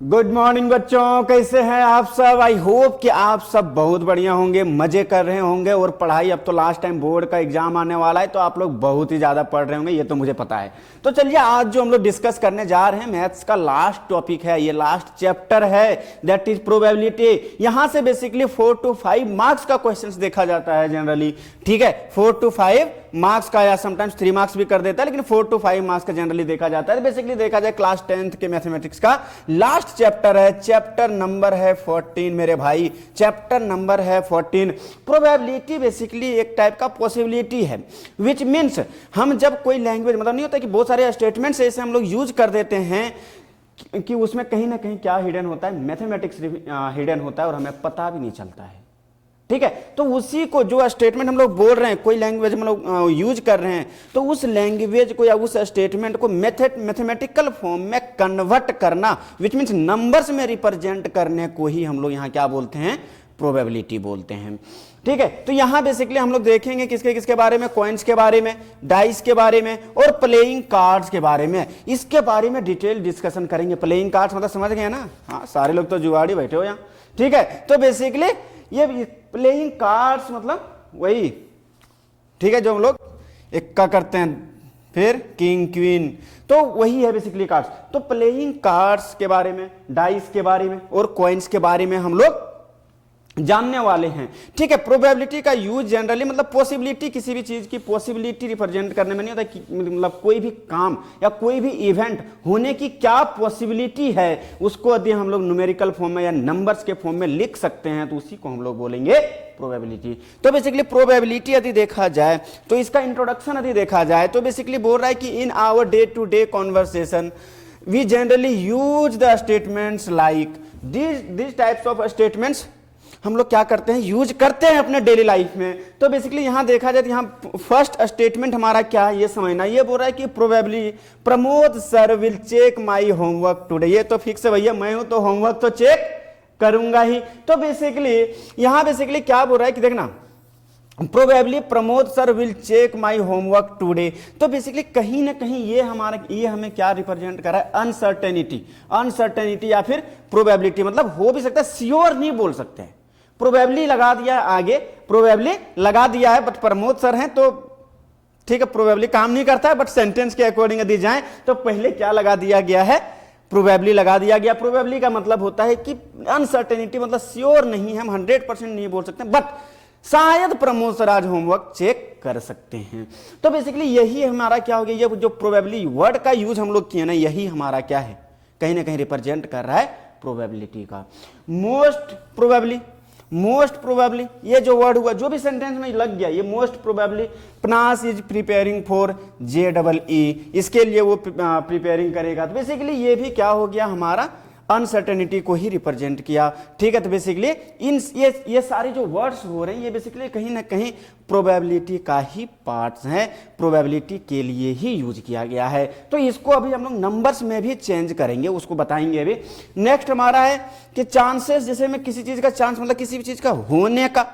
Good morning बच्चों, कैसे हैं आप सब। आई होप कि आप सब बहुत बढ़िया होंगे, मजे कर रहे होंगे। और पढ़ाई, अब तो लास्ट टाइम बोर्ड का एग्जाम आने वाला है तो आप लोग बहुत ही ज्यादा पढ़ रहे होंगे, ये तो मुझे पता है। तो चलिए, आज जो हम लोग डिस्कस करने जा रहे हैं मैथ्स का लास्ट टॉपिक है, ये लास्ट चैप्टर है, दैट इज प्रोबेबिलिटी। यहां से बेसिकली 4 to 5 मार्क्स का क्वेश्चन देखा जाता है जनरली, ठीक है। 4 to 5 मार्क्स का या समटाइम्स 3 मार्क्स भी कर देता है, लेकिन 4 to 5 मार्क्स का जनरली देखा जाता है। बेसिकली देखा जाए क्लास 10th के मैथमेटिक्स का लास्ट चैप्टर है, चैप्टर नंबर है 14 मेरे भाई, चैप्टर नंबर है 14। प्रोबेबिलिटी बेसिकली एक टाइप का पॉसिबिलिटी है, विच मीन्स हम जब कोई लैंग्वेज, मतलब नहीं होता कि बहुत सारे स्टेटमेंट्स ऐसे हम लोग यूज कर देते हैं कि उसमें कहीं ना कहीं क्या हिडन होता है, मैथमेटिक्स हिडन होता है और हमें पता भी नहीं चलता है, ठीक है। तो उसी को जो स्टेटमेंट हम लोग बोल रहे हैं, कोई लैंग्वेज हम लोग यूज कर रहे हैं, तो उस लैंग्वेज को या उस स्टेटमेंट को मैथमेटिकल फॉर्म में कन्वर्ट करना, विच मीन्स नंबर्स में रिप्रेजेंट करने को ही हम लोग यहाँ क्या बोलते हैं, प्रोबेबिलिटी बोलते हैं, ठीक है। तो यहां बेसिकली हम लोग देखेंगे किसके किसके बारे में, कॉइन्स के बारे में, डाइस के बारे में और प्लेइंग कार्ड्स के बारे में। इसके बारे में डिटेल डिस्कशन करेंगे। प्लेइंग कार्ड्स मतलब समझ गए ना, हाँ सारे लोग तो जुगाड़ी बैठे हो यहाँ, ठीक है। तो बेसिकली ये प्लेइंग कार्ड्स मतलब वही, ठीक है, जो हम लोग इक्का करते हैं, फिर किंग क्वीन, तो वही है बेसिकली कार्ड्स। तो प्लेइंग कार्ड्स के बारे में, डाइस के बारे में और कॉइन्स के बारे में हम लोग जानने वाले हैं, ठीक है। प्रोबेबिलिटी का यूज जनरली मतलब पॉसिबिलिटी, किसी भी चीज की पॉसिबिलिटी रिप्रेजेंट करने में नहीं होता कि मतलब कोई भी काम या कोई भी इवेंट होने की क्या पॉसिबिलिटी है, उसको यदि हम लोग न्यूमेरिकल फॉर्म में या नंबर्स के फॉर्म में लिख सकते हैं तो उसी को हम लोग बोलेंगे प्रोबेबिलिटी। तो बेसिकली प्रोबेबिलिटी यदि देखा जाए तो इसका इंट्रोडक्शन यदि देखा जाए तो बेसिकली बोल रहा है कि in our day to day conversation we generally use the statements like this types of statements हम लोग क्या करते हैं, यूज करते हैं अपने डेली लाइफ में। तो बेसिकली यहां देखा जाए तो यहां फर्स्ट स्टेटमेंट हमारा क्या है ये समझना। ये बोल रहा है कि probably Pramod sir will check my homework today. ये तो फिक्स है भैया, मैं हूं तो होमवर्क तो चेक करूंगा ही। तो बेसिकली यहां बेसिकली क्या बोल रहा है कि देखना, probably Pramod sir will check my homework today. तो बेसिकली कहीं ना कहीं ये हमें क्या रिप्रेजेंट कर रहा है, अनसर्टेनिटी या फिर प्रोबेबिलिटी। मतलब हो भी सकता है, श्योर नहीं बोल सकते हैं, प्रोबेबली लगा दिया है आगे, प्रोबेबली लगा दिया है, बट प्रमोद सर हैं तो ठीक है, प्रोबेबली काम नहीं करता है, बट सेंटेंस के अकॉर्डिंग यदि जाए तो पहले क्या लगा दिया गया है, प्रोबेबली लगा दिया गया। प्रोबेबली का मतलब होता है कि अनसर्टेनिटी, मतलब श्योर नहीं है, हम 100% नहीं बोल सकते, बट शायद प्रमोद सर आज होमवर्क चेक कर सकते हैं। तो बेसिकली यही हमारा क्या हो गया, ये जो प्रोबेबली वर्ड का यूज हम लोग किए ना, यही हमारा क्या है, कहीं ना कहीं रिप्रेजेंट कर रहा है प्रोबेबिलिटी का। मोस्ट प्रोबेबली ये जो वर्ड हुआ, जो भी सेंटेंस में लग गया, ये मोस्ट प्रोबेबली पनास इज प्रिपेयरिंग फॉर JEE, इसके लिए वो प्रिपेयरिंग करेगा। तो बेसिकली ये भी क्या हो गया, हमारा अनसर्टेनिटी को ही रिप्रेजेंट किया, ठीक है। तो बेसिकली ये सारे जो वर्ड्स हो रहे हैं ये बेसिकली कहीं ना कहीं प्रोबेबिलिटी का ही पार्ट्स हैं, प्रोबेबिलिटी के लिए ही यूज किया गया है। तो इसको अभी हम लोग नंबर्स में भी चेंज करेंगे, उसको बताएंगे अभी। नेक्स्ट हमारा है कि चांसेस, जैसे में किसी चीज का चांस मतलब किसी भी चीज का होने का,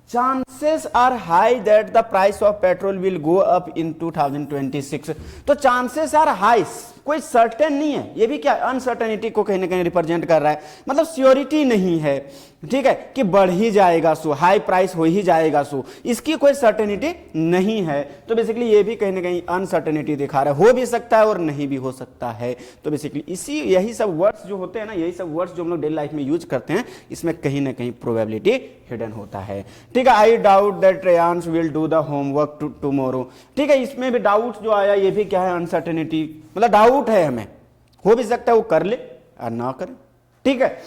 chances are high that the price of petrol will go up in 2026। तो चांसेस आर हाई, कोई सर्टेन नहीं है, ये भी क्या अनसर्टेनिटी को कहीं ना कहीं रिप्रेजेंट कर रहा है, मतलब श्योरिटी नहीं है, ठीक है, कि बढ़ ही जाएगा सो, हाई प्राइस हो ही जाएगा सो, इसकी कोई सर्टेनिटी नहीं है। तो बेसिकली ये भी कहीं ना कहीं अनसर्टेनिटी दिखा रहा है, हो भी सकता है और नहीं भी हो सकता है। तो बेसिकली यही सब वर्ड्स जो होते हैं ना, यही सब वर्ड्स जो हम लोग डेली लाइफ में यूज करते हैं, इसमें कहीं ना कहीं प्रोबेबिलिटी हिडन होता है, ठीक है। I doubt that Reyansh will do the homework tomorrow, ठीक है। इसमें भी डाउट जो आया, ये भी क्या है, अनसर्टेनिटी, मतलब डाउट है, हमें हो भी सकता है वो कर ले और ना करे, ठीक है।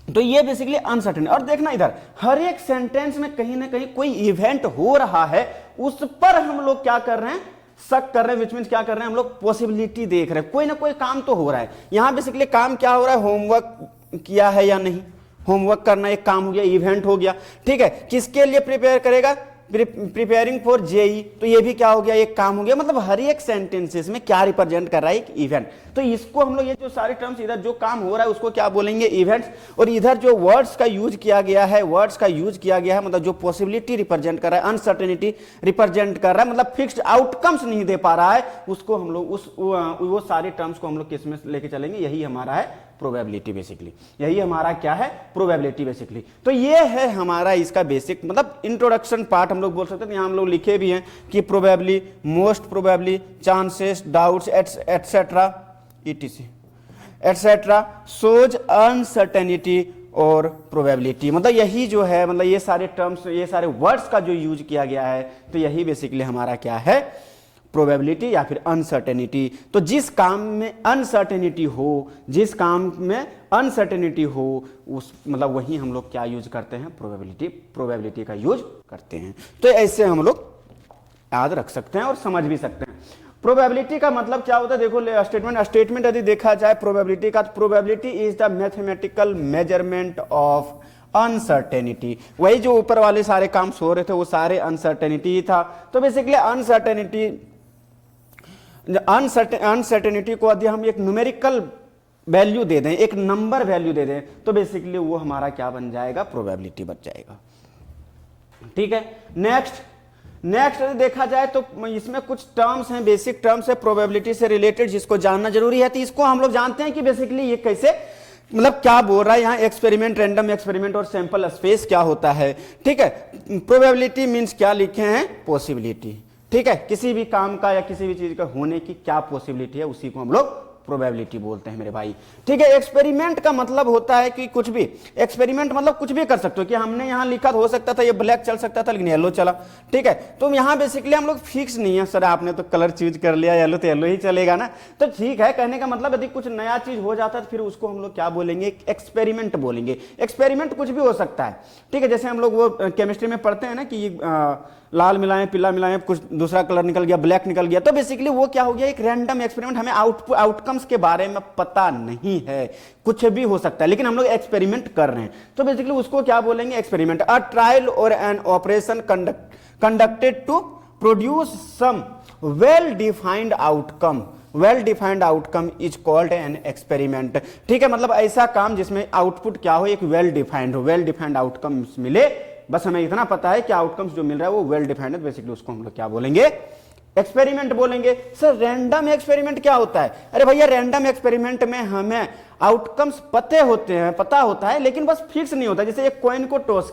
तो ये बेसिकली अनसर्टेन। और देखना इधर, हर एक सेंटेंस में कहीं ना कहीं कोई इवेंट हो रहा है, उस पर हम लोग क्या कर रहे हैं, शक कर रहे हैं, विच मीन्स क्या कर रहे हैं, हम लोग पॉसिबिलिटी देख रहे हैं, कोई ना कोई काम तो हो रहा है। यहां बेसिकली काम क्या हो रहा है, होमवर्क किया है या नहीं, होमवर्क करना एक काम हो गया, इवेंट हो गया, ठीक है। किसके लिए प्रिपेयर करेगा, प्रिपेयरिंग फॉर JEE, तो ये भी क्या हो गया, एक काम हो गया। मतलब हर एक सेंटेंसेस में क्या रिप्रेजेंट कर रहा है, एक इवेंट। तो इसको हम लोग, ये जो सारे टर्म्स इधर जो काम हो रहा है उसको क्या बोलेंगे, इवेंट्स। और इधर जो वर्ड्स का यूज किया गया है, मतलब जो पॉसिबिलिटी रिप्रेजेंट कर रहा है, अनसर्टेनिटी रिप्रेजेंट कर रहा है, मतलब फिक्स्ड आउटकम्स नहीं दे पा रहा है, उसको हम लोग वो सारे टर्म्स को हम लोग किस में लेके चलेंगे, यही हमारा है प्रोबेबिलिटी बेसिकली। यही हमारा क्या है, प्रोबेबिलिटी बेसिकली। तो ये है हमारा इसका बेसिक मतलब इंट्रोडक्शन पार्ट हम लोग बोल सकते हैं। यहाँ हम लोग लिखे भी हैं कि probably, most probably, chances, doubts etcetera ETC etcetera shows uncertainty और प्रोबेबिलिटी। मतलब यही जो है, मतलब ये सारे टर्म्स, ये सारे वर्ड्स का जो यूज किया गया है, तो यही बेसिकली हमारा क्या है, प्रोबेबिलिटी या फिर अनसर्टेनिटी। तो जिस काम में अनसर्टेनिटी हो, जिस काम में अनसर्टेनिटी हो, उस मतलब वही हम लोग क्या यूज करते हैं, प्रोबेबिलिटी का यूज करते हैं। तो ऐसे हम लोग याद रख सकते हैं और समझ भी सकते हैं। प्रोबेबिलिटी का मतलब क्या होता है, देखो स्टेटमेंट यदि देखा जाए प्रोबेबिलिटी का, तो probability is the mathematical measurement of uncertainty. वही जो ऊपर वाले सारे काम हो रहे थे वो सारे अनसर्टेनिटी ही था। तो बेसिकली अनसर्टेनिटी को यदि हम एक न्यूमेरिकल वैल्यू दे दें, एक नंबर वैल्यू दे दें, तो बेसिकली वो हमारा क्या बन जाएगा, प्रोबेबिलिटी बन जाएगा। ठीक है, नेक्स्ट देखा जाए तो इसमें कुछ टर्म्स हैं, बेसिक टर्म्स है प्रोबेबिलिटी से रिलेटेड, जिसको जानना जरूरी है। तो इसको हम लोग जानते हैं कि बेसिकली ये कैसे, मतलब क्या बोल रहा है यहाँ, एक्सपेरिमेंट, रैंडम एक्सपेरिमेंट और सैंपल स्पेस क्या होता है। ठीक है, प्रोबेबिलिटी मींस क्या लिखे हैं, पॉसिबिलिटी। ठीक है, किसी भी काम का या किसी भी चीज का होने की क्या पॉसिबिलिटी है, उसी को हम लोग प्रोबेबिलिटी बोलते हैं मेरे भाई। ठीक है, एक्सपेरिमेंट का मतलब होता है कि कुछ भी, एक्सपेरिमेंट मतलब कुछ भी कर सकते हो, कि हमने यहाँ लिखा हो सकता था ये ब्लैक चल सकता था लेकिन येलो चला। ठीक है, तो यहाँ बेसिकली हम लोग फिक्स नहीं है, सर आपने तो कलर चूज कर लिया, येलो तो येलो ही चलेगा ना। तो ठीक है, कहने का मतलब यदि कुछ नया चीज हो जाता है तो फिर उसको हम लोग क्या बोलेंगे, एक्सपेरिमेंट बोलेंगे। एक्सपेरिमेंट कुछ भी हो सकता है। ठीक है, जैसे हम लोग वो केमिस्ट्री में पढ़ते हैं ना कि लाल मिलाएं, पीला मिलाएं, कुछ दूसरा कलर निकल गया, ब्लैक निकल गया। तो बेसिकली वो क्या हो गया, एक रैंडम एक्सपेरिमेंट। हमें आउटकम्स के बारे में पता नहीं है, कुछ भी हो सकता है, लेकिन हम लोग एक्सपेरिमेंट कर रहे हैं, तो बेसिकली उसको क्या बोलेंगे, एक्सपेरिमेंट। अ ट्रायल और an operation conducted to produce some well defined outcome. Well defined outcome is called an experiment. ठीक है, मतलब ऐसा काम जिसमें आउटपुट क्या हो, एक वेल डिफाइंड हो, वेल डिफाइंड आउटकम्स मिले। बस हमें इतना पता है कि आउटकम्स जो मिल रहा है वो वेल डिफाइंड है, बेसिकली उसको हम लोग क्या बोलेंगे, एक्सपेरिमेंट बोलेंगे। सर रैंडम एक्सपेरिमेंट क्या होता है? अरे भैया रैंडम एक्सपेरिमेंट में हमें आउटकम्स पता होता है, लेकिन बस फिक्स नहीं होता। जैसे एक कॉइन को टॉस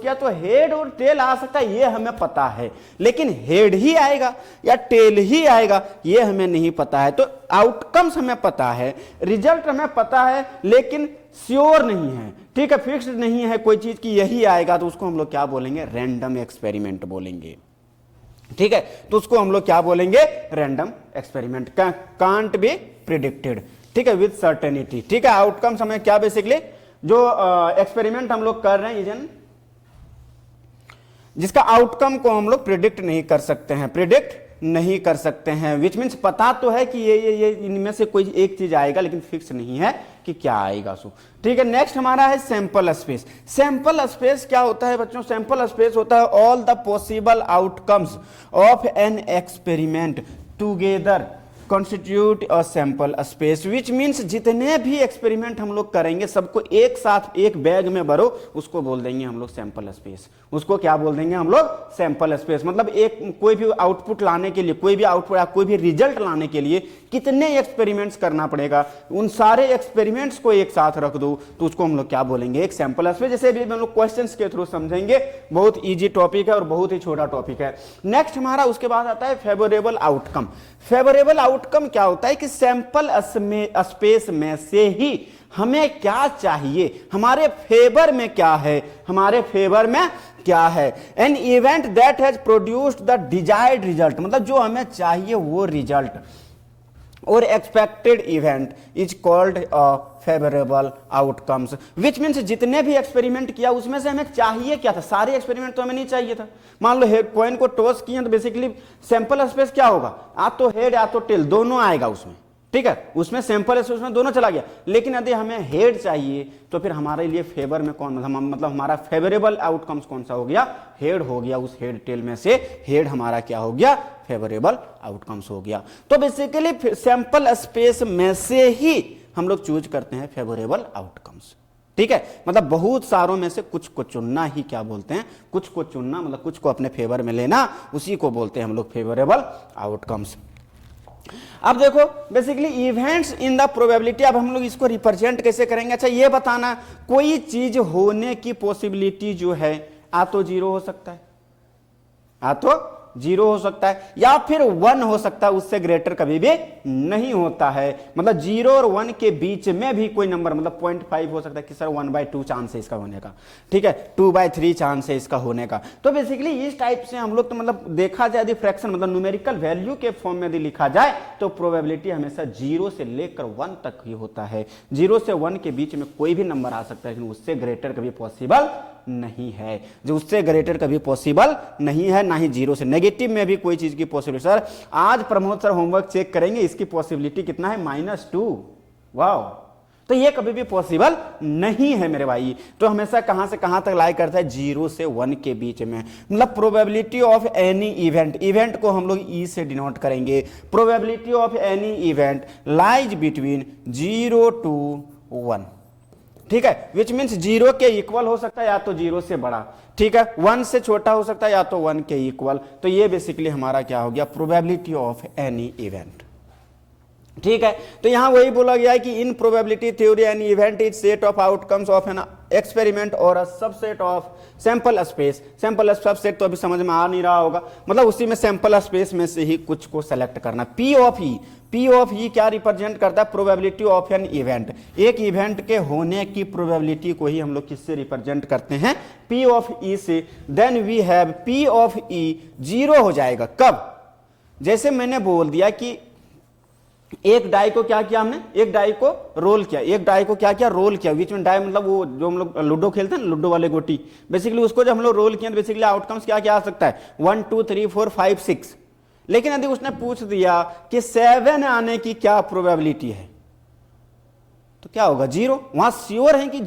किया, तो हेड और टेल आ सकता है, ये हमें पता है, लेकिन हेड ही आएगा या टेल ही आएगा ये हमें नहीं पता है। तो आउटकम्स हमें पता है, रिजल्ट हमें पता है, लेकिन श्योर नहीं है। ठीक है, फिक्स नहीं है कोई चीज की यही आएगा, तो उसको हम लोग क्या बोलेंगे, रैंडम एक्सपेरिमेंट बोलेंगे। ठीक है, तो उसको हम लोग क्या बोलेंगे, random experiment. Can't be predicted. ठीक है, विद सर्टेनिटी। ठीक है, आउटकम्स हमें क्या बेसिकली, जो एक्सपेरिमेंट हम लोग कर रहे हैं जिसका आउटकम को हम लोग प्रिडिक्ट नहीं कर सकते हैं, विच मीन्स पता तो है कि ये इनमें से कोई एक चीज आएगा, लेकिन फिक्स नहीं है कि क्या आएगा। सो ठीक है, नेक्स्ट हमारा है सैंपल स्पेस। सैंपल स्पेस क्या होता है बच्चों? सैंपल स्पेस होता है all the possible outcomes of an experiment together constitute a sample space, which means जितने भी एक्सपेरिमेंट हम लोग करेंगे सबको एक साथ एक बैग में भरो, उसको बोल देंगे हम लोग सैंपल स्पेस। उसको क्या बोल देंगे हम लोग, सैंपल स्पेस। मतलब एक कोई भी आउटपुट लाने के लिए, कोई भी आउटपुट या कोई भी रिजल्ट लाने के लिए कितने एक्सपेरिमेंट्स करना पड़ेगा, उन सारे एक्सपेरिमेंट्स को एक साथ रख दो, तो उसको हम लोग क्या बोलेंगे, एक सैंपल स्पेस। जैसे भी हम लोग क्वेश्चंस के थ्रू समझेंगे, बहुत ईजी टॉपिक है और बहुत ही छोटा टॉपिक है। नेक्स्ट हमारा उसके बाद आता है फेवरेबल आउटकम। फेवरेबल आउटकम क्या होता है कि सैंपल स्पेस में से ही हमें क्या चाहिए, हमारे फेवर में क्या है, N event that has produced the desired result. मतलब जो हमें चाहिए वो रिजल्ट और expected event is called favourable outcomes, which means जितने भी एक्सपेरिमेंट किया उसमें से हमें चाहिए क्या था, सारे एक्सपेरिमेंट तो हमें नहीं चाहिए था। मान लो हेड कॉइन को टॉस किए तो बेसिकली सैंपल स्पेस क्या होगा, या तो हेड या तो टेल, दोनों आएगा उसमें। ठीक है, उसमें सैंपल स्पेस में दोनों चला गया, लेकिन यदि हमें हेड चाहिए तो फिर हमारे लिए फेवर में कौन, मतलब हमारा फेवरेबल आउटकम्स कौन सा हो गया, हेड हो गया। उस हेड टेल में से हेड हमारा क्या हो गया, फेवरेबल आउटकम्स हो गया। तो बेसिकली सैंपल स्पेस में से ही हम लोग चूज करते हैं फेवरेबल आउटकम्स। ठीक है, मतलब बहुत सारों में से कुछ को चुनना ही क्या बोलते हैं, कुछ को चुनना, मतलब कुछ को अपने फेवर में लेना, उसी को बोलते हैं हम लोग फेवरेबल आउटकम्स। अब देखो basically events in the probability, अब हम लोग इसको रिप्रेजेंट कैसे करेंगे। अच्छा ये बताना, कोई चीज होने की पॉसिबिलिटी जो है आ तो जीरो हो सकता है, आ तो जीरो हो सकता है, या फिर वन हो सकता है, उससे ग्रेटर कभी भी नहीं होता है। मतलब जीरो और वन के बीच में भी कोई नंबर, मतलब 0.5 हो सकता है कि सर 1/2 चांस है इसका होने का, ठीक है, 2/3 चांस है इसका होने का। तो बेसिकली इस टाइप से हम लोग तो मतलब देखा जाए यदि फ्रैक्शन मतलब न्यूमेरिकल वैल्यू के फॉर्म में यदि लिखा जाए तो प्रोबेबिलिटी हमेशा 0 से लेकर 1 तक ही होता है। 0 से 1 के बीच में कोई भी नंबर आ सकता है, लेकिन उससे ग्रेटर कभी पॉसिबल नहीं है, जो उससे ग्रेटर कभी पॉसिबल नहीं है, ना ही 0 से नेगेटिव में भी कोई चीज की पॉसिबिलिटी। सर आज प्रमोद सर होमवर्क चेक करेंगे, इसकी पॉसिबिलिटी कितना है, -2। वाह, तो ये कभी भी पॉसिबल नहीं है मेरे भाई। तो हमेशा कहां से कहां तक लाई करता है, 0 से 1 के बीच में। मतलब probability of any event, event को हम लोग ई से डिनोट करेंगे। Probability of any event lies between 0 to 1, ठीक है, विच मीन्स 0 के इक्वल हो सकता है या तो 0 से बड़ा, ठीक है, 1 से छोटा हो सकता है या तो 1 के इक्वल। तो ये बेसिकली हमारा क्या हो गया, प्रोबेबिलिटी ऑफ एनी इवेंट, ठीक है। तो यहां वही बोला गया है कि in probability theory any event is set of outcomes of an experiment और a subset of sample space. Sample subset तो अभी समझ में आ नहीं रहा होगा, मतलब उसी में सैंपल स्पेस में से ही कुछ को सेलेक्ट करना। P of E, P of E क्या रिप्रेजेंट करता है, प्रोबेबिलिटी ऑफ एन इवेंट। एक इवेंट के होने की प्रोबेबिलिटी को ही हम लोग किससे रिप्रेजेंट करते हैं, पी ऑफ ई से। Then we have P of E 0 हो जाएगा कब, जैसे मैंने बोल दिया कि एक डाई को क्या किया हमने, एक डाई को रोल किया, एक डाई को क्या किया, रोल किया। बीच में डाई मतलब वो जो हम लोग लूडो खेलते हैं, लूडो वाले गोटी, बेसिकली उसको जब हम लोग रोल किया तो बेसिकली आउटकम्स क्या क्या आ सकता है, 1 2 3 4 5 6। लेकिन यदि उसने पूछ दिया कि 7 आने की क्या प्रोबेबिलिटी है, तो क्या होगा, 0। वहां श्योर है कि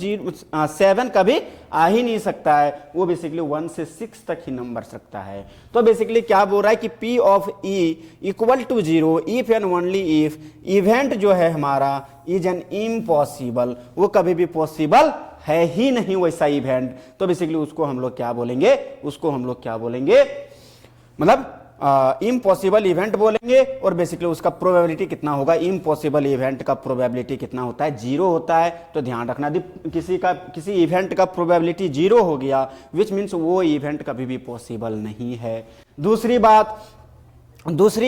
7 कभी आ ही नहीं सकता है, वो बेसिकली 1 से 6 तक ही नंबर सकता है। तो बेसिकली क्या बोल रहा है कि P of E equal to 0 if and only if event जो है हमारा इज एन इम्पॉसिबल, वो कभी भी पॉसिबल है ही नहीं वैसा इवेंट। तो बेसिकली उसको हम लोग क्या बोलेंगे, उसको हम लोग क्या बोलेंगे, मतलब इम्पॉसिबल इवेंट बोलेंगे। और बेसिकली उसका प्रोबेबिलिटी कितना होगा, इम्पॉसिबल इवेंट का प्रोबेबिलिटी कितना होता है, 0 होता है। तो ध्यान रखना, किसी इवेंट का प्रोबेबिलिटी 0 हो गया, विच मीन्स वो इवेंट कभी भी पॉसिबल नहीं है। दूसरी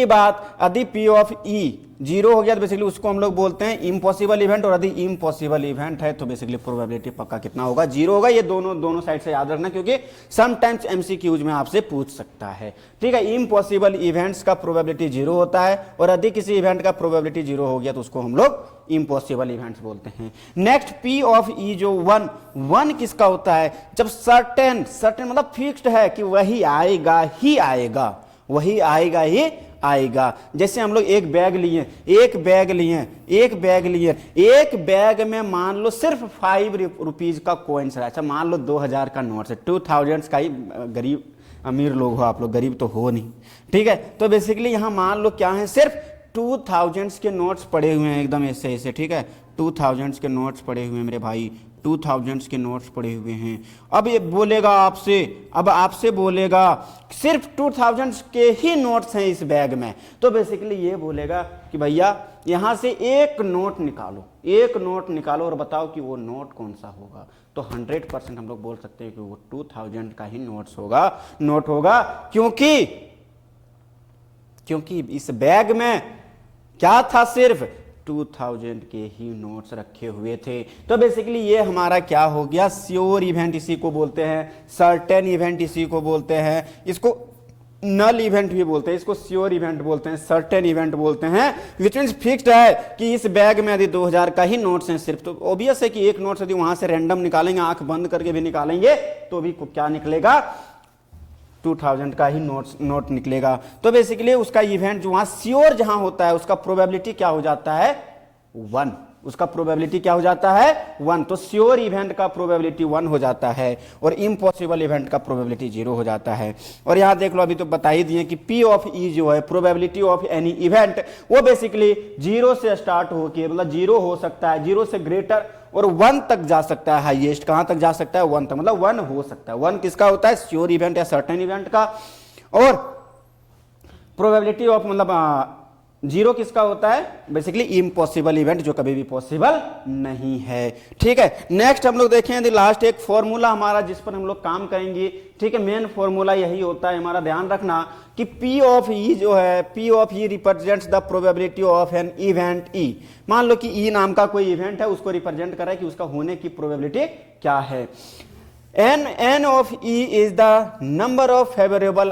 बात यदि P ऑफ E 0 हो गया तो बेसिकली उसको हम लोग बोलते हैं इम्पॉसिबल इवेंट। और यदि इम्पॉसिबल इवेंट है तो बेसिकली प्रोबेबिलिटी पक्का कितना होगा, 0 होगा। ये दोनों साइड से याद रखना, क्योंकि समटाइम्स MCQs में आपसे पूछ सकता है, ठीक है। इम्पॉसिबल इवेंट्स का प्रोबेबिलिटी 0 होता है, और यदि किसी इवेंट का प्रोबेबिलिटी 0 हो गया तो उसको हम लोग इम्पॉसिबल इवेंट्स बोलते हैं। नेक्स्ट P ऑफ E जो 1 किसका होता है, जब सर्टेन मतलब फिक्स्ड है कि वही आएगा ही आएगा, वही आएगा ही आएगा। जैसे हम लोग एक बैग लिए, एक बैग में मान लो सिर्फ 5 रुपीज का कॉइन्स है। अच्छा मान लो 2000 का नोट है, 2000 का ही, गरीब अमीर लोग हो आप लोग, गरीब तो हो नहीं, ठीक है। तो बेसिकली यहां मान लो क्या है, सिर्फ 2000 के नोट्स पड़े हुए हैं, एकदम ऐसे ऐसे, ठीक है। 2000 के नोट्स पड़े हुए हैं मेरे भाई, 2000 के नोट्स पड़े हुए हैं। अब ये बोलेगा आपसे बोलेगा सिर्फ 2000 के ही नोट्स हैं इस बैग में, तो बेसिकली ये बोलेगा कि भैया यहां से एक नोट निकालो और बताओ कि वो नोट कौन सा होगा। तो 100% हम लोग बोल सकते हैं कि वो 2000 का ही नोट होगा, क्योंकि इस बैग में क्या था, सिर्फ 2000 के ही नोट्स रखे हुए थे। तो बेसिकली ये हमारा क्या हो गया, श्योर इवेंट इसी को बोलते हैं, सर्टेन इवेंट इसी को बोलते हैं, इसको नल इवेंट भी बोलते हैं, इसको श्योर इवेंट बोलते हैं, सर्टेन इवेंट बोलते हैं, विच मींस फिक्स्ड है कि इस बैग में यदि 2000 का ही नोट्स हैं सिर्फ, तो ऑब्वियस है कि एक नोट्स यदि वहां से रैंडम निकालेंगे, आंख बंद करके भी निकालेंगे तो भी क्या निकलेगा, 2000 का ही नोट निकलेगा। तो बेसिकली उसका इवेंट जो वहां श्योर जहां होता है उसका प्रोबेबिलिटी क्या हो जाता है, 1। उसका प्रोबेबिलिटी क्या हो जाता है, 1। तो श्योर इवेंट का प्रोबेबिलिटी 1 हो जाता है और इम्पॉसिबल इवेंट का प्रोबेबिलिटी 0 हो जाता है। और यहां देख लो, अभी तो बता ही दिए कि P ऑफ E जो है प्रोबेबिलिटी ऑफ एनी इवेंट, वो बेसिकली 0 से स्टार्ट होकर, मतलब 0 हो सकता है, 0 से ग्रेटर और 1 तक जा सकता है, हाईएस्ट कहां तक जा सकता है, 1 तक, मतलब 1 हो सकता है। 1 किसका होता है, श्योर इवेंट या सर्टेन इवेंट का। और प्रोबेबिलिटी ऑफ मतलब जीरो किसका होता है? बेसिकली इम्पॉसिबल इवेंट, जो कभी भी पॉसिबल नहीं है। ठीक है, नेक्स्ट हम लोग देखें द लास्ट एक फॉर्मूला हमारा जिस पर हम लोग काम करेंगे। ठीक है, मेन फॉर्मूला यही होता है हमारा, ध्यान रखना कि P ऑफ E जो है, P of E represents the probability of an event E। मान लो कि E नाम का कोई इवेंट है, उसको रिप्रेजेंट कर रहा है कि उसका होने की प्रोबेबिलिटी क्या है। N of E is the number of favourable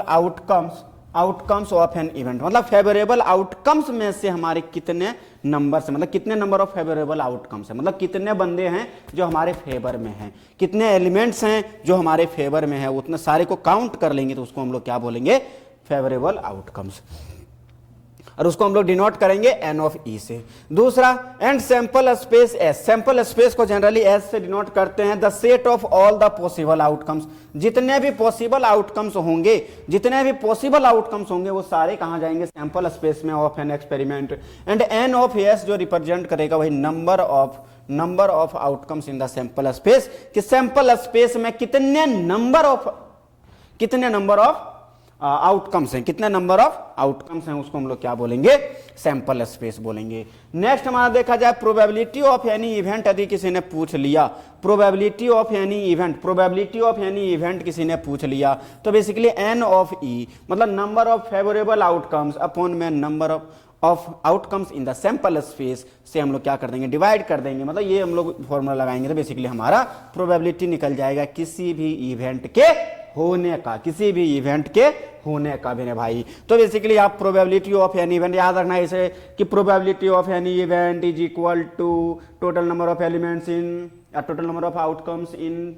outcomes of an event, मतलब फेवरेबल आउटकम्स में से हमारे कितने नंबर से, मतलब कितने नंबर ऑफ फेवरेबल आउटकम्स है, मतलब कितने बंदे हैं जो हमारे फेवर में हैं, कितने एलिमेंट्स हैं जो हमारे फेवर में है, उतने सारे को काउंट कर लेंगे तो उसको हम लोग क्या बोलेंगे? फेवरेबल आउटकम्स, और उसको हम लोग डिनोट करेंगे N ऑफ E से। दूसरा, and sample space S, sample space को जनरली S से डिनोट करते हैं the set of all the possible outcomes, जितने भी पॉसिबल आउटकम्स होंगे, जितने भी पॉसिबल आउटकम्स होंगे वो सारे कहां जाएंगे? सैंपल स्पेस में of an experiment. And N of S जो रिप्रेजेंट करेगा वही number of outcomes in the sample space, कि सैंपल स्पेस में कितने नंबर ऑफ आउटकम्स हैं, कितने नंबर ऑफ आउटकम्स हैं, उसको हम लोग क्या बोलेंगे? सैंपल स्पेस बोलेंगे। नेक्स्ट हमारा देखा जाए प्रोबेबिलिटी ऑफ एनी इवेंट, यदि किसी ने पूछ लिया प्रोबेबिलिटी ऑफ एनी इवेंट किसी ने पूछ लिया, तो बेसिकली N ऑफ E मतलब number of favourable outcomes upon में number of outcomes in the sample space से हम लोग क्या कर देंगे? डिवाइड कर देंगे। मतलब ये हम लोग फॉर्मूला लगाएंगे तो बेसिकली हमारा प्रोबेबिलिटी निकल जाएगा किसी भी इवेंट के होने का, मेरे भाई। तो बेसिकली आप प्रोबेबिलिटी ऑफ एनी इवेंट याद रखना ऐसे कि probability of any event is equal to total number of elements in total number of outcomes in,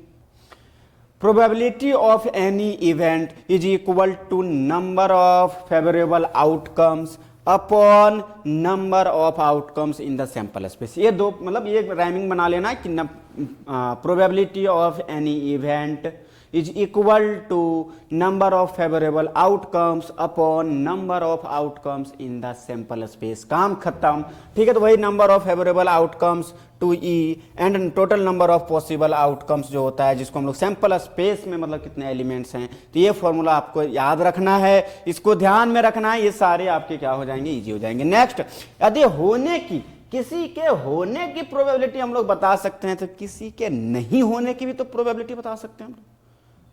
probability of any event is equal to number of favourable outcomes upon number of outcomes in the sample space. ये दो मतलब ये rhyming बना लेना कि probability of any event is equal to number of favorable outcomes upon number of outcomes in the sample space। काम खत्म। ठीक है, तो वही number of favourable outcomes to E and total number of possible outcomes जो होता है, जिसको हम लोग सैंपल स्पेस में मतलब कितने एलिमेंट्स हैं, तो ये फॉर्मूला आपको याद रखना है, इसको ध्यान में रखना है, ये सारे आपके क्या हो जाएंगे? इजी हो जाएंगे। नेक्स्ट, यदि किसी के होने की प्रोबेबिलिटी हम लोग बता सकते हैं, तो किसी के नहीं होने की भी तो प्रोबेबिलिटी बता सकते हैं हम लोग।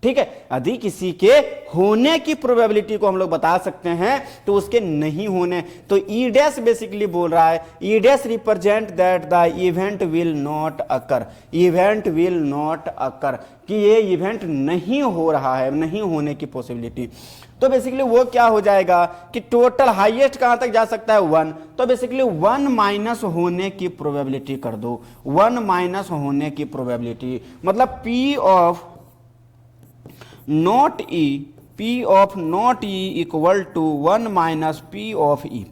ठीक है, यदि किसी के होने की प्रोबेबिलिटी को हम लोग बता सकते हैं तो उसके नहीं होने, तो ई डैश बेसिकली बोल रहा है, ई dash represent that the event will not occur, कि ये इवेंट नहीं हो रहा है, नहीं होने की पॉसिबिलिटी। तो बेसिकली वो क्या हो जाएगा कि टोटल हाईएस्ट कहां तक जा सकता है? 1। तो बेसिकली 1 माइनस होने की प्रोबेबिलिटी कर दो, 1 माइनस होने की प्रोबेबिलिटी मतलब P of not E equal to 1 minus P of E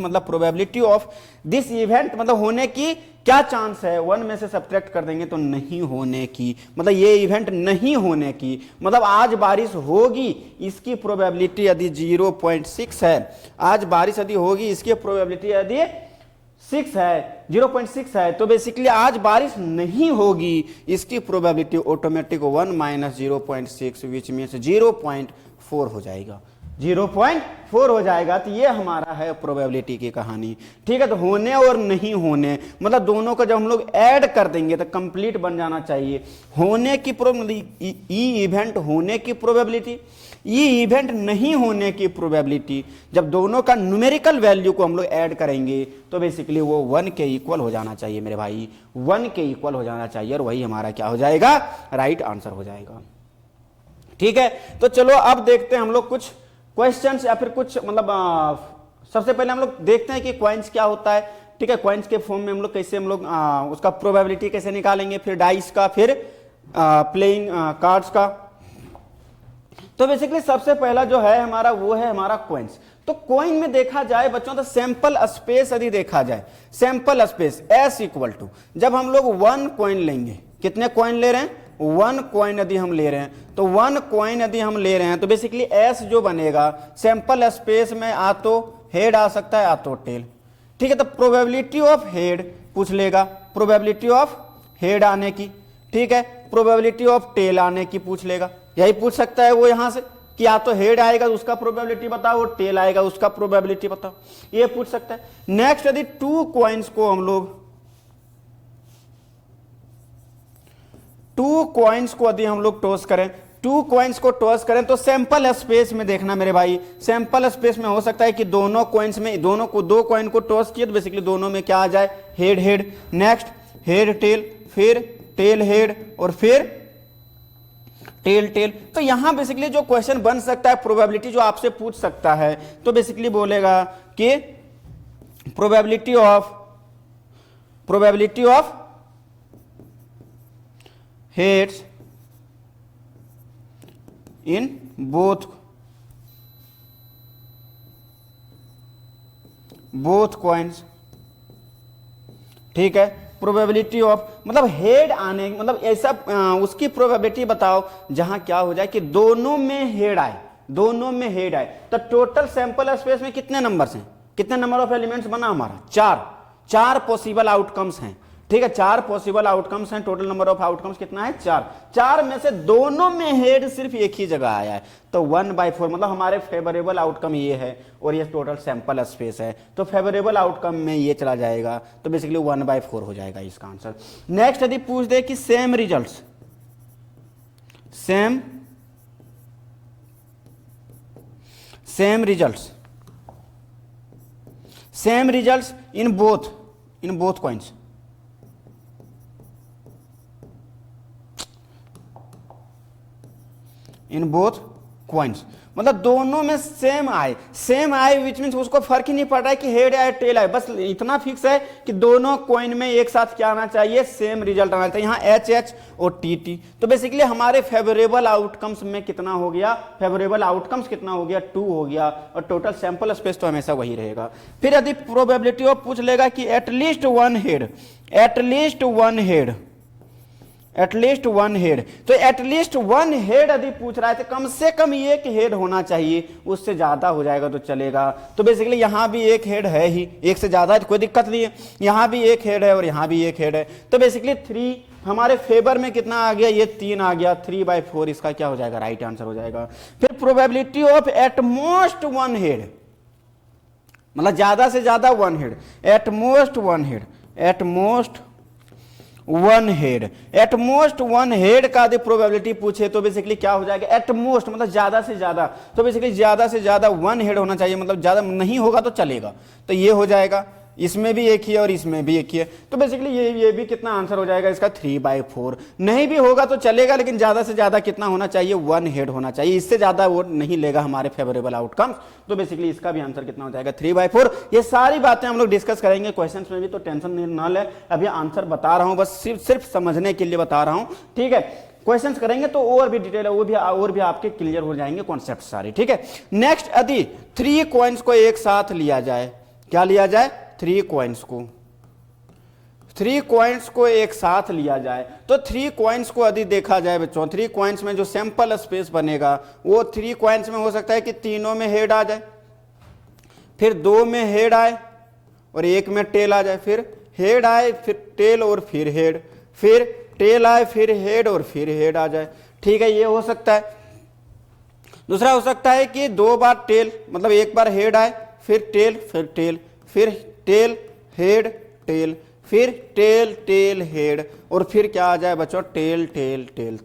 मतलब प्रोबेबिलिटी ऑफ दिस इवेंट, मतलब होने की क्या चांस है, 1 में से सब्ट्रैक्ट कर देंगे तो नहीं होने की, मतलब ये इवेंट नहीं होने की, मतलब आज बारिश होगी इसकी प्रोबेबिलिटी यदि 0.6 है, आज बारिश यदि होगी इसकी प्रोबेबिलिटी यदि 6 है, 0.6 है, तो बेसिकली आज बारिश नहीं होगी इसकी probability automatic 1 minus 0.6 which means 0.4 हो जाएगा, 0.4 हो जाएगा। तो ये हमारा है प्रोबेबिलिटी की कहानी। ठीक है, तो होने और नहीं होने मतलब दोनों को जब हम लोग ऐड कर देंगे तो कंप्लीट बन जाना चाहिए। होने की प्रोबेबिलिटी, ई इवेंट होने की प्रोबेबिलिटी, ये इवेंट नहीं होने की प्रोबेबिलिटी, जब दोनों का न्यूमेरिकल वैल्यू को हम लोग ऐड करेंगे तो बेसिकली वो 1 के इक्वल हो जाना चाहिए मेरे भाई, 1 के इक्वल हो जाना चाहिए, और वही हमारा क्या हो जाएगा? राइट आंसर हो जाएगा। ठीक है, तो चलो अब देखते हैं हम लोग कुछ क्वेश्चंस या फिर कुछ मतलब सबसे पहले हम लोग देखते हैं कि क्वाइंस क्या होता है। ठीक है, क्वाइंस के फॉर्म में हम लोग कैसे हम लोग उसका प्रोबेबिलिटी कैसे निकालेंगे, फिर डाइस का, फिर प्लेइंग कार्ड्स का। तो बेसिकली सबसे पहला जो है हमारा वो है हमारा कॉइन्स। तो कॉइन में देखा जाए बच्चों तो सैंपल स्पेस यदि देखा जाए, sample space S equal to, जब हम लोग 1 कॉइन लेंगे, कितने कॉइन ले रहे हैं? 1 कॉइन यदि हम ले रहे हैं, तो 1 कॉइन यदि हम ले रहे हैं तो बेसिकली S जो बनेगा सैंपल स्पेस में आ तो हेड आ सकता है, आ तो टेल। ठीक है, तो प्रोबेबिलिटी ऑफ हेड पूछ लेगा, प्रोबेबिलिटी ऑफ हेड आने की। ठीक है, प्रोबेबिलिटी ऑफ टेल आने की पूछ लेगा, यही पूछ सकता है वो यहां से कि या तो हेड आएगा उसका प्रोबेबिलिटी बताओ, टेल आएगा उसका प्रोबेबिलिटी बताओ, ये पूछ सकता है। नेक्स्ट यदि टू कॉइन्स को हम लोग टॉस करें, टू कॉइन्स को टॉस करें तो सैंपल स्पेस में देखना मेरे भाई, सैंपल स्पेस में हो सकता है कि दोनों कॉइन्स में दो कॉइन को टॉस किए तो बेसिकली दोनों में क्या आ जाए, head head, next head tail, फिर टेल हेड और फिर टेल टेल। तो यहां बेसिकली जो क्वेश्चन बन सकता है, प्रोबेबिलिटी जो आपसे पूछ सकता है, तो बेसिकली बोलेगा कि probability of heads in both coins, ठीक है। प्रोबेबिलिटी ऑफ मतलब हेड आने, मतलब ऐसा उसकी प्रोबेबिलिटी बताओ जहां क्या हो जाए कि दोनों में हेड आए, तो टोटल सैंपल स्पेस में कितने नंबर्स हैं, कितने नंबर ऑफ एलिमेंट्स बना हमारा, चार पॉसिबल आउटकम्स हैं, ठीक है। 4 पॉसिबल आउटकम्स हैं, टोटल नंबर ऑफ आउटकम्स कितना है, 4 में से दोनों में हेड सिर्फ एक ही जगह आया है, तो 1/4 मतलब हमारे फेवरेबल आउटकम ये है और ये टोटल सैंपल स्पेस है, तो फेवरेबल आउटकम में ये चला जाएगा, तो बेसिकली 1/4 हो जाएगा इसका आंसर। नेक्स्ट यदि पूछ दे कि same results in both coins, in both coins मतलब दोनों में सेम आए विच मीन्स उसको फर्क ही नहीं पड़ रहा है कि हेड आए टेल आए, बस इतना फिक्स है कि दोनों कॉइन में एक साथ क्या आना चाहिए, सेम रिजल्ट आना चाहिए। यहाँ एच और टी, तो बेसिकली हमारे फेवरेबल आउटकम्स में कितना हो गया, 2 हो गया और टोटल सैंपल स्पेस तो हमेशा वही रहेगा। फिर यदि प्रोबेबिलिटी ऑफ पूछ लेगा कि एटलीस्ट वन हेड, तो एटलीस्ट वन हेड यदि पूछ रहा है तो कम से कम एक हेड होना चाहिए, उससे ज्यादा हो जाएगा तो चलेगा। तो बेसिकली यहां भी एक हेड है ही, एक से ज्यादा है तो कोई दिक्कत नहीं है, यहां भी एक हेड है और यहां भी एक हेड है, तो बेसिकली 3 हमारे फेवर में कितना आ गया, ये 3 आ गया, 3/4 इसका क्या हो जाएगा, राइट आंसर हो जाएगा। फिर probability of at most one head, मतलब ज्यादा से ज्यादा one head, at most one head का यदि प्रोबेबिलिटी पूछे तो बेसिकली क्या हो जाएगा, एटमोस्ट मतलब ज्यादा से ज्यादा, तो बेसिकली ज्यादा से ज्यादा वन हेड होना चाहिए, मतलब ज्यादा नहीं होगा तो चलेगा, तो ये हो जाएगा। इसमें भी एक ही है और इसमें भी एक ही है, तो बेसिकली ये भी कितना आंसर हो जाएगा इसका, 3/4। नहीं भी होगा तो चलेगा, लेकिन ज्यादा से ज्यादा कितना होना चाहिए, वन हेड होना चाहिए, इससे ज्यादा वो नहीं लेगा हमारे फेवरेबल आउटकम्स, तो बेसिकली इसका भी आंसर कितना हो जाएगा, 3/4। ये सारी बातें हम लोग डिस्कस करेंगे क्वेश्चन में भी, तो टेंशन ना ले, अभी आंसर बता रहा हूं, बस सिर्फ समझने के लिए बता रहा हूं, ठीक है। क्वेश्चंस करेंगे तो और भी डिटेल है, और भी आपके क्लियर हो जाएंगे कॉन्सेप्ट सारे, ठीक है। नेक्स्ट यदि 3 कॉइन्स को एक साथ लिया जाए, क्या लिया जाए, 3 कॉइन्स को एक साथ लिया जाए, तो 3 कॉइन्स को यदि देखा जाए बच्चों, 3 कॉइन्स में जो सैंपल स्पेस बनेगा वो 3 कॉइन्स में हो सकता है कि तीनों में हेड आ जाए, फिर 2 में हेड आए और 1 में टेल आ जाए, फिर हेड आए फिर टेल और फिर हेड, फिर टेल आए फिर हेड और फिर हेड आ जाए, ठीक है, ये हो सकता है। दूसरा हो सकता है कि 2 बार टेल, मतलब एक बार हेड आए फिर टेल फिर टेल हेड टेल, फिर टेल हेड और फिर क्या आ जाए बच्चों, टेल,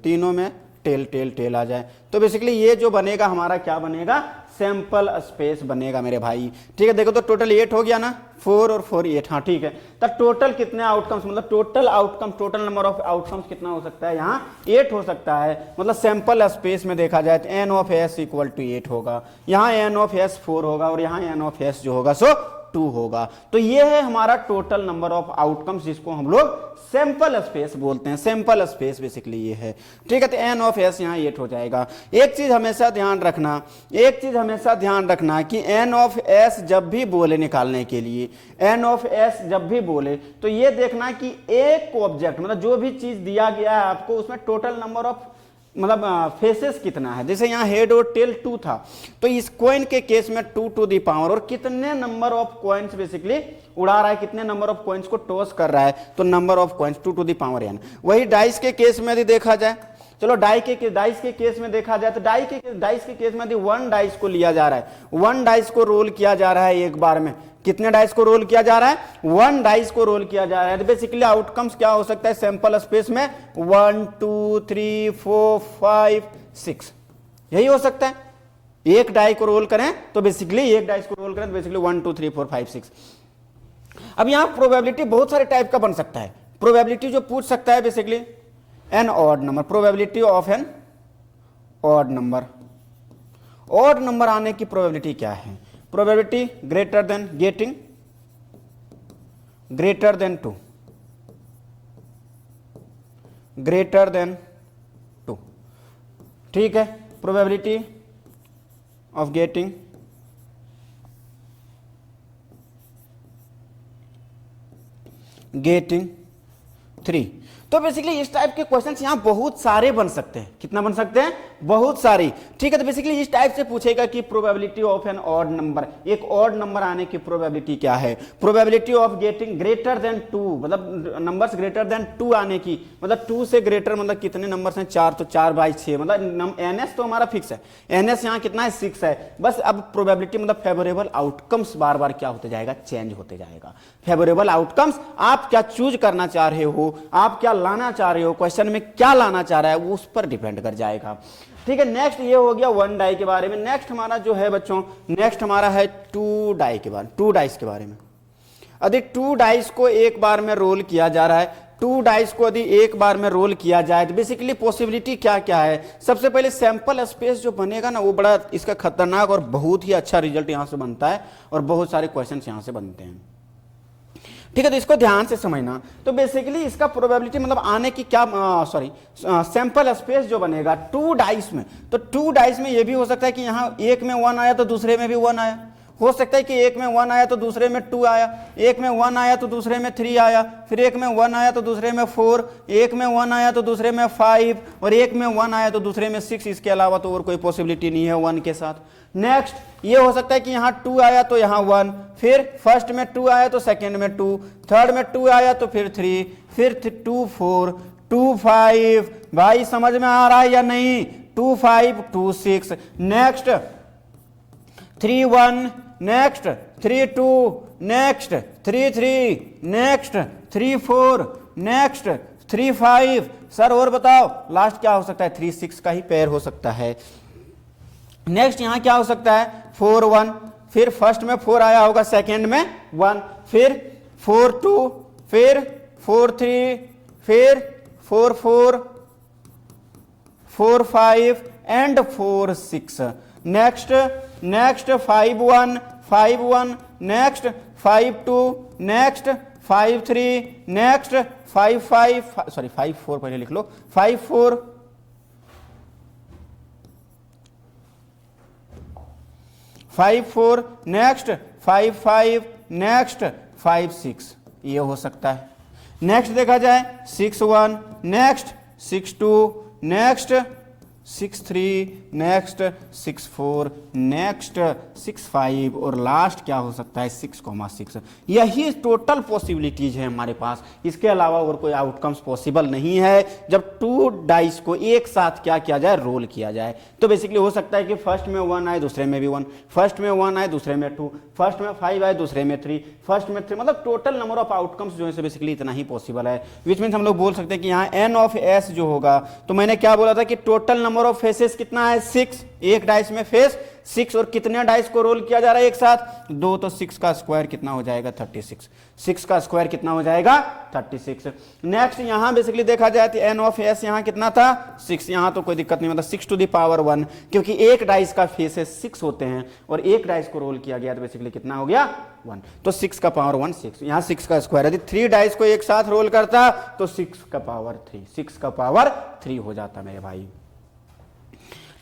तीनों में टेल आ जाए, तो बेसिकली ये जो बनेगा हमारा क्या बनेगा, सैंपल स्पेस बनेगा मेरे भाई, ठीक है। देखो तो टोटल 8 हो गया ना, 4 और 4 8, हाँ ठीक है। तब टोटल कितने आउटकम्स, मतलब टोटल नंबर ऑफ आउटकम्स कितना हो सकता है, यहाँ 8 हो सकता है, मतलब सैंपल स्पेस में देखा जाए तो n(s) = 8 होगा, यहाँ n(s) 4 होगा और यहाँ n(s) जो होगा सो 2 होगा। तो ये है हमारा टोटल नंबर ऑफ आउटकम्स, जिसको हम लोग सैंपल स्पेस बोलते हैं, सैंपल स्पेस बेसिकली ये है, ठीक है। तो n(s) यहाँ 8 हो जाएगा। एक चीज हमेशा ध्यान रखना कि n(s) जब भी बोले निकालने के लिए, n(s) जब भी बोले तो ये देखना कि एक ऑब्जेक्ट, मतलब जो भी चीज दिया गया है आपको, उसमें टोटल नंबर ऑफ मतलब फेसेस कितना है। जैसे यहाँ हेड और टेल 2 था, तो इस कॉइन के केस में 2 टू द पावर, और कितने नंबर ऑफ कॉइन्स बेसिकली उड़ा रहा है, कितने नंबर ऑफ कॉइन्स को टॉस कर रहा है, तो number of coins 2 to the power n। वही डाइस के केस में यदि देखा जाए चलो डाइस के केस में देखा जाए तो डाइस के केस में यदि 1 डाइस को लिया जा रहा है, 1 डाइस को रोल किया जा रहा है एक बार में, कितने डाइस को रोल किया जा रहा है? 1 डाइस को रोल किया जा रहा है। तो बेसिकली आउटकम्स क्या हो सकता है सैंपल स्पेस में? 1 2 3 4 5 6, यही हो सकता है। एक डाई को रोल करें तो बेसिकली 1 डाइस को रोल करें तो बेसिकली 1 2 3 4 5 6। अब यहां प्रोबेबिलिटी बहुत सारे टाइप का बन सकता है। प्रोबेबिलिटी जो पूछ सकता है basically an odd number, probability of an odd number. Odd number आने की प्रोबेबिलिटी क्या है? Probability greater than getting greater than 2, greater than 2, ठीक है। Probability of getting getting 3। तो बेसिकली इस टाइप के क्वेश्चंस यहां बहुत सारे बन सकते हैं। कितना बन सकते हैं? बहुत सारी, ठीक है। तो बेसिकली इस टाइप से पूछेगा कि probability of an odd number, एक ऑड नंबर आने की प्रोबेबिलिटी क्या है? Probability of getting greater than 2, मतलब नंबर्स ग्रेटर देन 2 आने की, मतलब 2 से ग्रेटर मतलब कितने नंबर्स हैं? 4, तो 4/6, मतलब एनएस तो हमारा फिक्स है, एनएस यहां कितना है? 6 है। बस अब प्रोबेबिलिटी मतलब फेवरेबल आउटकम्स बार बार क्या होते जाएगा? चेंज होते जाएगा। फेवरेबल आउटकम्स, आप क्या चूज करना चाह रहे हो, आप क्या लाना चाह रहे हो, क्वेश्चन में क्या लाना चाह रहा है, वो उस पर डिपेंड कर जाएगा, ठीक है। नेक्स्ट ये हो गया 1 डाई के बारे में। नेक्स्ट हमारा जो है बच्चों, नेक्स्ट हमारा है 2 डाई के बारे में, 2 डाइस के बारे में। यदि 2 डाइस को एक बार में रोल किया जा रहा है, 2 डाइस को यदि एक बार में रोल किया जाए तो बेसिकली पॉसिबिलिटी क्या क्या है? सबसे पहले सैंपल स्पेस जो बनेगा ना वो बड़ा इसका खतरनाक और बहुत ही अच्छा रिजल्ट यहां से बनता है और बहुत सारे क्वेश्चन यहां से बनते हैं, ठीक है। तो इसको ध्यान से समझना। तो बेसिकली इसका प्रोबेबिलिटी मतलब आने की क्या, सैंपल स्पेस जो बनेगा 2 डाइस में, तो 2 डाइस में ये भी हो सकता है कि यहाँ एक में 1 आया तो दूसरे में भी 1 आया, हो सकता है कि एक में 1 आया तो दूसरे में 2 आया, एक में 1 आया तो दूसरे में 3 आया, फिर एक में 1 आया तो दूसरे में 4, एक में 1 आया तो दूसरे में 5 और एक में 1 आया तो दूसरे में 6। इसके अलावा तो और कोई पॉसिबिलिटी नहीं है 1 के साथ। नेक्स्ट ये हो सकता है कि यहाँ 2 आया तो यहाँ 1, फिर फर्स्ट में 2 आया तो सेकंड में 2, थर्ड में 2 आया तो फिर 3, फिर 2 4, 2 5। भाई समझ में आ रहा है या नहीं? 2 5 2 6, next 3 1, next 3 2, next 3 3, next 3 4, next 3 5। Sir और बताओ लास्ट क्या हो सकता है? 3 6 का ही पेयर हो सकता है। नेक्स्ट यहां क्या हो सकता है? 4 1, फिर फर्स्ट में 4 आया होगा, सेकेंड में 1, फिर 4 2, फिर 4 3, फिर 4 4, 4 5 and 4 6। Next 5 1, 5 1, next 5 2, next 5 3, next 5 5, sorry 5 4 पहले लिख लो, 5 4, 5 4, नेक्स्ट 5 5, नेक्स्ट 5 6, ये हो सकता है। नेक्स्ट देखा जाए 6 1, नेक्स्ट 6 2, नेक्स्ट 6 3, नेक्स्ट 6 4, नेक्स्ट 6 5 और लास्ट क्या हो सकता है? 6,6। यही टोटल पॉसिबिलिटीज है हमारे पास, इसके अलावा और कोई आउटकम्स पॉसिबल नहीं है जब 2 डाइस को एक साथ क्या किया जाए? रोल किया जाए। तो बेसिकली हो सकता है कि फर्स्ट में 1 आए दूसरे में भी 1, फर्स्ट में 1 आए दूसरे में 2, फर्स्ट में 5 आए दूसरे में 3, फर्स्ट में 3, मतलब टोटल नंबर ऑफ आउटकम्स जो है बेसिकली इतना ही पॉसिबल है। विच मीन्स हम लोग बोल सकते हैं कि यहाँ एन ऑफ एस जो होगा, तो मैंने क्या बोला था कि टोटल नंबर ऑफ फेसेस कितना है? 6, एक डाइस में फेस 6 और कितने डाइस को रोल किया जा रहा है एक साथ? 2, तो 6 का स्क्वायर कितना हो जाएगा? 36। 6 का स्क्वायर कितना हो जाएगा? 36। नेक्स्ट यहां बेसिकली देखा जाए तो एन ऑफ एस यहां कितना था? 6। यहां तो कोई दिक्कत नहीं, मतलब 6 टू द पावर 1, क्योंकि एक डाइस का फेसेस 6 होते हैं और एक डाइस को रोल किया गया तो बेसिकली कितना हो गया? 1। तो 6 का पावर 1 6, यहां 6 का स्क्वायर। यदि 3 डाइस को एक साथ रोल करता तो 6 का पावर 3, 6 का पावर 3 हो जाता मेरे भाई,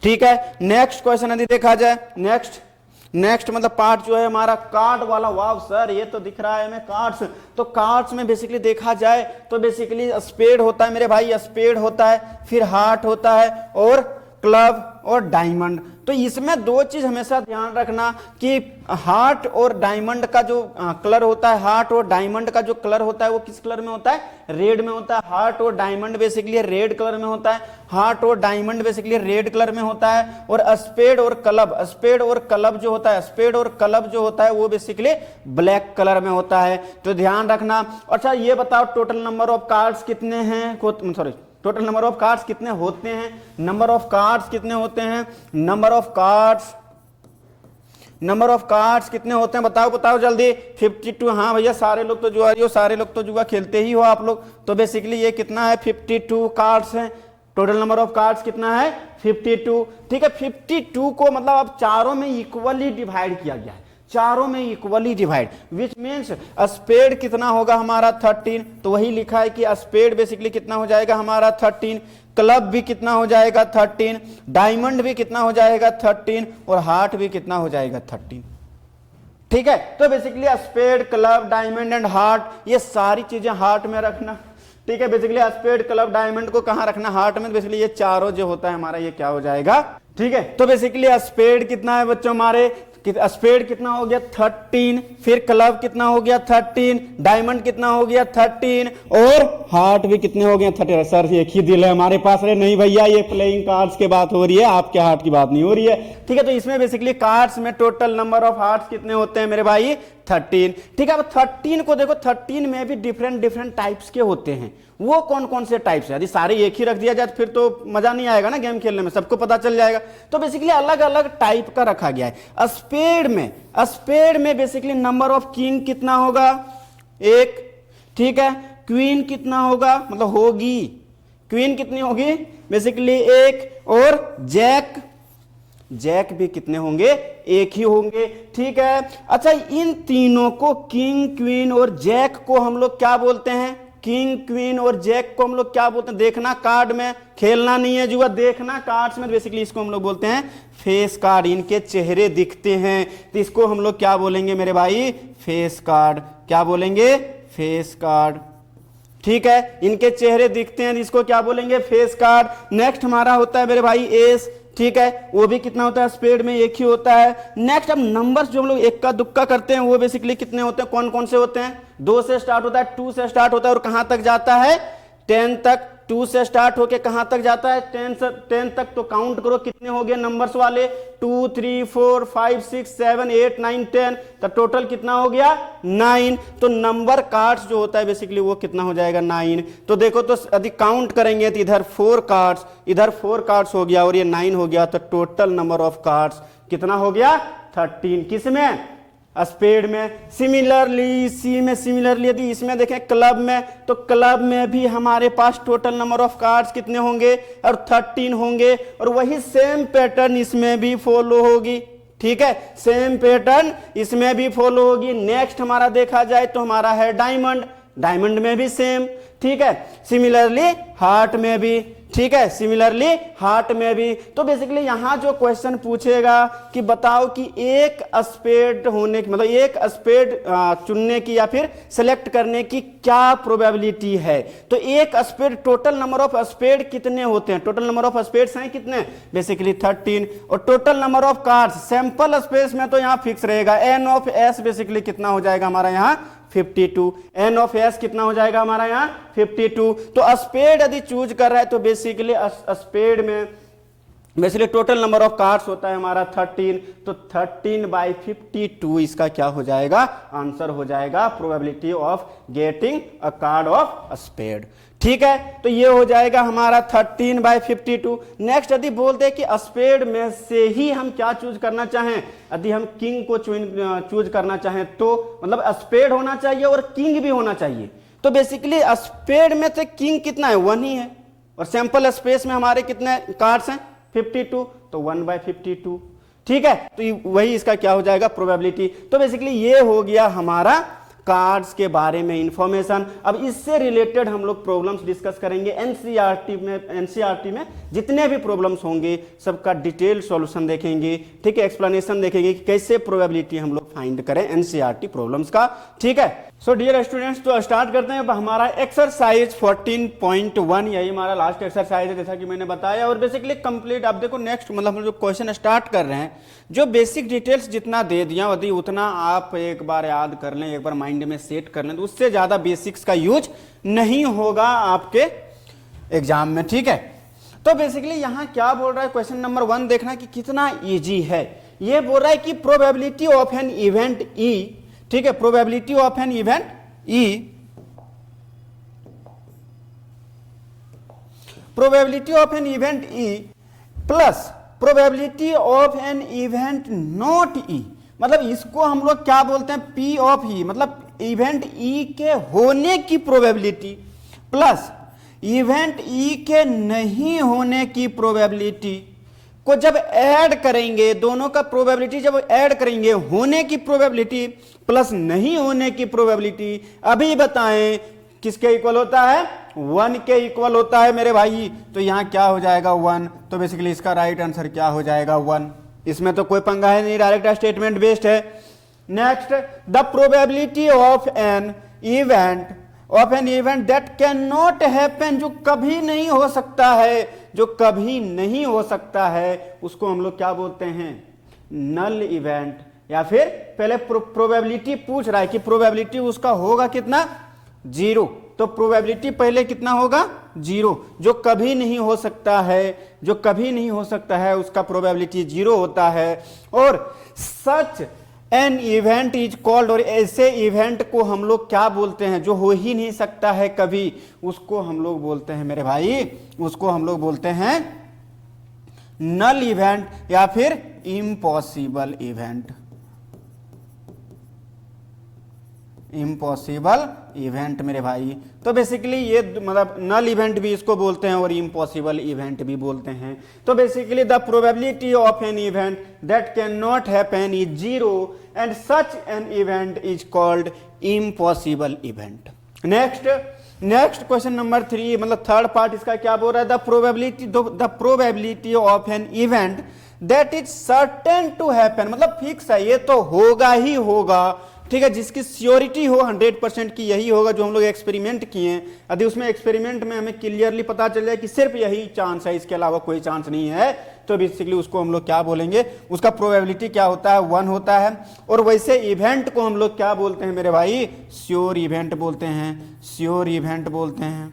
ठीक है। नेक्स्ट क्वेश्चन यदि देखा जाए, नेक्स्ट मतलब पार्ट जो है हमारा कार्ड वाला। वाव सर ये तो दिख रहा है हमें कार्ड्स। तो कार्ड्स में बेसिकली देखा जाए तो बेसिकली स्पेड होता है मेरे भाई, स्पेड होता है, फिर हार्ट होता है और क्लब और डायमंड। तो इसमें दो चीज हमेशा ध्यान रखना कि हार्ट और डायमंड का जो कलर होता है, हार्ट और डायमंड का जो कलर होता है वो किस कलर में होता है, रेड में होता है। हार्ट और डायमंड बेसिकली रेड कलर में होता है, हार्ट और डायमंड बेसिकली रेड कलर में होता है। और स्पेड और क्लब, स्पेड और क्लब जो होता है, स्पेड और क्लब जो होता है वो बेसिकली ब्लैक कलर में होता है। तो ध्यान रखना। अच्छा ये बताओ टोटल नंबर ऑफ कार्ड्स कितने हैं, sorry total number of cards कितने होते हैं, नंबर ऑफ कार्ड्स कितने होते हैं, नंबर ऑफ कार्ड्स कितने होते हैं, बताओ बताओ जल्दी। 52। हाँ भैया सारे लोग तो जुआ, सारे लोग तो जुआ खेलते ही हो आप लोग। तो बेसिकली ये कितना है, 52 कार्ड्स हैं। टोटल नंबर ऑफ कार्ड्स कितना है, 52। ठीक है, 52 को मतलब अब चारों में इक्वली डिवाइड किया गया है, चारों में equally divide, which means spade कितना होगा हमारा 13। तो वही लिखा है कि स्पेड बेसिकली कितना हो जाएगा हमारा 13, क्लब भी कितना हो जाएगा 13, डायमंड भी कितना हो जाएगा 13 और हार्ट भी कितना हो जाएगा 13। ठीक है, तो basically spade, club, diamond and heart ये सारी चीजें हार्ट में रखना। ठीक है, बेसिकली स्पेड, क्लब, डायमंड को कहां रखना, हार्ट में। बेसिकली ये चारों जो होता है हमारा ये क्या हो जाएगा। ठीक है, तो बेसिकली स्पेड कितना है बच्चों हमारे, स्पेड कितना हो गया 13, फिर क्लब कितना हो गया 13, डायमंड कितना हो गया 13 और हार्ट भी कितने हो गए 13। सर एक ही दिल है हमारे पास। अरे नहीं भैया ये प्लेइंग कार्ड्स की बात हो रही है, आपके हार्ट की बात नहीं हो रही है। ठीक है, तो इसमें बेसिकली कार्ड्स में टोटल नंबर ऑफ हार्ट्स कितने होते हैं मेरे भाई 13। ठीक है, अब 13 को देखो, 13 में भी डिफरेंट टाइप्स के होते हैं। वो कौन कौन से टाइप्स है, यदि सारे एक ही रख दिया जाए तो फिर तो मजा नहीं आएगा ना गेम खेलने में, सबको पता चल जाएगा। तो बेसिकली अलग अलग टाइप का रखा गया है। स्पेड में बेसिकली नंबर ऑफ किंग कितना होगा, एक। ठीक है, क्वीन कितना होगा, मतलब होगी, क्वीन कितनी होगी बेसिकली एक। और जैक भी कितने होंगे, एक ही होंगे। ठीक है, अच्छा इन तीनों को, किंग, क्वीन और जैक को हम लोग क्या बोलते हैं, किंग, क्वीन और जैक को हम लोग क्या बोलते हैं, देखना कार्ड में, खेलना नहीं है जुआ, देखना कार्ड्स में। बेसिकली इसको हम लोग बोलते हैं फेस कार्ड, इनके चेहरे दिखते हैं तो इसको हम लोग क्या बोलेंगे मेरे भाई, फेस कार्ड। क्या बोलेंगे, फेस कार्ड। ठीक है, इनके चेहरे दिखते हैं, इसको क्या बोलेंगे, फेस कार्ड। नेक्स्ट हमारा होता है मेरे भाई एस। ठीक है, वो भी कितना होता है, स्पेड में एक ही होता है। नेक्स्ट अब नंबर्स जो हम लोग इक्का दुक्का करते हैं वो बेसिकली कितने होते हैं, कौन कौन से होते हैं, 2 से स्टार्ट होता है, 2 से स्टार्ट होता है और कहां तक जाता है 10 तक। 2 से स्टार्ट होके कहां तक जाता है 10 तक। तो काउंट करो कितने हो गए नंबर्स वाले, 2 3 4 5 6 7 8 9 10। तो टोटल कितना हो गया 9। तो नंबर कार्ड्स जो होता है बेसिकली वो कितना हो जाएगा 9। तो देखो, तो यदि काउंट करेंगे तो इधर 4 कार्ड्स, इधर 4 कार्ड्स हो गया और ये 9 हो गया। तो टोटल नंबर ऑफ कार्ड्स कितना हो गया 13। किसमें, स्पेड में। सिमिलरली सी में, सिमिलरली यदि इसमें देखें क्लब में, तो क्लब में भी हमारे पास टोटल नंबर ऑफ कार्ड्स कितने होंगे, और 13 होंगे। और वही सेम पैटर्न इसमें भी फॉलो होगी। ठीक है, सेम पैटर्न इसमें भी फॉलो होगी। नेक्स्ट हमारा देखा जाए तो हमारा है डायमंड, डायमंड में भी सेम। ठीक है, सिमिलरली हार्ट में भी। ठीक है, सिमिलरली हार्ट में भी। तो बेसिकली यहां जो क्वेश्चन पूछेगा कि बताओ कि एक स्पेड होने की, मतलब एक स्पेड चुनने की या फिर सेलेक्ट करने की क्या प्रोबेबिलिटी है। तो एक spade, total number of spade कितने होते हैं, टोटल नंबर ऑफ स्पेड्स हैं कितने, बेसिकली 13। और total number of cards sample space में तो यहां फिक्स रहेगा, एन ऑफ एस बेसिकली कितना हो जाएगा हमारा यहां 52। एन ऑफ एस कितना हो जाएगा हमारा यहाँ 52। तो स्पेड यदि चूज कर रहा है तो बेसिकली स्पेड में basically total number of cards होता है हमारा 13। तो 13/52 इसका क्या हो जाएगा, आंसर हो जाएगा probability of getting a card of spade. ठीक है, तो ये हो जाएगा हमारा 13/52। नेक्स्ट यदि बोलते हैं कि स्पेड में से ही हम क्या चूज करना चाहें, यदि हम किंग को चूज करना चाहें तो मतलब स्पेड होना चाहिए और किंग भी होना चाहिए। तो बेसिकली स्पेड में से किंग कितना है, 1 ही है। और सैंपल स्पेस में हमारे कितने कार्ड्स हैं 52, तो 1/52। ठीक है, तो वही इसका क्या हो जाएगा प्रोबेबिलिटी। तो बेसिकली ये हो गया हमारा कार्ड्स के बारे में इंफॉर्मेशन। अब इससे रिलेटेड हम लोग प्रॉब्लम्स डिस्कस करेंगे एनसीईआरटी में जितने भी प्रॉब्लम्स होंगे सबका डिटेल सॉल्यूशन देखेंगे। ठीक है, एक्सप्लेनेशन देखेंगे कि कैसे प्रोबेबिलिटी हम लोग फाइंड करें एनसीईआरटी प्रॉब्लम्स का। ठीक है, सो डियर स्टूडेंट्स, तो स्टार्ट करते हैं अब हमारा एक्सरसाइज 14.1। यही हमारा लास्ट एक्सरसाइज है जैसा कि मैंने बताया, और बेसिकली कंप्लीट। आप देखो नेक्स्ट मतलब हम जो क्वेश्चन स्टार्ट कर रहे हैं, जो बेसिक डिटेल्स जितना दे दिया यदि उतना आप एक बार याद कर लें, एक बार माइंड में सेट कर लें, तो उससे ज़्यादा बेसिक्स का यूज नहीं होगा आपके एग्जाम में, ठीक है। तो बेसिकली यहाँ क्या बोल रहा है, क्वेश्चन नंबर 1 देखना कि कितना ईजी है। ये बोल रहा है कि probability of an event E, ठीक है, probability of an event E, probability of an event E plus probability of an event not E, मतलब इसको हम लोग क्या बोलते हैं, पी ऑफ ई, मतलब इवेंट ई के होने की प्रोबेबिलिटी प्लस इवेंट ई के नहीं होने की प्रोबेबिलिटी को जब ऐड करेंगे, दोनों का प्रोबेबिलिटी जब ऐड करेंगे, होने की प्रोबेबिलिटी प्लस नहीं होने की प्रोबेबिलिटी, अभी बताएं किसके इक्वल होता है, 1 के इक्वल होता है मेरे भाई। तो यहां क्या हो जाएगा 1, तो बेसिकली इसका राइट आंसर क्या हो जाएगा 1। इसमें तो कोई पंगा है नहीं, डायरेक्ट स्टेटमेंट बेस्ड है। Next, the probability of an event that can not happen, जो कभी नहीं हो सकता है, जो कभी नहीं हो सकता है, उसको हम लोग क्या बोलते हैं, नल इवेंट। या फिर पहले प्रोबेबिलिटी पूछ रहा है कि प्रोबेबिलिटी उसका होगा कितना, 0, तो प्रोबेबिलिटी पहले कितना होगा, 0। जो कभी नहीं हो सकता है, जो कभी नहीं हो सकता है उसका प्रोबेबिलिटी 0 होता है। और सच एन इवेंट इज कॉल्ड, और ऐसे इवेंट को हम लोग क्या बोलते हैं, जो हो ही नहीं सकता है कभी, उसको हम लोग बोलते हैं मेरे भाई, उसको हम लोग बोलते हैं नल इवेंट या फिर इम्पॉसिबल इवेंट, इम्पॉसिबल इवेंट मेरे भाई। तो बेसिकली ये मतलब नल इवेंट भी इसको बोलते हैं और इम्पॉसिबल इवेंट भी बोलते हैं। तो basically the probability of an event that can not happen is 0 and such an event is called impossible event. Next question number 3, मतलब थर्ड पार्ट इसका क्या बोल रहा है, the probability of an event that is certain to happen, मतलब fix है, ये तो होगा ही होगा, ठीक है, जिसकी श्योरिटी हो 100% की यही होगा, जो हम लोग एक्सपेरिमेंट किए हैं। यदि उसमें एक्सपेरिमेंट में हमें क्लियरली पता चल जाए कि सिर्फ यही चांस है, इसके अलावा कोई चांस नहीं है, तो बेसिकली उसको हम लोग क्या बोलेंगे, उसका प्रोबेबिलिटी क्या होता है, 1 होता है। और वैसे इवेंट को हम लोग क्या बोलते हैं मेरे भाई, श्योर इवेंट बोलते हैं, श्योर इवेंट बोलते हैं,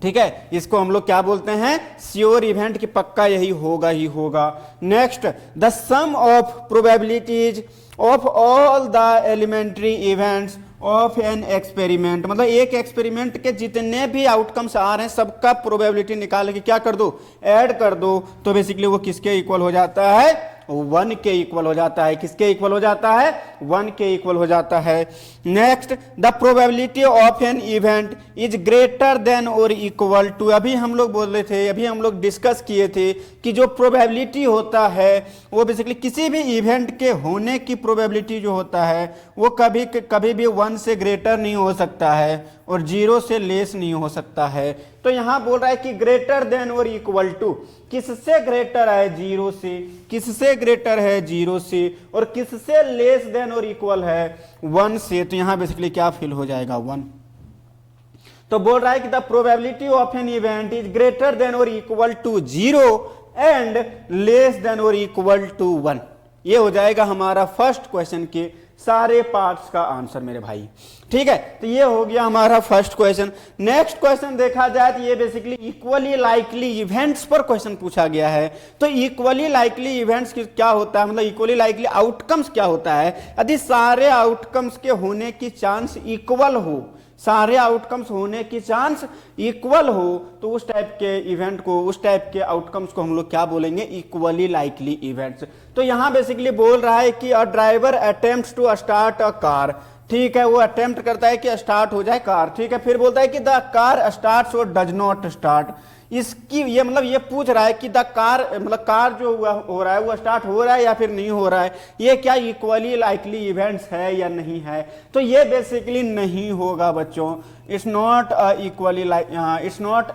ठीक है, इसको हम लोग क्या बोलते हैं, श्योर इवेंट की पक्का यही होगा ही होगा। Next, the sum of probabilities of all the elementary events of an experiment, मतलब एक एक्सपेरिमेंट के जितने भी आउटकम्स आ रहे हैं सबका प्रोबेबिलिटी निकाल के क्या कर दो, ऐड कर दो, तो बेसिकली वो किसके इक्वल हो जाता है, 1 के इक्वल हो जाता है। किसके इक्वल हो जाता है, 1 के इक्वल हो जाता है। Next, the probability of an event is greater than और इक्वल टू, अभी हम लोग बोल रहे थे, अभी हम लोग डिस्कस किए थे कि जो प्रोबेबिलिटी होता है वो बेसिकली किसी भी इवेंट के होने की प्रोबेबिलिटी जो होता है वो कभी भी 1 से ग्रेटर नहीं हो सकता है और 0 से लेस नहीं हो सकता है। तो यहां बोल रहा है कि ग्रेटर देन और इक्वल टू, किससे ग्रेटर है, 0 से, किससे ग्रेटर है 0 से, और किससे लेस देन और इक्वल है 1 से। तो यहां बेसिकली क्या फिल हो जाएगा, 1। तो बोल रहा है कि the probability of an event is greater than और equal to 0 and less than और इक्वल टू 1। ये हो जाएगा हमारा फर्स्ट क्वेश्चन के सारे पार्ट्स का आंसर मेरे भाई, ठीक है। तो ये हो गया हमारा फर्स्ट क्वेश्चन। नेक्स्ट क्वेश्चन देखा जाए तो ये बेसिकली इक्वली लाइकली इवेंट्स पर क्वेश्चन पूछा गया है। तो इक्वली लाइकली इवेंट्स क्या होता है, मतलब इक्वली लाइकली आउटकम्स क्या होता है, यदि सारे आउटकम्स के होने की चांस इक्वल हो, सारे आउटकम्स होने की चांस इक्वल हो, तो उस टाइप के इवेंट को, उस टाइप के आउटकम्स को हम लोग क्या बोलेंगे, इक्वली लाइकली इवेंट्स। तो यहां बेसिकली बोल रहा है कि a driver attempts to start a car, ठीक है, वो अटेम्प्ट करता है कि स्टार्ट हो जाए कार, ठीक है, फिर बोलता है कि द कार स्टार्ट्स और डज नॉट स्टार्ट। इसकी ये मतलब ये पूछ रहा है कि द कार, मतलब कार जो हो रहा है वो स्टार्ट हो रहा है या फिर नहीं हो रहा है, ये क्या इक्वली लाइकली इवेंट्स है या नहीं है। तो ये बेसिकली नहीं होगा बच्चों, it's not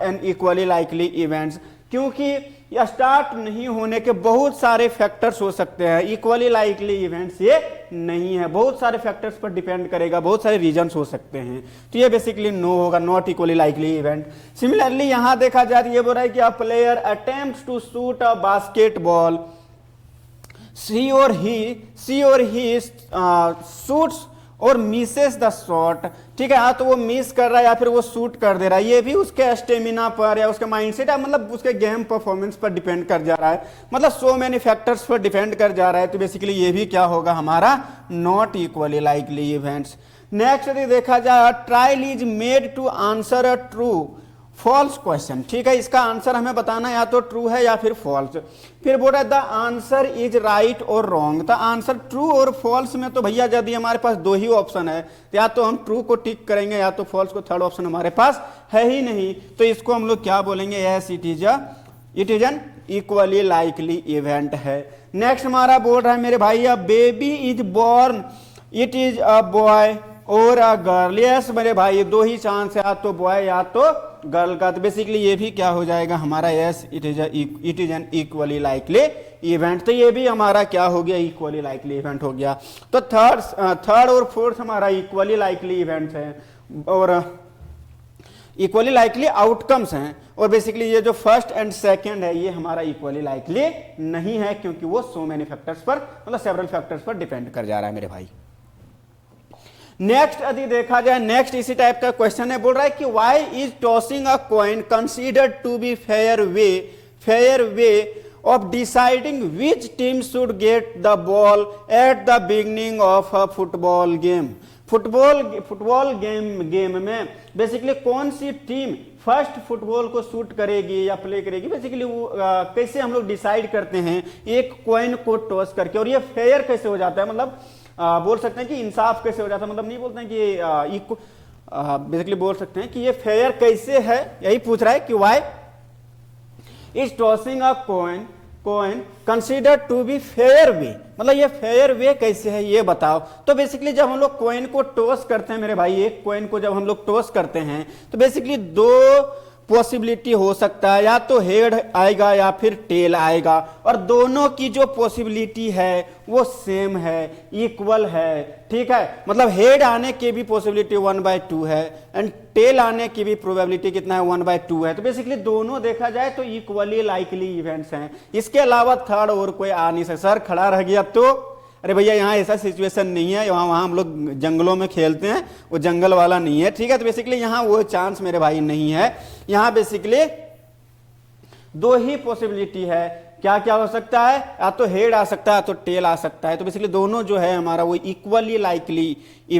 an equally likely events. क्योंकि स्टार्ट नहीं होने के बहुत सारे फैक्टर्स हो सकते हैं, इक्वली लाइकली इवेंट्स ये नहीं है, बहुत सारे फैक्टर्स पर डिपेंड करेगा, बहुत सारे रीजंस हो सकते हैं, तो ये बेसिकली नो होगा, not equally likely event. Similarly यहां देखा जाए तो ये बोल रहा है कि a player attempts to shoot a basketball, see और ही शूट्स और मिसेस द शॉट, ठीक है, या तो वो मिस कर रहा है या फिर वो शूट कर दे रहा है, ये भी उसके स्टेमिना पर या उसके माइंडसेट है, मतलब उसके गेम परफॉर्मेंस पर डिपेंड कर जा रहा है, मतलब सो मेनी फैक्टर्स पर डिपेंड कर जा रहा है, तो बेसिकली ये भी क्या होगा हमारा not equally likely events. Next यदि देखा जाए trial is made to answer a true false question, ठीक है, इसका आंसर हमें बताना या तो ट्रू है या फिर फॉल्स। फिर बोल रहा है द आंसर इज राइट और रॉन्ग, तो आंसर ट्रू और फॉल्स में तो भैया यदि हमारे पास दो ही ऑप्शन है, या तो हम ट्रू को टिक करेंगे या तो फॉल्स को, थर्ड ऑप्शन हमारे पास है ही नहीं, तो इसको हम लोग क्या बोलेंगे, yes it is an equally likely event है। नेक्स्ट हमारा बोल रहा है मेरे भाई a baby is born, it is a boy और अ गर्ल, यस मेरे भाई दो ही चांस है, या तो बॉय या तो गर्ल का, तो बेसिकली ये भी क्या हो जाएगा हमारा yes it is an equally likely event, तो ये भी हमारा क्या हो गया इक्वली लाइकली इवेंट हो गया। तो थर्ड और फोर्थ हमारा इक्वली लाइकली इवेंट्स हैं और इक्वली लाइकली आउटकम्स हैं, और बेसिकली ये जो फर्स्ट एंड सेकंड है ये हमारा इक्वली लाइकली नहीं है, क्योंकि वो सो मेनी फैक्टर्स पर, मतलब सेवरल फैक्टर्स पर डिपेंड कर जा रहा है मेरे भाई। नेक्स्ट यदि देखा जाए, नेक्स्ट इसी टाइप का क्वेश्चन है, बोल रहा है कि why is tossing a coin considered to be fair way of deciding which team should get the ball at the beginning of a football game. Football game में बेसिकली कौन सी टीम फर्स्ट फुटबॉल को shoot करेगी या play करेगी, basically वो कैसे हम लोग डिसाइड करते हैं एक कॉइन को टॉस करके, और ये फेयर कैसे हो जाता है, मतलब बोल सकते हैं कि इंसाफ कैसे हो जाता है, मतलब नहीं बोलते हैं कि बेसिकली बोल सकते हैं कि ये फेयर कैसे है, यही पूछ रहा है कि why is tossing a coin consider to be fair way, मतलब ये फेयर वे कैसे है ये बताओ। तो बेसिकली जब हम लोग कॉइन को टॉस करते हैं मेरे भाई, एक कॉइन को जब हम लोग टॉस करते हैं तो बेसिकली दो पॉसिबिलिटी हो सकता है, या तो हेड आएगा या फिर टेल आएगा, और दोनों की जो पॉसिबिलिटी है वो सेम है, इक्वल है, ठीक है, मतलब हेड आने की भी पॉसिबिलिटी 1/2 है एंड टेल आने की भी प्रोबेबिलिटी कितना है 1/2 है, तो बेसिकली दोनों देखा जाए तो इक्वली लाइकली इवेंट्स हैं, इसके अलावा थर्ड और कोई आ नहीं सकता। सर खड़ा रह गया तो अरे भैया यहाँ ऐसा सिचुएशन नहीं है, वहाँ हम लोग जंगलों में खेलते हैं, वो जंगल वाला नहीं है, ठीक है, तो बेसिकली यहाँ वो चांस मेरे भाई नहीं है, यहाँ बेसिकली दो ही पॉसिबिलिटी है, क्या क्या हो सकता है, या तो हेड आ सकता है या तो टेल आ सकता है, तो बेसिकली दोनों जो है हमारा वो इक्वली लाइकली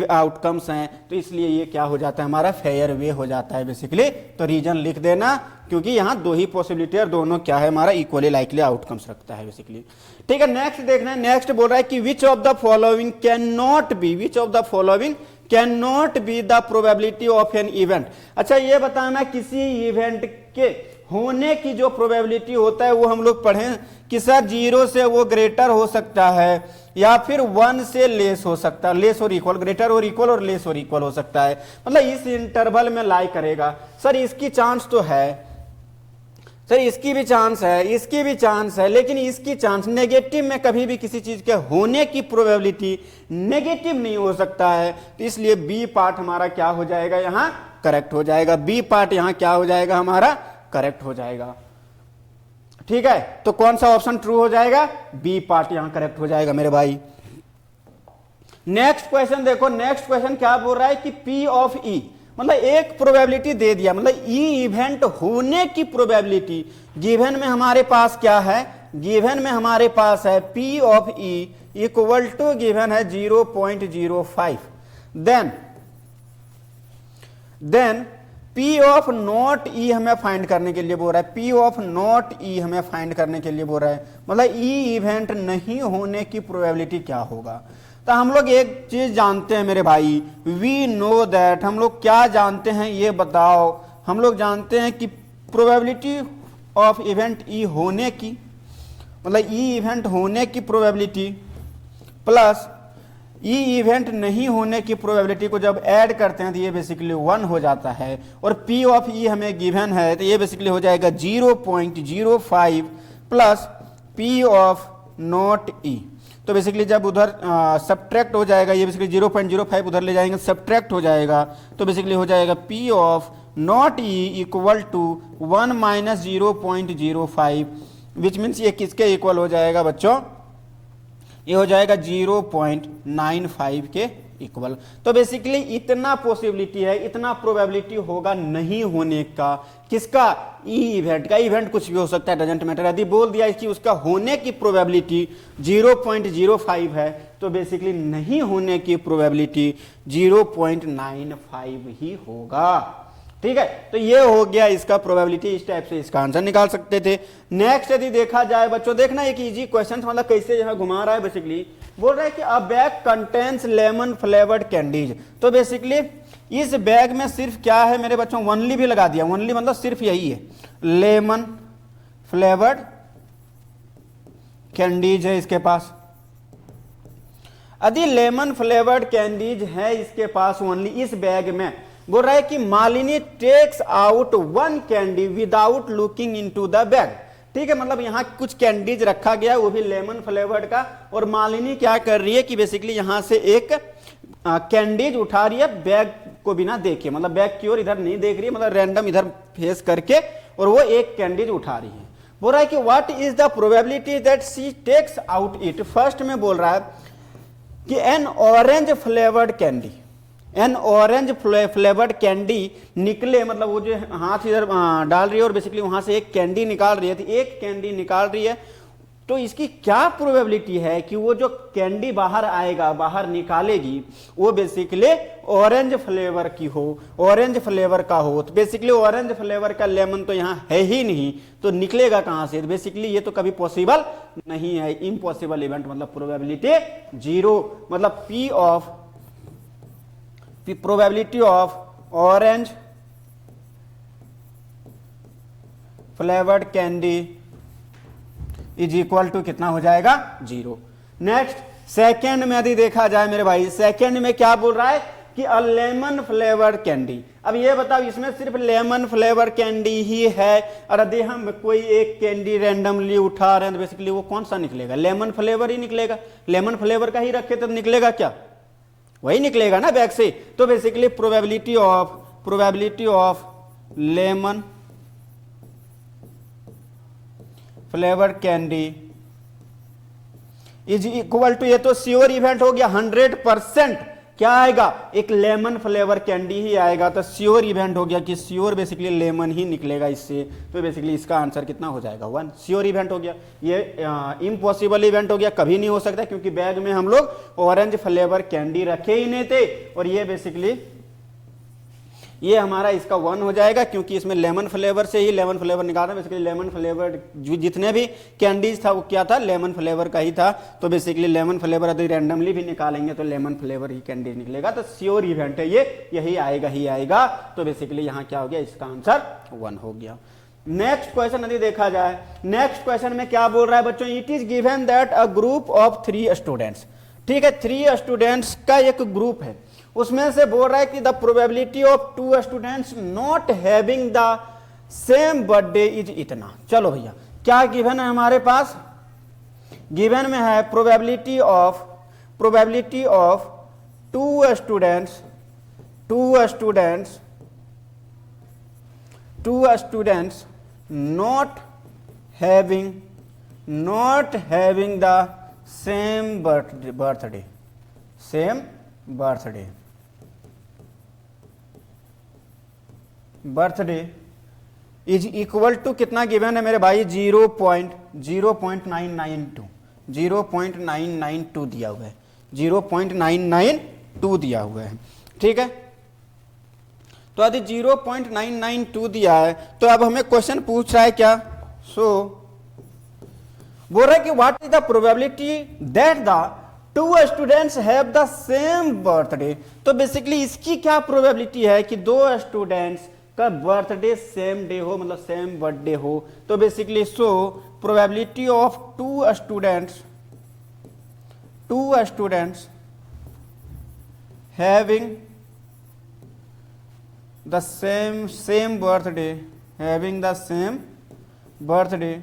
आउटकम्स हैं, तो इसलिए ये क्या हो जाता है हमारा फेयर वे हो जाता है बेसिकली। तो रीजन लिख देना, क्योंकि यहाँ दो ही पॉसिबिलिटी और दोनों क्या है हमारा इक्वली लाइकली आउटकम्स रखता है बेसिकली, ठीक है। नेक्स्ट देखना है, नेक्स्ट बोल रहा है कि विच of the following can not be the probability of an event. अच्छा ये बताना किसी इवेंट के होने की जो प्रोबेबिलिटी होता है वो हम लोग पढ़ें कि सर 0 से वो ग्रेटर हो सकता है या फिर 1 से लेस हो सकता है, लेस और इक्वल, ग्रेटर और इक्वल और लेस और इक्वल हो सकता है, मतलब इस इंटरवल में लाई करेगा। सर इसकी चांस तो है, सर इसकी भी चांस है, इसकी भी चांस है, लेकिन इसकी चांस नेगेटिव में कभी भी किसी चीज के होने की प्रोबेबिलिटी नेगेटिव नहीं हो सकता है, तो इसलिए बी पार्ट हमारा क्या हो जाएगा यहां करेक्ट हो जाएगा, बी पार्ट यहां क्या हो जाएगा हमारा करेक्ट हो जाएगा, ठीक है। तो कौन सा ऑप्शन ट्रू हो जाएगा, बी पार्ट यहां करेक्ट हो जाएगा मेरे भाई। नेक्स्ट क्वेश्चन देखो, नेक्स्ट क्वेश्चन क्या बोल रहा है कि पी ऑफ ई, मतलब एक प्रोबेबिलिटी दे दिया, मतलब ई इवेंट होने की प्रोबेबिलिटी गिवन में हमारे पास क्या है, गिवन में हमारे पास है P of E equal to given है 0.05, then P of not E हमें फाइंड करने के लिए बोल रहा है, पी ऑफ नॉट ई हमें फाइंड करने के लिए बोल रहा है, मतलब ई इवेंट नहीं होने की प्रोबेबिलिटी क्या होगा। तो हम लोग एक चीज जानते हैं मेरे भाई, वी नो दैट, हम लोग क्या जानते हैं ये बताओ, हम लोग जानते हैं कि प्रोबेबिलिटी ऑफ इवेंट ई होने की, मतलब ई इवेंट होने की प्रोबेबिलिटी प्लस ई इवेंट नहीं होने की प्रोबेबिलिटी को जब ऐड करते हैं तो ये बेसिकली 1 हो जाता है, और पी ऑफ ई हमें गिवन है तो ये बेसिकली हो जाएगा 0.05 प्लस पी ऑफ नॉट ई। तो बेसिकली जब उधर सब्ट्रैक्ट हो जाएगा, ये बेसिकली 0.05 उधर ले जाएंगे, सब्ट्रैक्ट हो जाएगा, तो बेसिकली हो जाएगा P of not E equal to 1 minus 0.05, which means ये किसके इक्वल हो जाएगा बच्चों, ये हो जाएगा 0.95 के इक्वल। तो बेसिकली इतना पॉसिबिलिटी है, इतना प्रोबेबिलिटी होगा नहीं होने का, किसका, ई इवेंट का। इवेंट कुछ भी हो सकता है, डजेंट मैटर। यदि बोल दिया कि उसका होने की प्रोबेबिलिटी 0.05 है तो बेसिकली नहीं होने की प्रोबेबिलिटी 0.95 ही होगा। ठीक है, तो ये हो गया इसका प्रोबेबिलिटी। इस टाइप से इसका आंसर निकाल सकते थे। नेक्स्ट यदि देखा जाए बच्चों, देखना एक इजी क्वेश्चन, मतलब कैसे यहाँ घुमा रहा है, बेसिकली बोल रहा है कि अ bag contains lemon flavoured candies. तो बेसिकली इस बैग में सिर्फ क्या है मेरे बच्चों, ओनली भी लगा दिया, ओनली मतलब सिर्फ यही है, लेमन फ्लेवर्ड कैंडीज है इसके पास। यदि लेमन फ्लेवर्ड कैंडीज है इसके पास ओनली इस बैग में, बोल रहा है कि Malini takes out 1 candy without looking into the bag. ठीक है, मतलब यहाँ कुछ कैंडीज रखा गया वो भी लेमन फ्लेवर्ड का, और मालिनी क्या कर रही है कि बेसिकली यहां से एक कैंडीज उठा रही है बैग को बिना देखे, मतलब बैग की ओर इधर नहीं देख रही है, मतलब रैंडम इधर फेस करके, और वो एक कैंडीज उठा रही है। बोल रहा है कि what is the probability that she takes out it. First में बोल रहा है कि an orange flavoured candy, an orange flavoured candy निकले, मतलब वो जो हाथ इधर डाल रही है और बेसिकली वहां से एक कैंडी निकाल रही है, तो एक कैंडी निकाल रही है, तो इसकी क्या प्रोबेबिलिटी है कि वो जो कैंडी बाहर आएगा, बाहर निकालेगी, वो बेसिकली ऑरेंज फ्लेवर की हो, ऑरेंज फ्लेवर का हो। तो बेसिकली ऑरेंज फ्लेवर का लेमन तो यहाँ है ही नहीं, तो निकलेगा कहां से, बेसिकली ये तो कभी पॉसिबल नहीं है, इम्पॉसिबल इवेंट, मतलब प्रोबेबिलिटी 0, मतलब P of probability of orange flavoured candy is equal to कितना हो जाएगा, 0। नेक्स्ट सेकेंड में यदि देखा जाए मेरे भाई, सेकेंड में क्या बोल रहा है कि अ लेमन फ्लेवर्ड कैंडी। अब ये बताओ इसमें सिर्फ लेमन फ्लेवर कैंडी ही है, और यदि हम कोई एक कैंडी रैंडमली उठा रहे हैं तो बेसिकली वो कौन सा निकलेगा, लेमन फ्लेवर ही निकलेगा। लेमन फ्लेवर का ही रखे तो निकलेगा क्या, वही निकलेगा ना बैग से। तो basically probability of lemon flavoured candy is equal to, ये तो श्योर इवेंट हो गया, 100% क्या आएगा, एक लेमन फ्लेवर कैंडी ही आएगा, तो श्योर इवेंट हो गया कि श्योर बेसिकली लेमन ही निकलेगा इससे। तो बेसिकली इसका आंसर कितना हो जाएगा, 1, श्योर इवेंट हो गया। ये इम्पॉसिबल इवेंट हो गया, कभी नहीं हो सकता, क्योंकि बैग में हम लोग ऑरेंज फ्लेवर कैंडी रखे ही नहीं थे, और ये बेसिकली ये हमारा इसका 1 हो जाएगा, क्योंकि इसमें लेमन फ्लेवर से ही लेमन फ्लेवर निकालना, बेसिकली लेमन फ्लेवर जितने भी कैंडीज था वो क्या था, लेमन फ्लेवर का ही था। तो बेसिकली लेमन फ्लेवर यदि रैंडमली भी निकालेंगे तो लेमन फ्लेवर ही कैंडी निकलेगा, तो श्योर इवेंट है ये, यही आएगा ही आएगा। तो बेसिकली यहाँ क्या हो गया, इसका आंसर 1 हो गया। नेक्स्ट क्वेश्चन यदि देखा जाए, नेक्स्ट क्वेश्चन में क्या बोल रहा है बच्चों, it is given that a group of 3 students. ठीक है, 3 स्टूडेंट्स का एक ग्रुप है, उसमें से बोल रहा है कि the probability of 2 students not having the same birthday is इतना। चलो भैया, क्या गिवन है हमारे पास, गिवन में है probability of 2 students not having the same birthday is equal to कितना गिवन है मेरे भाई, 0.992 दिया हुआ है, 0.992 दिया हुआ है। ठीक है, तो यदि 0.992 दिया है तो अब हमें क्वेश्चन पूछ रहा है क्या, बोल रहा है कि what is the probability that the 2 students have the same birthday. तो बेसिकली इसकी क्या प्रोबेबिलिटी है कि 2 स्टूडेंट्स का बर्थडे सेम डे हो, मतलब सेम बर्थडे हो। तो basically probability of 2 students having the same birthday, having the same birthday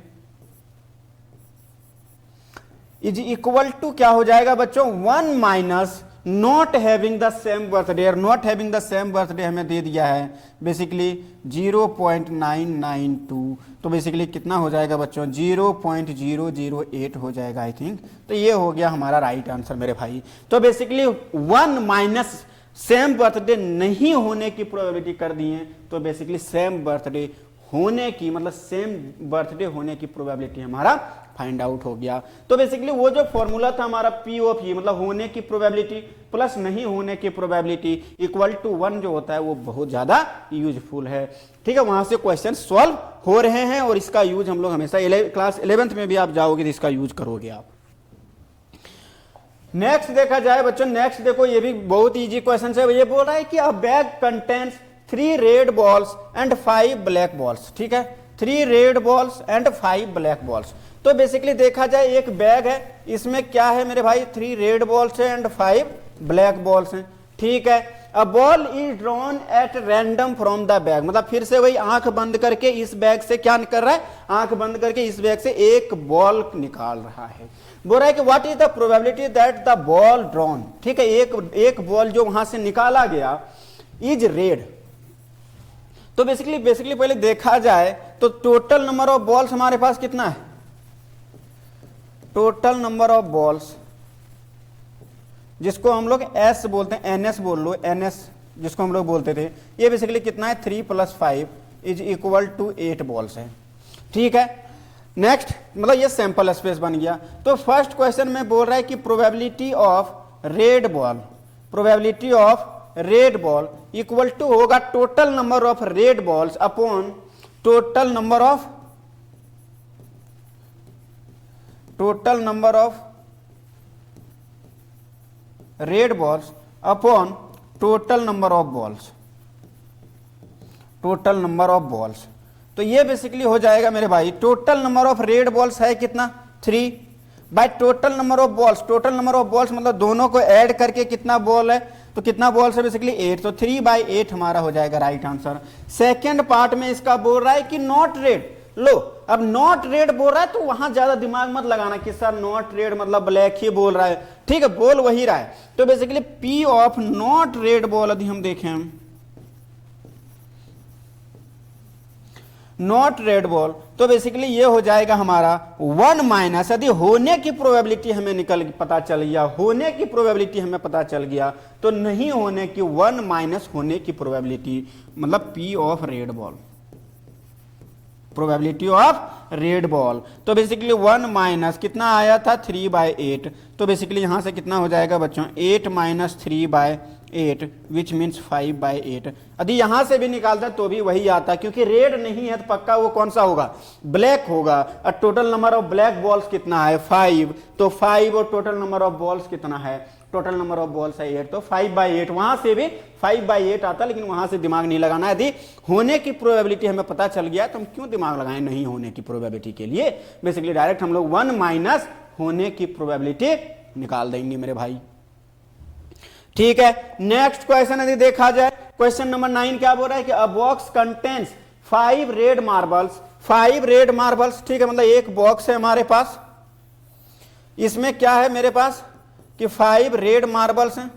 is equal to क्या हो जाएगा बच्चों, 1 minus not having the same birthday. और not having the same birthday हमें दे दिया है बेसिकली 0.992, तो बेसिकली कितना हो जाएगा बच्चों, 0.008 हो जाएगा आई थिंक। तो ये हो गया हमारा राइट आंसर मेरे भाई। तो बेसिकली 1 माइनस सेम बर्थडे नहीं होने की प्रोबेबिलिटी कर दी है, तो बेसिकली सेम बर्थडे होने की मतलब सेम बर्थडे होने की प्रोबेबिलिटी हमारा फाइंड आउट हो गया। तो बेसिकली वो जो फॉर्मूला था हमारा पी ऑफ ई मतलब होने की प्रोबेबिलिटी प्लस नहीं होने की प्रोबेबिलिटी इक्वल टू 1 जो होता है वो बहुत ज्यादा यूजफुल है। ठीक है, वहां से क्वेश्चन सॉल्व हो रहे हैं और इसका यूज हम लोग हमेशा क्लास 11th में भी आप जाओगे तो इसका यूज करोगे आप। नेक्स्ट देखा जाए बच्चों, नेक्स्ट देखो ये भी बहुत इजी क्वेश्चन है। ये बोल रहा है कि अ bag contains 3 red balls and 5 black balls. ठीक है, 3 red balls and 5 black balls. तो बेसिकली देखा जाए एक बैग है, इसमें क्या है मेरे भाई, 3 रेड बॉल्स है एंड 5 ब्लैक बॉल्स हैं। ठीक है, a ball is drawn at random from the bag, मतलब फिर से वही आंख बंद करके इस बैग से क्या कर रहा है, आंख बंद करके इस बैग से एक बॉल निकाल रहा है। बोल रहा है कि what is the probability that the ball drawn, ठीक है, एक बॉल जो वहां से निकाला गया इज रेड। तो बेसिकली पहले देखा जाए तो टोटल नंबर ऑफ बॉल्स हमारे पास कितना है, टोटल नंबर ऑफ बॉल्स जिसको हम लोग एस बोलते हैं, एनएस बोल लो, एनएस जिसको हम लोग बोलते थे, ये बेसिकली कितना है 3 + 5 इज इक्वल टू 8 बॉल्स है। ठीक है, नेक्स्ट मतलब ये सैंपल स्पेस बन गया। तो फर्स्ट क्वेश्चन में बोल रहा है कि probability of red ball, probability of red ball equal to होगा total number of red balls upon total number of red balls upon total number of balls, total number of balls. तो ये basically हो जाएगा मेरे भाई, total number of red balls है कितना 3 by total number of balls, total number of balls मतलब दोनों को ऐड करके कितना बॉल है, तो कितना बॉल्स है बेसिकली 8, तो 3/8 हमारा हो जाएगा राइट आंसर। सेकेंड पार्ट में इसका बोल रहा है कि नॉट रेड, लो अब नॉट रेड बोल रहा है तो वहां ज्यादा दिमाग मत लगाना कि सर नॉट रेड मतलब ब्लैक ही बोल रहा है, ठीक है, बोल वही रहा है। तो basically P of not red ball यदि हम देखें, नॉट रेड बॉल, तो बेसिकली ये हो जाएगा हमारा 1 माइनस, यदि होने की प्रोबेबिलिटी हमें पता चल गया, होने की प्रोबेबिलिटी हमें पता चल गया, तो नहीं होने की 1 माइनस होने की प्रोबेबिलिटी मतलब P of red ball, probability of red ball. तो बेसिकली 1 माइनस कितना आया था 3/8, तो बेसिकली यहां से कितना हो जाएगा बच्चों 8 माइनस 3/8 विच मीन्स 5/8। यदि यहां से भी निकालता तो भी वही आता, क्योंकि रेड नहीं है तो पक्का वो कौन सा होगा, ब्लैक होगा। और total number of black balls कितना है 5, तो 5 और टोटल नंबर ऑफ बॉल्स कितना है, टोटल नंबर ऑफ बॉल्स है 8, तो 5/8, वहां से भी 5/8 आता, लेकिन वहां से दिमाग नहीं लगाना। यदि होने की प्रोबेबिलिटी हमें पता चल गया तो हम क्यों दिमाग लगाएं नहीं होने की प्रोबेबिलिटी के लिए, बेसिकली डायरेक्ट हम लोग 1 माइनस होने की प्रोबेबिलिटी निकाल देंगे मेरे भाई। ठीक है, नेक्स्ट क्वेश्चन यदि देखा जाए, क्वेश्चन नंबर 9 क्या बोल रहा है कि अ box contains 5 red marbles, 5 red marbles, ठीक है, मतलब एक बॉक्स है हमारे पास, इसमें क्या है मेरे पास कि 5 रेड मार्बल्स हैं,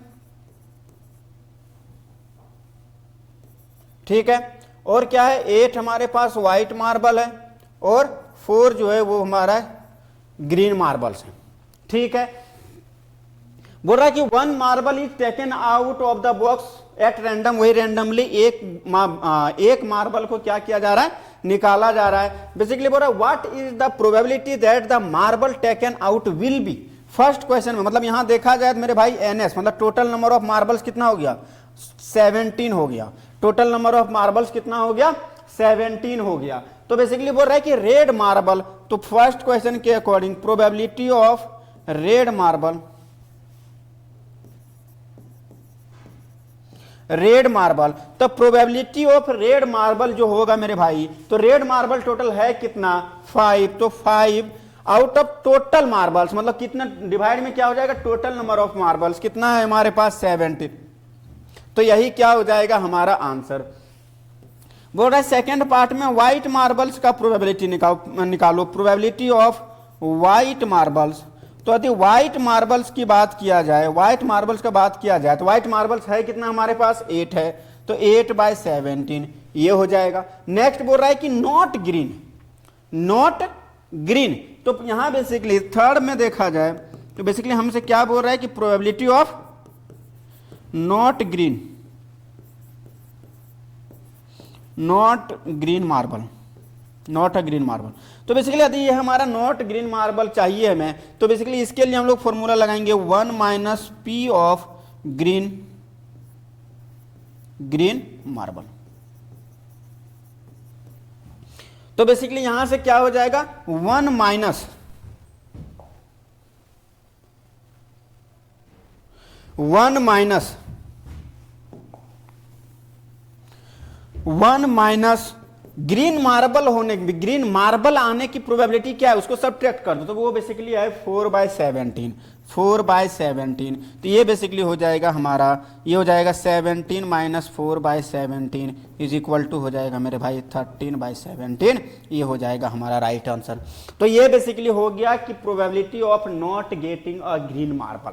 ठीक है, और क्या है 8 हमारे पास व्हाइट मार्बल है और 4 जो है वो हमारा ग्रीन मार्बल्स है। ठीक है, बोल रहा है कि 1 marble is taken out of the box at random, वही रैंडमली एक मार्बल को क्या किया जा रहा है, निकाला जा रहा है। बेसिकली बोल रहा है what is the probability that the marble taken out will be, first question में मतलब यहां देखा जाए तो मेरे भाई एनएस मतलब टोटल नंबर ऑफ मार्बल्स कितना हो गया 17 हो गया, टोटल नंबर ऑफ मार्बल्स कितना हो गया 17 हो गया। तो बेसिकली बोल रहा है कि रेड मार्बल, तो फर्स्ट क्वेश्चन के according probability of red marble, red marble, तो प्रोबेबिलिटी ऑफ रेड मार्बल जो होगा मेरे भाई, तो रेड मार्बल टोटल है कितना 5, तो 5 आउट ऑफ टोटल मार्बल्स मतलब कितना डिवाइड में क्या हो जाएगा टोटल नंबर ऑफ मार्बल्स कितना है हमारे पास 17, तो यही क्या हो जाएगा हमारा आंसर। बोल रहा है सेकेंड पार्ट में व्हाइट मार्बल्स का प्रोबेबिलिटी निकालो, प्रोबेबिलिटी ऑफ व्हाइट मार्बल्स। तो यदि व्हाइट मार्बल्स की बात किया जाए, व्हाइट मार्बल्स का बात किया जाए तो व्हाइट मार्बल्स है कितना हमारे पास 8 है, तो 8/17 ये हो जाएगा। नेक्स्ट बोल रहा है कि नॉट ग्रीन, नॉट ग्रीन, तो यहां बेसिकली थर्ड में देखा जाए तो बेसिकली हमसे क्या बोल रहा है कि probability of not green, not green marble, not a green marble. तो बेसिकली यदि ये हमारा नॉट ग्रीन मार्बल चाहिए हमें, तो बेसिकली इसके लिए हम लोग फॉर्मूला लगाएंगे 1 - P of green, green marble. तो बेसिकली यहां से क्या हो जाएगा 1 माइनस 1 माइनस ग्रीन मार्बल होने, ग्रीन मार्बल आने की प्रोबेबिलिटी क्या है उसको सब्ट्रैक्ट कर दो, तो वो बेसिकली है 4/17, 4/17। तो ये बेसिकली हो जाएगा हमारा, ये हो जाएगा 17 - 4/17 इज इक्वल टू हो जाएगा मेरे भाई 13/17, ये हो जाएगा हमारा राइट आंसर। तो ये बेसिकली हो गया कि probability of not getting a green marble.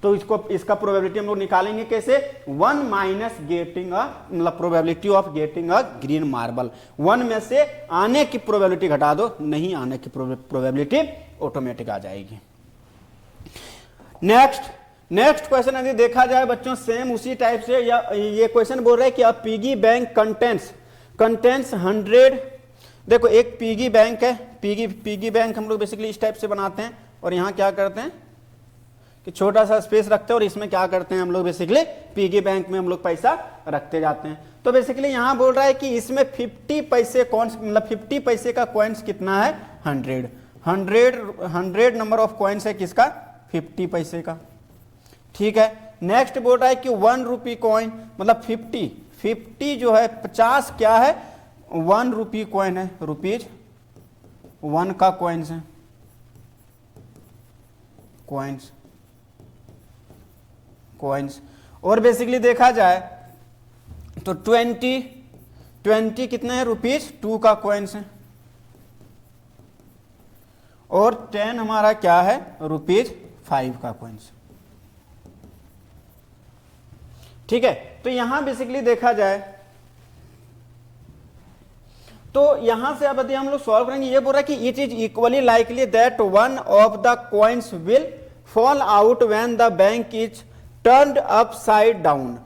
तो इसको, इसका प्रोबेबिलिटी हम लोग निकालेंगे कैसे, 1 माइनस गेटिंग अ, मतलब probability of getting a green marble. 1 में से आने की प्रोबेबिलिटी घटा दो, नहीं आने की प्रोबेबिलिटी ऑटोमेटिक आ जाएगी। नेक्स्ट क्वेश्चन यदि देखा जाए बच्चों सेम उसी टाइप से, या ये क्वेश्चन बोल रहा है कि अ पिगी बैंक कंटेंट्स 100। देखो एक पिगी बैंक है, पिगी बैंक हम लोग बेसिकली इस टाइप से बनाते हैं, और यहां क्या करते हैं कि छोटा सा स्पेस रखते हैं, और इसमें क्या करते हैं हम लोग बेसिकली पिगी बैंक में हम लोग पैसा रखते जाते हैं। तो बेसिकली यहां बोल रहा है कि इसमें 50 पैसे कॉइन्स, मतलब 50 पैसे का कॉइन्स कितना है 100 नंबर ऑफ कॉइन्स है किसका 50 पैसे का, ठीक है। नेक्स्ट बोल रहा है कि 1 रुपी कॉइन, मतलब 50 जो है 50 क्या है 1 रुपी कॉइन है, ₹1 का कॉइन्स है, कॉइन्स। और बेसिकली देखा जाए तो 20 कितने हैं ₹2 का कॉइन्स है, और 10 हमारा क्या है ₹5 का कॉइन्स, ठीक है। तो यहां बेसिकली देखा जाए तो यहां से अब यदि हम लोग सॉल्व करेंगे, ये बोल रहा है कि it is equally likely that one of the coins will fall out when the bank is turned upside down,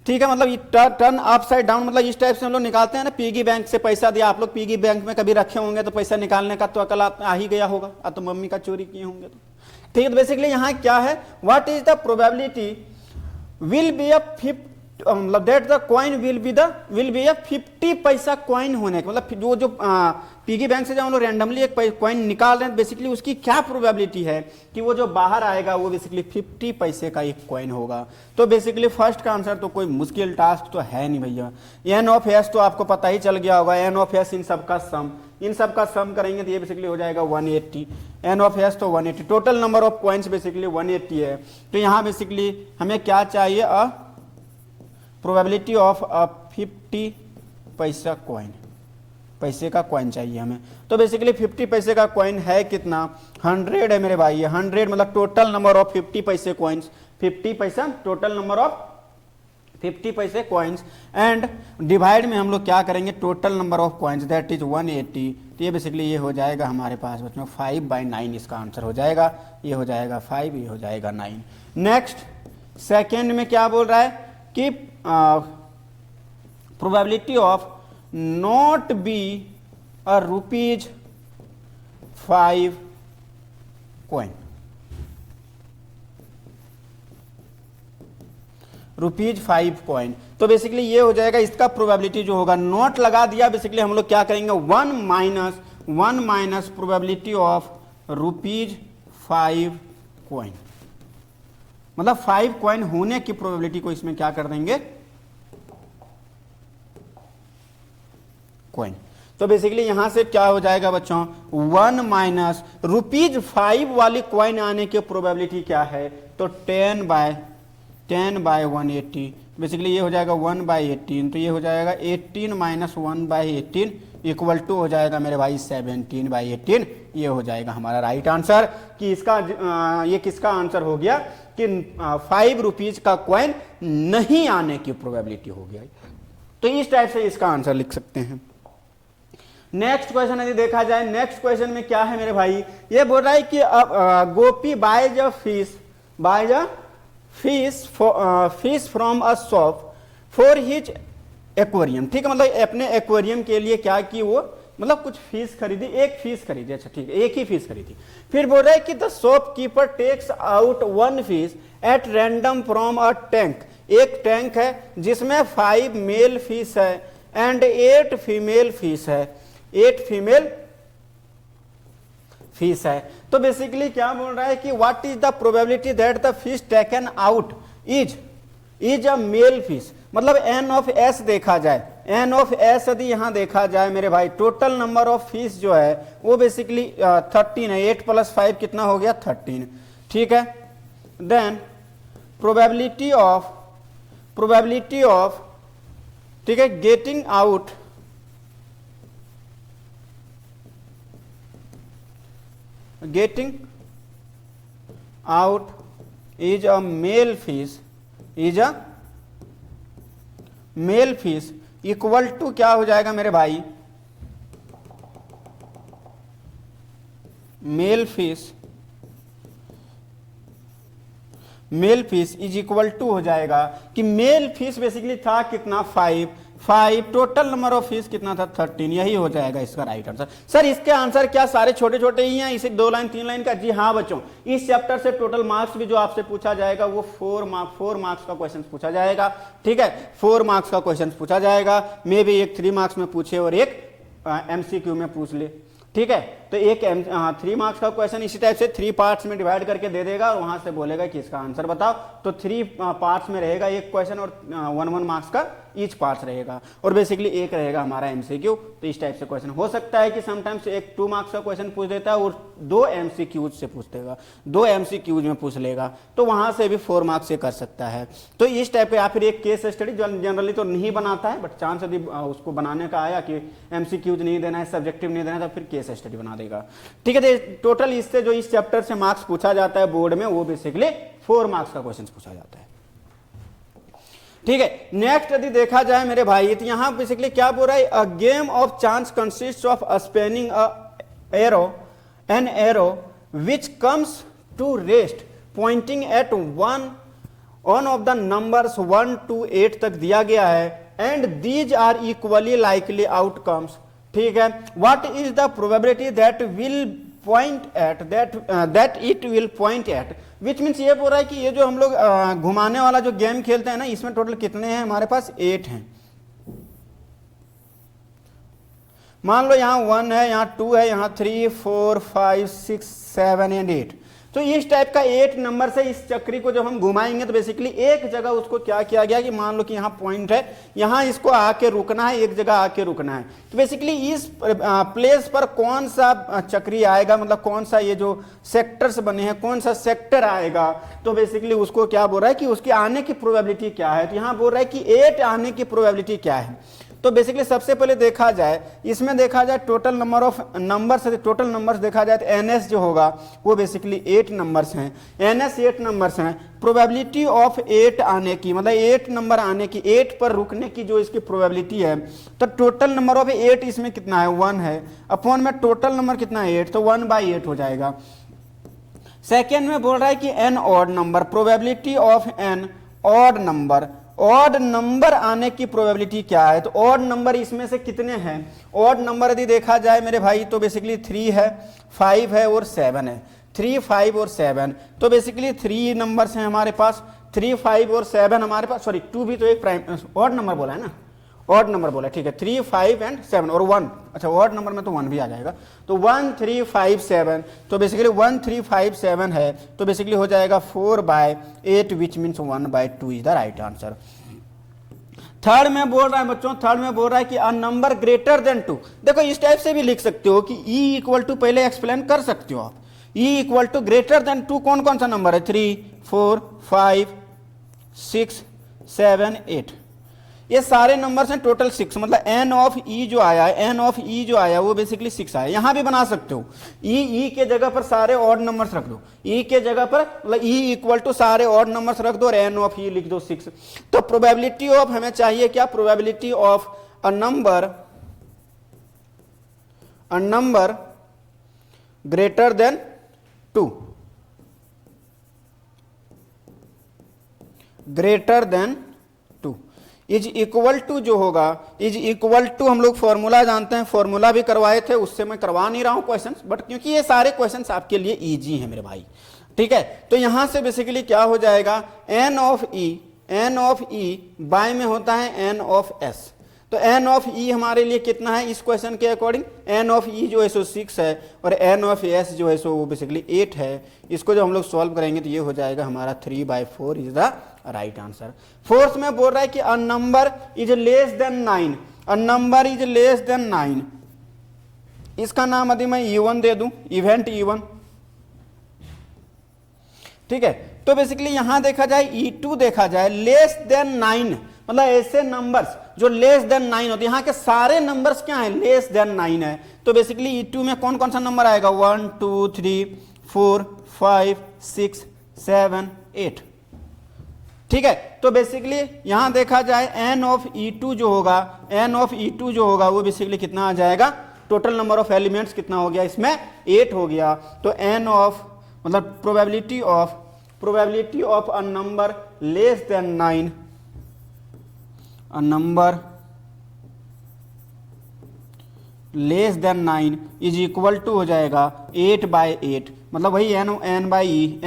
ठीक है। मतलब टर्न अपसाइड डाउन मतलब इस टाइप से हम लोग निकालते हैं ना, पिगी बैंक से पैसा दिया, आप लोग पिगी बैंक में कभी रखे होंगे तो पैसा निकालने का तो अकल आ ही गया होगा, अब तो मम्मी का चोरी किए होंगे तो, ठीक है। तो बेसिकली यहाँ क्या है, what is the probability will be a 50, मतलब that the coin will be a 50 पैसा कॉइन होने का, मतलब जो पिगी बैंक से जब हम लोग रैंडमली एक कॉइन निकाल रहे हैं, बेसिकली उसकी क्या प्रोबेबिलिटी है कि वो जो बाहर आएगा वो बेसिकली 50 पैसे का एक कॉइन होगा। तो बेसिकली फर्स्ट का आंसर तो कोई मुश्किल टास्क तो है नहीं भैया। एन ऑफ एस तो आपको पता ही चल गया होगा, एन ऑफ एस इन सब का सम करेंगे तो ये बेसिकली हो जाएगा 180, एन ऑफ एस तो 180, total number of coins basically 180 है। तो यहाँ बेसिकली हमें क्या चाहिए, अ प्रोबेबिलिटी ऑफ अ 50 पैसा कॉइन, पैसे का कॉइन चाहिए हमें। तो बेसिकली 50 पैसे का कॉइन है कितना 100 है मेरे भाई, 100 मतलब टोटल नंबर ऑफ 50 पैसे कॉइन्स, 50 पैसा टोटल नंबर ऑफ 50 पैसे कॉइन्स, एंड डिवाइड में हम लोग क्या करेंगे total number of coins that is 180। तो ये बेसिकली ये हो जाएगा हमारे पास बच्चों 5/9 इसका आंसर हो जाएगा, ये हो जाएगा 5, ये हो जाएगा 9। नेक्स्ट सेकेंड में क्या बोल रहा है कि probability of not be a ₹5 coin, ₹5 coin. तो बेसिकली ये हो जाएगा इसका प्रोबेबिलिटी जो होगा, नॉट लगा दिया, बेसिकली हम लोग क्या करेंगे 1 माइनस प्रोबेबिलिटी ऑफ ₹5 कॉइन, मतलब 5 कॉइन होने की प्रोबेबिलिटी को इसमें क्या कर देंगे कॉइन। तो बेसिकली यहां से क्या हो जाएगा बच्चों 1 माइनस ₹5 वाली कॉइन आने की प्रोबेबिलिटी क्या है, तो 10/180 बेसिकली ये हो जाएगा 1/18, तो ये हो जाएगा 18 माइनस 1/18 इक्वल टू हो जाएगा मेरे भाई 17/18। ये हो जाएगा हमारा राइट आंसर कि इसका ये किसका आंसर हो गया कि 5 रुपीज का कॉइन नहीं आने की प्रोबेबिलिटी हो गया। तो इस टाइप से इसका आंसर लिख सकते हैं। नेक्स्ट क्वेश्चन यदि देखा जाए, नेक्स्ट क्वेश्चन में क्या है मेरे भाई, ये बोल रहा है कि Gopi buys a fish from a shop for his aquarium. ठीक है, मतलब अपने एक्वेरियम के लिए क्या की वो, मतलब कुछ फीस खरीदी, एक फीस खरीदी, अच्छा ठीक है, एक ही फीस खरीदी। फिर बोल रहा है कि the shopkeeper takes out 1 fish at random from a tank. एक टैंक है जिसमें 5 मेल फिश है एंड 8 फीमेल फिश है, 8 फीमेल फिश है। तो बेसिकली क्या बोल रहा है कि what is the probability that the fish taken out is a male fish. मतलब एन ऑफ एस देखा जाए, एन ऑफ एस यदि यहां देखा जाए मेरे भाई, टोटल नंबर ऑफ फिश जो है वो बेसिकली 13 है। 8 + 5 कितना हो गया 13। ठीक है, देन प्रोबेबिलिटी ऑफ ठीक है getting out is a male fish equal to क्या हो जाएगा मेरे भाई, male fish is equal to हो जाएगा कि मेल फिश बेसिकली था कितना 5, टोटल नंबर ऑफ फिश कितना था 13। यही हो जाएगा इसका राइट आंसर। सर इसके आंसर क्या सारे छोटे छोटे ही हैं, इसे 2 लाइन 3 लाइन का? जी हाँ बच्चों, इस चैप्टर से टोटल मार्क्स भी जो आपसे पूछा जाएगा वो 4 मार्क्स का क्वेश्चन पूछा जाएगा। ठीक है, 4 मार्क्स का क्वेश्चन पूछा जाएगा, मे भी एक 3 मार्क्स में पूछे और एक MCQ में पूछ ले। ठीक है, तो एक 3 मार्क्स का क्वेश्चन इसी टाइप से 3 पार्ट्स में डिवाइड करके दे देगा और वहां से बोलेगा कि इसका आंसर बताओ। तो 3 पार्ट्स में रहेगा एक क्वेश्चन और 1 मार्क्स का ईच पार्ट्स रहेगा और बेसिकली एक रहेगा हमारा MCQ। तो इस टाइप से क्वेश्चन हो सकता है कि समटाइम्स एक 2 मार्क्स का क्वेश्चन पूछ देता है और 2 MCQs से पूछ देगा, 2 MCQs में पूछ लेगा, तो वहां से भी 4 मार्क्स से कर सकता है। तो इस टाइप का, या फिर एक केस स्टडी जनरली तो नहीं बनाता है, बट चांस यदि उसको बनाने का आया कि MCQs नहीं देना है, सब्जेक्टिव नहीं देना है, तो फिर केस स्टडी बना देगा। ठीक है, टोटल इससे जो इस चैप्टर से मार्क्स पूछा जाता है बोर्ड में वो बेसिकली 4 मार्क्स का क्वेश्चन पूछा जाता है। ठीक है, नेक्स्ट यदि देखा जाए मेरे भाई, तो यहां बेसिकली क्या बोल रहा है, a game of chance consists of spinning an arrow which comes to rest pointing at one of the numbers 1 to 8 तक दिया गया है and these are equally likely outcomes. ठीक है, what is the probability that will point at that it will point at, which means ये बोल रहा है कि ये जो हम लोग घुमाने वाला जो गेम खेलते हैं ना, इसमें टोटल कितने हैं हमारे पास, 8 हैं। मान लो यहाँ 1 है, यहाँ 2 है, यहाँ 3 4 5 6 7 एंड 8। तो इस टाइप का 8 नंबर से इस चक्री को जब हम घुमाएंगे तो बेसिकली एक जगह उसको क्या किया गया कि मान लो कि यहाँ पॉइंट है, यहाँ इसको आके रुकना है, एक जगह आके रुकना है। तो बेसिकली इस प्लेस पर कौन सा चक्री आएगा, मतलब कौन सा ये जो सेक्टर्स बने हैं कौन सा सेक्टर आएगा, तो बेसिकली उसको क्या बोल रहा है कि उसके आने की प्रोबेबिलिटी क्या है। तो यहाँ बोल रहा है कि 8 आने की प्रोबेबिलिटी क्या है। तो बेसिकली सबसे पहले देखा जाए, इसमें देखा जाए total number of numbers, total numbers देखा जाए तो NS जो होगा वो बेसिकली 8 नंबर्स हैं, NS 8 नंबर्स हैं। प्रोबेबिलिटी ऑफ 8 आने की, मतलब 8 नंबर आने की, 8 पर रुकने की जो इसकी प्रोबेबिलिटी है, तो टोटल नंबर ऑफ 8 इसमें कितना है 1 है, अपॉन में टोटल नंबर कितना है 8, तो 1/8 हो जाएगा। सेकेंड में बोल रहा है कि n odd number, probability of n odd number, odd number आने की प्रोबेबिलिटी क्या है। तो ऑड नंबर इसमें से कितने हैं, ऑड नंबर यदि देखा जाए मेरे भाई तो बेसिकली 3 है, 5 है और 7 है, 3 5 और 7। तो बेसिकली 3 नंबर्स हैं हमारे पास, 3 5 और 7 हमारे पास, सॉरी 2 भी तो एक प्राइम ऑड नंबर बोला है ना, ऑड नंबर बोला, ठीक है, 3 5 एंड 7 और 1, अच्छा ऑड नंबर में तो 1 भी आ जाएगा। तो 1 3 5 7, तो बेसिकली 1 3 5 7 है, तो बेसिकली हो जाएगा 4/8 which means 1/2 is the right answer. Third में बोल रहा है बच्चों, थर्ड में बोल रहा है कि अ नंबर ग्रेटर देन 2। देखो इस टाइप से भी लिख सकते हो कि E इक्वल टू, पहले एक्सप्लेन कर सकते हो आप, E equal to greater than 2 कौन कौन सा नंबर है, 3 4 5 6 7 8, ये सारे नंबर्स हैं, टोटल 6, मतलब एन ऑफ ई जो आया, एन ऑफ ई जो आया वो बेसिकली 6 आया। यहां भी बना सकते हो, ई के जगह पर सारे ऑड नंबर्स रख दो, ई के जगह पर मतलब ई इक्वल टू सारे ऑड नंबर्स रख दो और एन ऑफ ई लिख दो 6। तो प्रोबेबिलिटी ऑफ हमें चाहिए क्या, probability of a number greater than 2, greater than 2 is equal to जो होगा, इज इक्वल टू हम लोग फॉर्मूला जानते हैं, फॉर्मूला भी करवाए थे, उससे मैं करवा नहीं रहा हूं क्वेश्चंस, बट क्योंकि ये सारे क्वेश्चंस आपके लिए इजी हैं मेरे भाई, ठीक है। तो यहां से बेसिकली क्या हो जाएगा, एन ऑफ ई बाय में होता है एन ऑफ एस। तो एन ऑफ ई हमारे लिए कितना है इस क्वेश्चन के अकॉर्डिंग, एन ऑफ ई जो है सो 6 है और एन ऑफ एस जो है सो वो बेसिकली 8 है। इसको जब हम लोग सॉल्व करेंगे तो ये हो जाएगा हमारा 3/4 is the right answer. Fourth में बोल रहा है कि a number is less than 9, a number is less than 9, इसका नाम यदि मैं E1 दे दूं, इवेंट E1, ठीक है। तो बेसिकली यहां देखा जाए E2 देखा जाए लेस देन 9, मतलब ऐसे नंबर्स जो लेस देन 9 होते हैं, यहां के सारे नंबर्स क्या हैं, लेस देन 9 है। तो बेसिकली E2 में कौन कौन सा नंबर आएगा, 1 2 3 4 5 6 7 8, ठीक है। तो बेसिकली यहां देखा जाए एन ऑफ E2 जो होगा, एन ऑफ E2 जो होगा वो बेसिकली कितना आ जाएगा, टोटल नंबर ऑफ एलिमेंट्स कितना हो गया इसमें, 8 हो गया। तो एन ऑफ मतलब probability of a number less than 9, a number less than 9 is equal to हो जाएगा 8/8, मतलब वही n by e,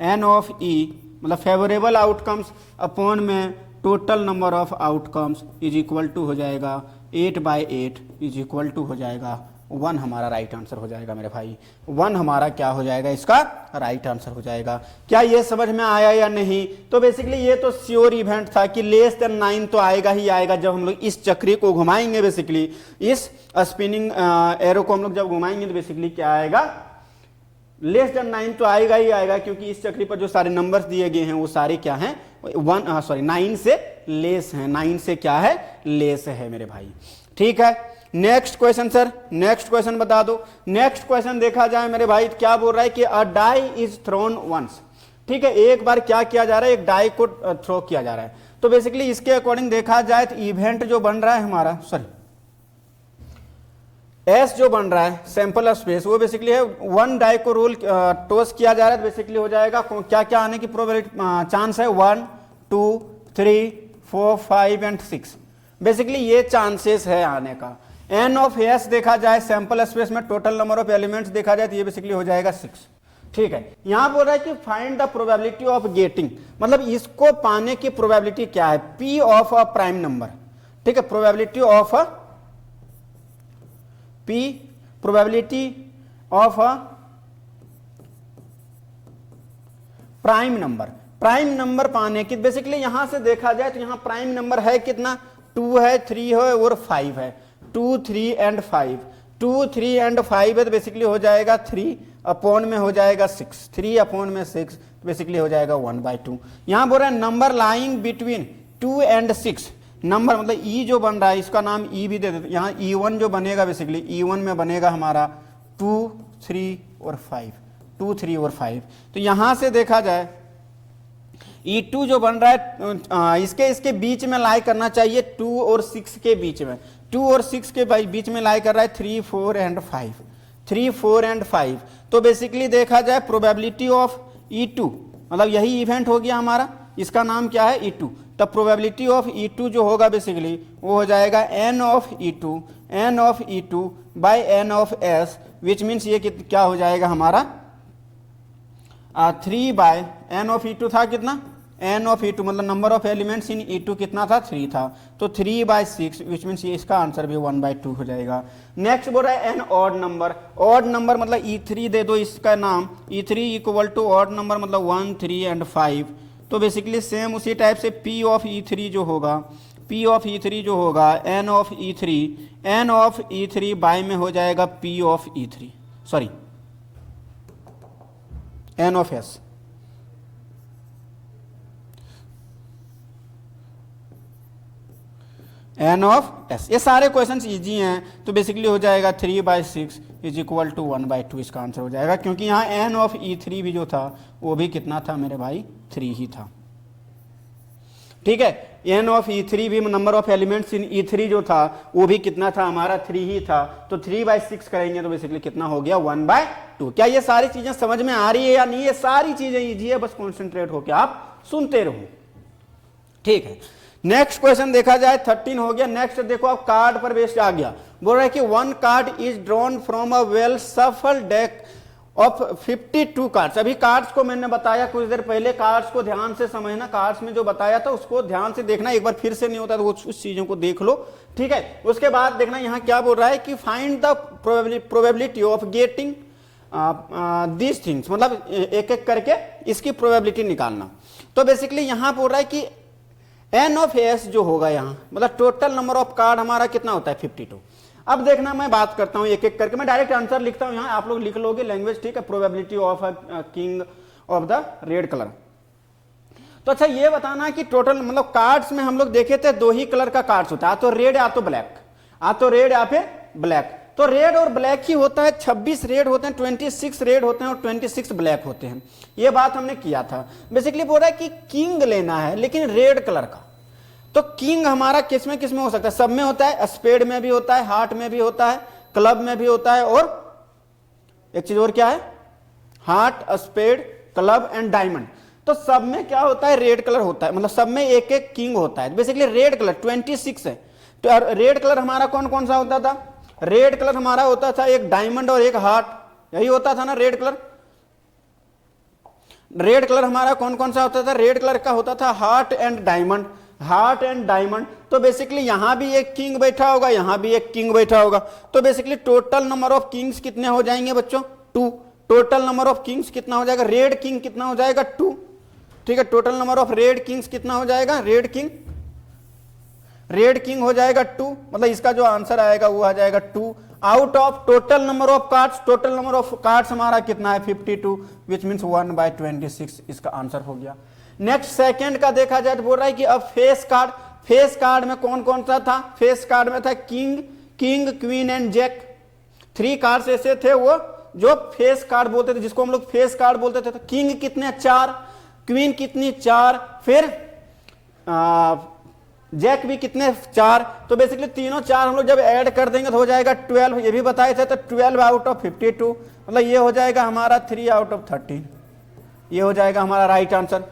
n of e मतलब फेवरेबल आउटकम्स अपॉन में total number of outcomes is equal to हो जाएगा 8/8 is equal to हो जाएगा 1, हमारा राइट आंसर हो जाएगा मेरे भाई। 1 हमारा क्या हो जाएगा, इसका राइट आंसर हो जाएगा। क्या ये समझ में आया या नहीं? तो बेसिकली ये तो श्योर इवेंट था कि लेस देन 9 तो आएगा ही आएगा जब हम लोग इस चक्री को घुमाएंगे, बेसिकली इस स्पिनिंग एरो को हम लोग जब घुमाएंगे तो बेसिकली क्या आएगा, लेस देन 9 तो आएगा ही आएगा, क्योंकि इस चक्री पर जो सारे नंबर्स दिए गए हैं वो सारे क्या हैं, 9 से लेस हैं, 9 से क्या है, लेस है मेरे भाई, ठीक है। Next question sir, next question बता दो। नेक्स्ट क्वेश्चन देखा जाए मेरे भाई, क्या बोल रहा है कि अ डाई इज थ्रोन वंस, ठीक है, एक बार क्या किया जा रहा है, एक डाई को थ्रो किया जा रहा है। तो बेसिकली इसके अकॉर्डिंग देखा जाए तो इवेंट जो बन रहा है हमारा, सॉरी एस जो बन रहा है सैंपल ऑफ स्पेस, वो बेसिकली है 1 डाई को रोल टॉस किया जा रहा है, बेसिकली हो जाएगा क्या क्या आने की प्रोबेबिलिटी चांस है, 1 2 3 4 5 एंड 6, बेसिकली ये चांसेस है आने का। एन ऑफ एस देखा जाए सैंपल स्पेस में टोटल नंबर ऑफ एलिमेंट्स देखा जाए तो ये बेसिकली हो जाएगा 6, ठीक है। यहां बोल रहा है कि find the probability of getting, मतलब इसको पाने की प्रोबेबिलिटी क्या है, P of a prime number, ठीक है, probability of a P, probability of a prime number, prime number पाने की बेसिकली यहां से देखा जाए तो यहां प्राइम नंबर है कितना, 2 है, 3 है और 5 है, 2 3 एंड 5, 2 3 एंड 5 है तो बेसिकली हो जाएगा 3 अपॉन में हो जाएगा 6, 3 अपॉन में 6 तो बेसिकली हो जाएगा 1/2। यहां बोल रहा है number lying between 2 and 6, number मतलब ई जो बन रहा है इसका नाम ई भी दे देते, यहाँ E1 जो बनेगा बेसिकली E1 में बनेगा हमारा 2 3 और 5, 2 3 और 5। तो यहां से देखा जाए E2 जो बन रहा है इसके बीच में लाई करना चाहिए, 2 और 6 के बीच में, 2 और 6 के बीच में लाई कर रहा है 3 4 एंड 5, 3 4 एंड 5। तो बेसिकली देखा जाए प्रोबेबिलिटी ऑफ E2 मतलब यही इवेंट हो गया हमारा, इसका नाम क्या है E2। तब प्रोबेबिलिटी ऑफ E2 जो होगा बेसिकली वो हो जाएगा N of E2 by N of S, which means ये क्या हो जाएगा हमारा 3 बाय एन ऑफ E2 था कितना, एन ऑफ E2 मतलब number of elements in E2 कितना था, 3 था, तो 3/6 विच मीन्स ये इसका आंसर भी 1/2 हो जाएगा। नेक्स्ट बोल रहा है an odd number, odd number मतलब E3 दे दो इसका नाम, E3 equal to odd number मतलब 1 3 एंड 5। तो बेसिकली सेम उसी टाइप से P ऑफ E3 जो होगा, P ऑफ E3 जो होगा N ऑफ E3 बाय में हो जाएगा P of E3, sorry N of S, N of S. ये सारे क्वेश्चंस इजी हैं, तो बेसिकली हो जाएगा 3/6 इज इक्वल टू 1/2 इसका आंसर हो जाएगा, क्योंकि यहाँ एन ऑफ E3 भी जो था वो भी कितना था मेरे भाई, 3 ही था। ठीक है, एन ऑफ E3 भी, number of elements in E3 जो था वो भी कितना था हमारा, 3 ही था। तो 3/6 करेंगे तो बेसिकली कितना हो गया, 1/2। क्या ये सारी चीजें समझ में आ रही है या नहीं? ये सारी चीजें इजी है, बस कॉन्सेंट्रेट होकर आप सुनते रहो। ठीक है, नेक्स्ट क्वेश्चन देखा जाए, 13 हो गया। नेक्स्ट देखो, आप कार्ड पर बेस्ड आ गया, बोल रहा है कि 1 card is drawn from a well सफल डेक ऑफ 52 कार्ड्स। अभी कार्ड्स को मैंने बताया कुछ देर पहले, कार्ड्स को ध्यान से समझना, कार्ड्स में जो बताया था उसको ध्यान से देखना, एक बार फिर से नहीं होता तो उस चीजों को देख लो। ठीक है, उसके बाद देखना यहाँ क्या बोल रहा है कि find the probability of getting these things, मतलब एक एक करके इसकी प्रोबेबिलिटी निकालना। तो बेसिकली यहां बोल रहा है कि एन ऑफ एस जो होगा यहाँ, मतलब टोटल नंबर ऑफ कार्ड हमारा कितना होता है, 52। अब देखना, मैं बात करता हूं एक एक करके, मैं डायरेक्ट आंसर लिखता हूं यहाँ, आप लोग लिख लोगे लैंग्वेज। ठीक है, probability of king of the red colour. तो अच्छा ये बताना कि टोटल मतलब कार्ड्स में हम लोग देखे थे 2 ही कलर का कार्ड्स होता है, तो रेड या तो ब्लैक, या तो रेड या फिर ब्लैक। तो रेड और ब्लैक ही होता है, 26 रेड होते हैं, 26 रेड होते हैं और 26 ब्लैक होते हैं। ये बात हमने किया था। बेसिकली बोल रहा है कि किंग लेना है लेकिन रेड कलर का। तो किंग हमारा किस में हो सकता है, सब में होता है, स्पेड में भी होता है, हार्ट में भी होता है, क्लब में भी होता है, और एक चीज और क्या है, heart, spade, club and diamond. तो सब में क्या होता है, रेड कलर होता है, मतलब सब में एक एक किंग होता है। बेसिकली रेड कलर 26 है। तो रेड कलर हमारा कौन कौन सा होता था, रेड कलर हमारा होता था एक डायमंड और एक हार्ट, यही होता था ना रेड कलर। रेड कलर हमारा कौन कौन सा होता था, रेड कलर का होता था heart and diamond, heart and diamond. तो बेसिकली यहां भी एक किंग बैठा होगा, यहां भी एक किंग बैठा होगा। तो basically total number of Kings कितने हो जाएंगे बच्चों, 2। टोटल नंबर ऑफ किंग्स कितना हो जाएगा, रेड किंग कितना हो जाएगा, 2। ठीक है, total number of red Kings कितना हो जाएगा, रेड किंग हो जाएगा 2, मतलब इसका जो आंसर आएगा वो आ जाएगा 2 out of total number of cards. Total number of cards हमारा कितना है, 52, विच मीन्स 1/26 इसका आंसर हो गया। नेक्स्ट सेकंड का देखा जाए तो बोल रहा है कि अब फेस कार्ड में कौन कौन सा था, फेस कार्ड में था king, queen and jack. 3 cards ऐसे थे वो जो फेस कार्ड बोलते थे, जिसको हम लोग फेस कार्ड बोलते थे। तो किंग कितने, 4, क्वीन कितनी, 4, फिर जैक भी कितने, 4। तो बेसिकली तीनों 4 हम लोग जब ऐड कर देंगे तो हो जाएगा 12, ये भी बताए थे। तो 12 आउट ऑफ 52, मतलब ये हो जाएगा हमारा 3 आउट ऑफ 13, ये हो जाएगा हमारा राइट आंसर।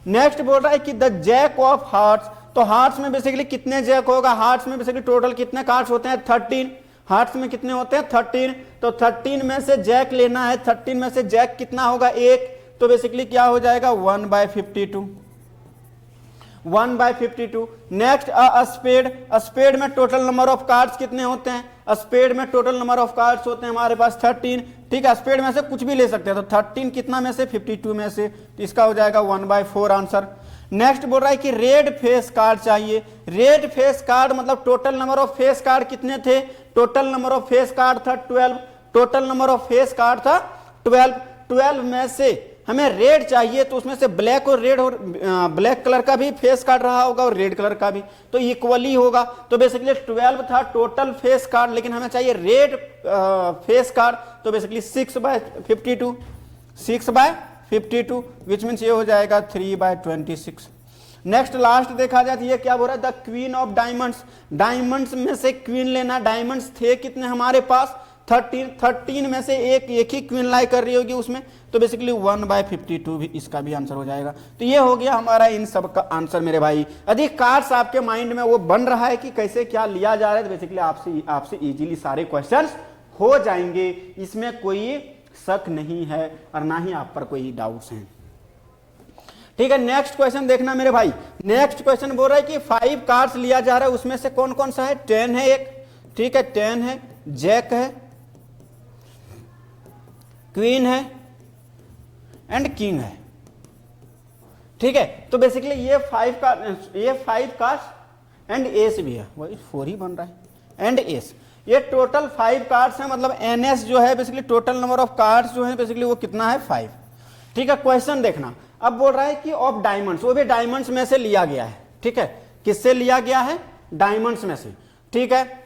नेक्स्ट बोल रहा है कि द जैक ऑफ हार्ट्स। तो हार्ट्स में बेसिकली कितने जैक होगा, हार्ट्स में बेसिकली टोटल कितने कार्ड्स होते हैं, 13। हार्ट्स में कितने होते हैं, 13। तो 13 में से जैक लेना है, 13 में से जैक कितना होगा, 1। तो बेसिकली क्या हो जाएगा, 1/52, 1/52। नेक्स्ट स्पेड में टोटल नंबर ऑफ कार्ड्स कितने होते हैं, स्पेड में टोटल नंबर ऑफ कार्ड्स होते हैं हमारे पास 13। ठीक है, स्पेड में से कुछ भी ले सकते हैं। तो 13 कितना में से, 52 में से, तो इसका हो जाएगा 1/4 आंसर। नेक्स्ट बोल रहा है कि रेड फेस कार्ड चाहिए। रेड फेस कार्ड मतलब total number of face card कितने थे, total number of face card था 12। Total number of face card था 12 में से हमें रेड चाहिए, तो उसमें से ब्लैक और रेड और ब्लैक कलर का भी फेस कार्ड रहा होगा और रेड कलर का भी, तो इक्वली होगा। तो बेसिकली 12 था टोटल फेस कार्ड, लेकिन हमें चाहिए रेड फेस कार्ड। तो बेसिकली 6/52 विच मीन्स ये हो जाएगा 3/26। नेक्स्ट लास्ट देखा जाए तो ये क्या बोल रहा है, the queen of diamonds. Diamonds में से क्वीन लेना, डायमंड्स थे कितने हमारे पास, 13 में से एक ही क्वीन लाई कर रही होगी उसमें। तो बेसिकली 1/52 भी इसका भी आंसर हो जाएगा। तो ये हो गया हमारा इन सब का आंसर मेरे भाई। यदि कार्ड्स आपके माइंड में वो बन रहा है कि कैसे क्या लिया जा रहा है, तो बेसिकली आपसे इजीली सारे क्वेश्चंस हो जाएंगे, इसमें कोई शक नहीं है और ना ही आप पर कोई डाउट्स हैं। ठीक है, नेक्स्ट क्वेश्चन देखना मेरे भाई। नेक्स्ट क्वेश्चन बोल रहा है कि 5 कार्ड्स लिया जा रहा है, उसमें से कौन कौन सा है, 10 है एक, ठीक है 10 है, जैक है, क्वीन है एंड किंग है। ठीक है, तो बेसिकली ये 5 कार्ड्स एंड एस भी है, वही 4 ही बन रहा है, एंड एस। ये टोटल 5 कार्ड्स है, मतलब एनएस जो है basically total number of cards जो है बेसिकली वो कितना है, 5। ठीक है, क्वेश्चन देखना। अब बोल रहा है कि ऑफ डायमंड्स, वो भी डायमंड्स में से लिया गया है। ठीक है, किससे लिया गया है, डायमंड्स में से, ठीक है।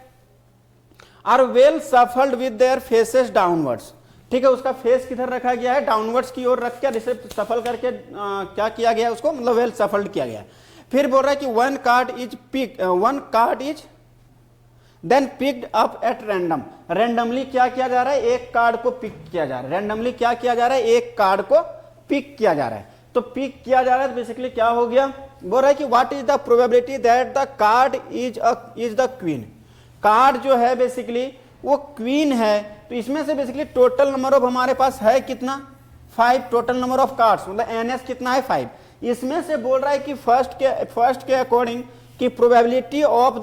Are well shuffled with their faces downwards, ठीक है, उसका फेस किधर रखा गया है, डाउनवर्ड्स की ओर रख के इसे सफल करके क्या किया गया है उसको, मतलब वेल सफल्ड किया गया है। फिर बोल रहा है कि one card is then picked up at random, randomly क्या किया जा रहा है, एक कार्ड को पिक किया जा रहा है, रैंडमली क्या किया जा रहा है, एक कार्ड को पिक किया जा रहा है। तो पिक किया जा रहा है तो बेसिकली क्या हो गया, बोल रहा है कि what is the probability that the card is the queen, card जो है बेसिकली वो क्वीन है। तो इसमें से बेसिकली टोटल नंबर ऑफ हमारे पास है कितना, 5, टोटल नंबर ऑफ कार्ड्स मतलब एनएस कितना है 5। इसमें से बोल रहा है कि फर्स्ट के अकॉर्डिंग कि probability of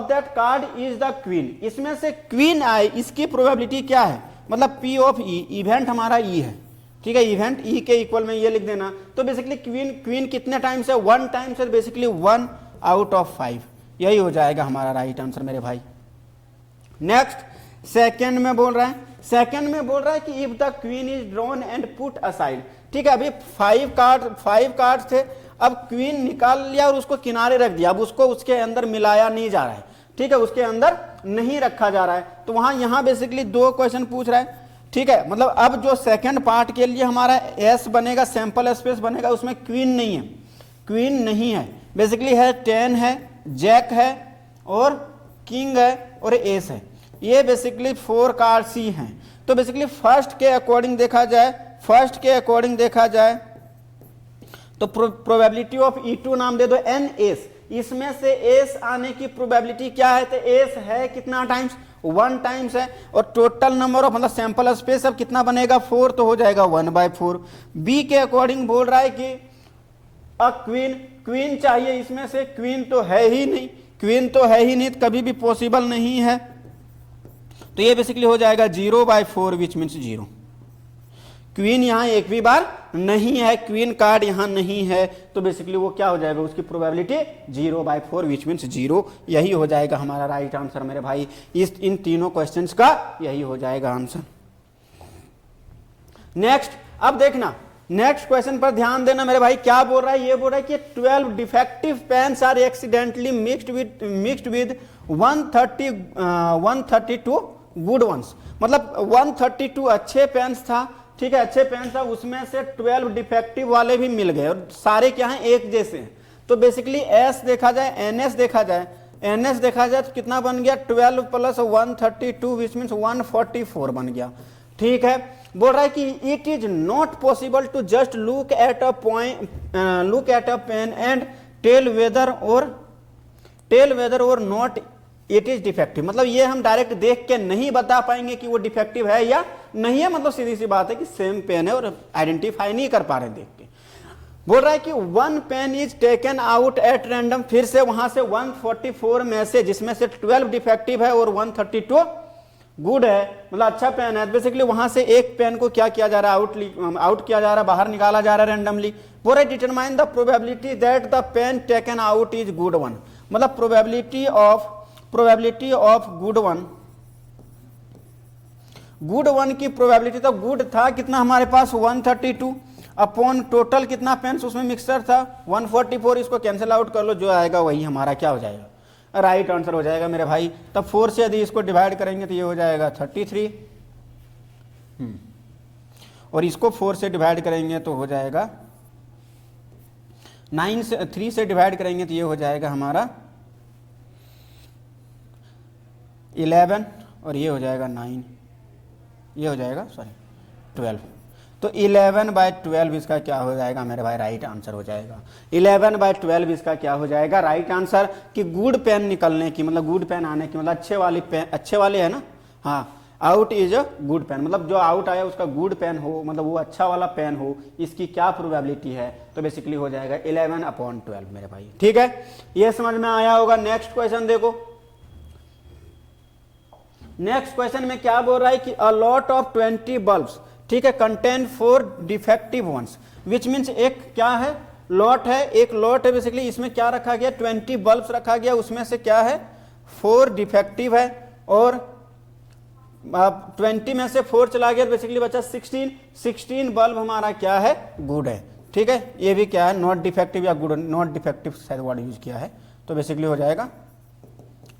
that card is the queen, इसमें से क्वीन आए इसकी प्रोबेबिलिटी क्या है, मतलब पी ऑफ ई, इवेंट हमारा ई है, ठीक है, इवेंट ई के इक्वल में ये लिख देना। तो बेसिकली क्वीन कितने टाइम्स है, 1 टाइम्स है, बेसिकली 1 आउट ऑफ 5, यही हो जाएगा हमारा राइट आंसर मेरे भाई। नेक्स्ट सेकंड में बोल रहा है, सेकंड में बोल रहा है कि if the queen is drawn and put aside, ठीक है, अभी 5 कार्ड थे, अब क्वीन निकाल लिया और उसको किनारे रख दिया, अब उसको उसके अंदर मिलाया नहीं जा रहा है, ठीक है, उसके अंदर नहीं रखा जा रहा है। तो वहां यहां बेसिकली 2 क्वेश्चन पूछ रहा है, ठीक है, मतलब अब जो सेकंड पार्ट के लिए हमारा एस बनेगा, सैंपल स्पेस बनेगा, उसमें क्वीन नहीं है, क्वीन नहीं है, बेसिकली है 10 है, जैक है और किंग है और एस है, ये बेसिकली 4 कार्ड्स ही हैं। तो बेसिकली फर्स्ट के अकॉर्डिंग देखा जाए तो प्रोबेबिलिटी ऑफ E2 नाम दे दो एन एस, इसमें से एस आने की प्रोबेबिलिटी क्या है, तो एस है कितना टाइम्स, 1 टाइम्स है, और टोटल नंबर ऑफ मतलब सैंपल स्पेस अब कितना बनेगा 4, तो हो जाएगा 1/4। बी के अकॉर्डिंग बोल रहा है कि अ क्वीन चाहिए, इसमें से क्वीन तो है ही नहीं, कभी भी पॉसिबल नहीं है, तो ये बेसिकली हो जाएगा 0/4 विच मीन्स 0। क्वीन यहां एक भी बार नहीं है, क्वीन कार्ड यहां नहीं है, तो बेसिकली वो क्या हो जाएगा, उसकी प्रोबेबिलिटी 0/4 विच मीन्स 0, यही हो जाएगा हमारा राइट आंसर मेरे भाई। इन तीनों क्वेश्चंस का यही हो जाएगा आंसर। नेक्स्ट, अब देखना नेक्स्ट क्वेश्चन पर ध्यान देना मेरे भाई, क्या बोल रहा है, ये बोल रहा है कि 12 defective pens are accidentally mixed with 132 good ones, मतलब 132 अच्छे पेन्स था, ठीक है, अच्छे पेन्स था, उसमें से 12 डिफेक्टिव वाले भी मिल गए और सारे क्या हैं, एक जैसे हैं। तो बेसिकली एस देखा जाए, एनएस देखा जाए तो कितना बन गया, 12 + 132 विच मीन्स 144 बन गया, ठीक है। बोल रहा है कि it is not possible to just look at a pen and tell whether or not it is defective, मतलब ये हम डायरेक्ट देख के नहीं बता पाएंगे कि वो डिफेक्टिव है या नहीं है, मतलब सीधी सी बात है कि सेम पेन है और आइडेंटिफाई नहीं कर पा रहे देख के। बोल रहा है कि 1 pen is taken out at random, फिर से वहां से 144 में से जिसमें से 12 डिफेक्टिव है और 132 गुड है, मतलब अच्छा पेन है, बेसिकली वहां से एक पेन को क्या किया जा रहा है, आउट किया जा रहा है, बाहर निकाला जा रहा है रैंडमली। बोल रहा है determine the probability that the pen taken out is good one, मतलब प्रोबेबिलिटी ऑफ गुड वन की प्रोबेबिलिटी, तो गुड था कितना हमारे पास 132 अपॉन टोटल कितना पेन्स उसमें मिक्सचर था 144, इसको कैंसिल आउट कर लो, जो आएगा वही हमारा क्या हो जाएगा, राइट आंसर हो जाएगा मेरे भाई। तब 4 से यदि इसको डिवाइड करेंगे तो ये हो जाएगा 33, और इसको 4 से डिवाइड करेंगे तो हो जाएगा 9 से 3 से डिवाइड करेंगे तो ये हो जाएगा हमारा 11, और ये हो जाएगा 9, ये हो जाएगा 12, तो 11/12 इसका क्या हो जाएगा मेरे भाई, राइट आंसर हो जाएगा। 11/12 इसका क्या हो जाएगा, राइट आंसर। कि गुड पेन निकलने की मतलब गुड पेन आने की मतलब अच्छे वाले है ना, हाँ, out is a good pen, मतलब जो आउट आया उसका गुड पेन हो, मतलब वो अच्छा वाला पेन हो, इसकी क्या प्रोबेबिलिटी है, तो बेसिकली हो जाएगा 11/12 मेरे भाई, ठीक है, ये समझ में आया होगा। नेक्स्ट क्वेश्चन देखो, नेक्स्ट क्वेश्चन में क्या बोल रहा है कि अ लॉट ऑफ 20 बल्ब्स, ठीक है, contain 4 defective ones, which means एक क्या है, लॉट है, एक लॉट है, बेसिकली इसमें क्या रखा गया, 20 बल्ब्स रखा गया, उसमें से क्या है 4 डिफेक्टिव है, और 20 में से 4 चला गया तो बेसिकली बचा 16 बल्ब हमारा क्या है, गुड है, ठीक है, ये भी क्या है, नॉट डिफेक्टिव या गुड, नॉट डिफेक्टिव शायद वर्ड यूज किया है, तो बेसिकली हो जाएगा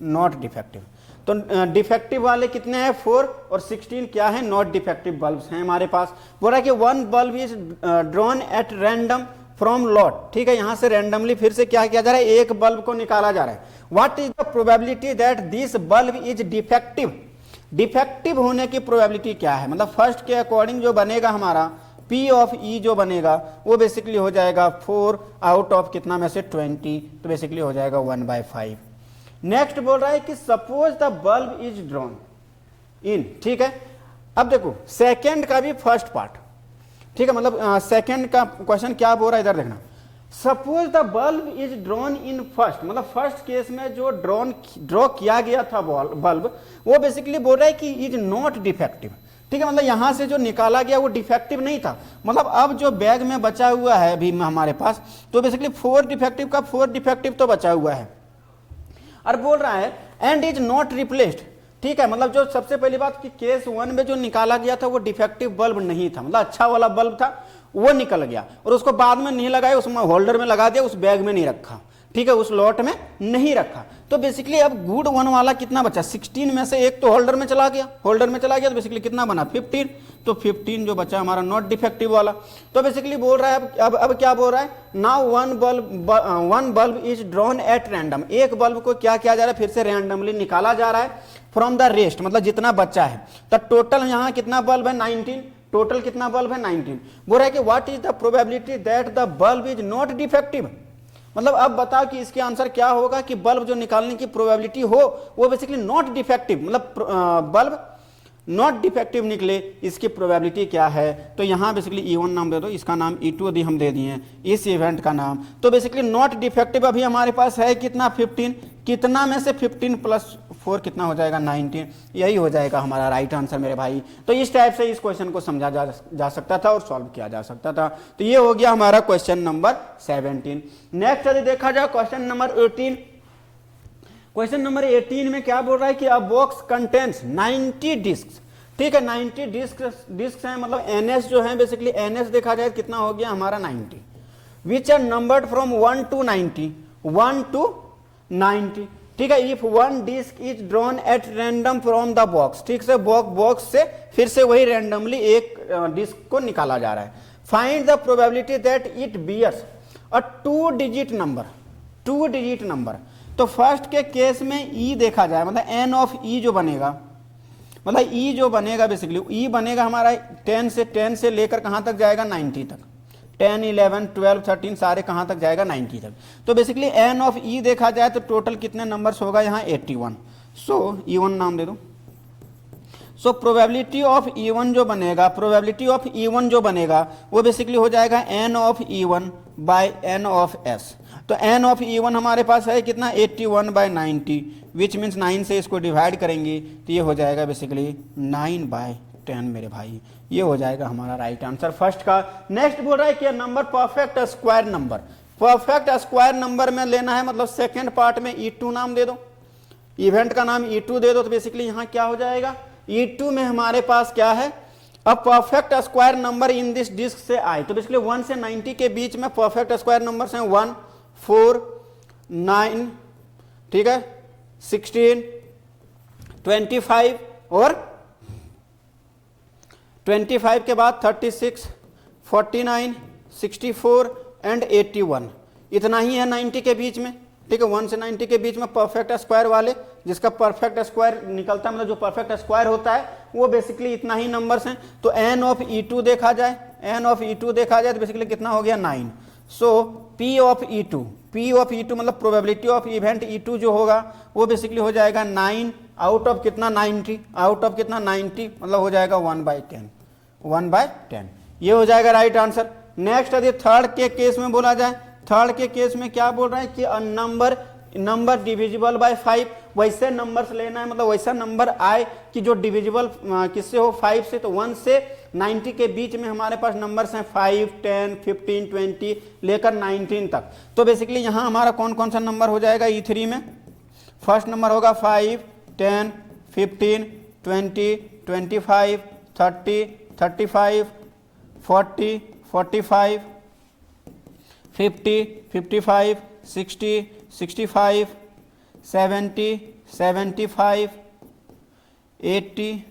नॉट डिफेक्टिव। तो डिफेक्टिव वाले कितने हैं 4 और 16 क्या है नॉट डिफेक्टिव बल्ब्स हैं हमारे पास। बोल रहा है कि 1 bulb is drawn at random from lot, ठीक है, यहां से रैंडमली फिर से क्या किया जा रहा है, एक बल्ब को निकाला जा रहा है। What is the probability that this bulb is defective, defective होने की प्रोबेबिलिटी क्या है, मतलब फर्स्ट के अकॉर्डिंग जो बनेगा हमारा P ऑफ E जो बनेगा वो बेसिकली हो जाएगा 4 आउट ऑफ कितना में से 20, तो बेसिकली हो जाएगा 1/5। नेक्स्ट बोल रहा है कि suppose the bulb is drawn in, ठीक है। अब देखो सेकंड का भी फर्स्ट पार्ट, ठीक है, मतलब सेकंड का क्वेश्चन क्या बोल रहा है इधर देखना। Suppose the bulb is drawn in first, मतलब फर्स्ट केस में जो ड्रॉ किया गया था बल्ब वो बेसिकली बोल रहा है कि इज नॉट डिफेक्टिव, ठीक है, मतलब यहां से जो निकाला गया वो डिफेक्टिव नहीं था। मतलब अब जो बैग में बचा हुआ है अभी हमारे पास, तो बेसिकली 4 डिफेक्टिव का 4 डिफेक्टिव तो बचा हुआ है। और बोल रहा है एंड इज नॉट रिप्लेस्ड, ठीक है, मतलब जो सबसे पहली बात कि केस 1 में जो निकाला गया था वो डिफेक्टिव बल्ब नहीं था, मतलब अच्छा वाला बल्ब था वो निकल गया और उसको बाद में नहीं लगाया, उसमें होल्डर में लगा दिया, उस बैग में नहीं रखा, ठीक है, उस लॉट में नहीं रखा। तो बेसिकली अब गुड 1 वाला कितना बचा, 16 में से एक तो होल्डर में चला गया, होल्डर में चला गया तो बेसिकली कितना बना 15, तो 15 जो बचा हमारा नॉट डिफेक्टिव वाला। तो बेसिकली बोल रहा है अब क्या बोल रहा है, now one bulb is drawn at random, एक बल्ब को क्या किया जा रहा है फिर से रैंडमली निकाला जा रहा है फ्रॉम द रेस्ट, मतलब जितना बचा है। तो टोटल यहाँ कितना बल्ब है 19, टोटल कितना बल्ब है 19। बोल रहा है कि what is the probability that the bulb is not defective, मतलब अब बताओ कि इसके आंसर क्या होगा कि बल्ब जो निकालने की प्रोबेबिलिटी हो वो बेसिकली नॉट डिफेक्टिव, मतलब बल्ब नॉट डिफेक्टिव निकले, इसकी प्रोबेबिलिटी क्या है। तो यहाँ बेसिकली E1 नाम दे दो, इसका नाम E2 यदि हम दे दिए इस इवेंट का नाम। तो बेसिकली नॉट डिफेक्टिव अभी हमारे पास है कितना 15, कितना में से 15 + 4 कितना हो जाएगा 19, यही हो जाएगा हमारा राइट आंसर मेरे भाई। तो इस टाइप से इस क्वेश्चन को समझा जा सकता था और सॉल्व किया जा सकता था। तो ये हो गया हमारा क्वेश्चन नंबर 17। नेक्स्ट यदि देखा जाए क्वेश्चन नंबर 18, क्वेश्चन नंबर 18 में क्या बोल रहा है कि अ बॉक्स कंटेन्स 90 डिस्क, ठीक है, 90 डिस्क हैं, मतलब NS जो है बेसिकली NS देखा जाए कितना हो गया हमारा 90, which are numbered from 1 to 90, ठीक है। If 1 disc is drawn at random from the box, ठीक से बॉक्स से फिर से वही रैंडमली एक डिस्क को निकाला जा रहा है। Find the probability that it bears a 2 digit number. तो फर्स्ट के केस में E देखा जाए, मतलब N ऑफ E जो बनेगा, मतलब E जो बनेगा बेसिकली E बनेगा हमारा 10 से लेकर कहां तक जाएगा 90 तक, 10, 11, 12, 13 सारे कहां तक जाएगा 90 तक। तो बेसिकली N ऑफ E देखा जाए तो टोटल कितने नंबर्स होगा यहाँ 81। सो E1 नाम दे दो। सो प्रोबेबिलिटी ऑफ E1 जो बनेगा वो बेसिकली हो जाएगा N of E1 by N of S। तो N ऑफ E1 हमारे पास है कितना 81/90, विच मीन्स 9 से इसको डिवाइड करेंगे तो ये हो जाएगा बेसिकली 9/10 मेरे भाई, ये हो जाएगा हमारा राइट आंसर फर्स्ट का। नेक्स्ट बोल रहा है कि नंबर परफेक्ट स्क्वायर नंबर में लेना है, मतलब सेकेंड पार्ट में E2 नाम दे दो, इवेंट का नाम E2 दे दो। तो बेसिकली यहाँ क्या हो जाएगा E2 में हमारे पास क्या है, अब perfect square number in this disc से आए, तो बेसिकली 1 से 90 के बीच में परफेक्ट स्क्वायर नंबर्स हैं 1, 4, 9, ठीक है, 16, 25 और 25 के बाद 36, 49, 64 एंड 81, इतना ही है 90 के बीच में, ठीक है, 1 से 90 के बीच में परफेक्ट स्क्वायर वाले, जिसका परफेक्ट स्क्वायर निकलता है, मतलब जो परफेक्ट स्क्वायर होता है वो बेसिकली इतना ही नंबर्स हैं। तो N ऑफ E2 देखा जाए तो बेसिकली कितना हो गया 9। सो P ऑफ E2 मतलब प्रोबेबिलिटी ऑफ इवेंट E2 जो होगा वो बेसिकली हो जाएगा 9 आउट ऑफ कितना 90, मतलब हो जाएगा 1/10, ये हो जाएगा राइट आंसर। नेक्स्ट यदि थर्ड के केस में बोला जाए, थर्ड के केस में क्या बोल रहा है कि नंबर डिविजिबल बाय 5, वैसे नंबर्स लेना है, मतलब वैसा नंबर आए कि जो डिविजिबल किससे हो 5 से। तो 1 से 90 के बीच में हमारे पास नंबर्स हैं 5, 10, 15, 20 लेकर 19 तक। तो बेसिकली यहाँ हमारा कौन कौन सा नंबर हो जाएगा E3 में, फर्स्ट नंबर होगा 5, 10, 15, 20, 25, 30, 35, 40, 45, 50, 55, 60, 65, 70, 75, 80,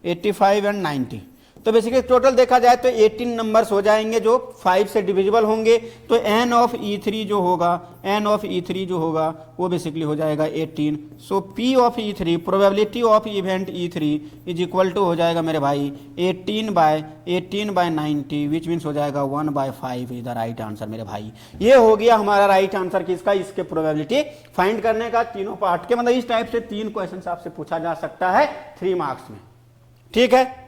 85 एंड 90। तो बेसिकली टोटल देखा जाए तो 18 नंबर्स हो जाएंगे जो 5 से डिविजिबल होंगे। तो n ऑफ E3 जो होगा, n ऑफ E3 जो होगा वो बेसिकली हो जाएगा 18। So P of E3, probability of event E3 is equal to हो जाएगा मेरे भाई 18/90, विच मीन्स हो जाएगा 1/5 इज द राइट आंसर मेरे भाई। ये हो गया हमारा राइट आंसर किसका, इसके प्रोबेबिलिटी फाइंड करने का तीनों पार्ट के। मतलब इस टाइप से 3 क्वेश्चन आपसे पूछा जा सकता है 3 मार्क्स में, ठीक है।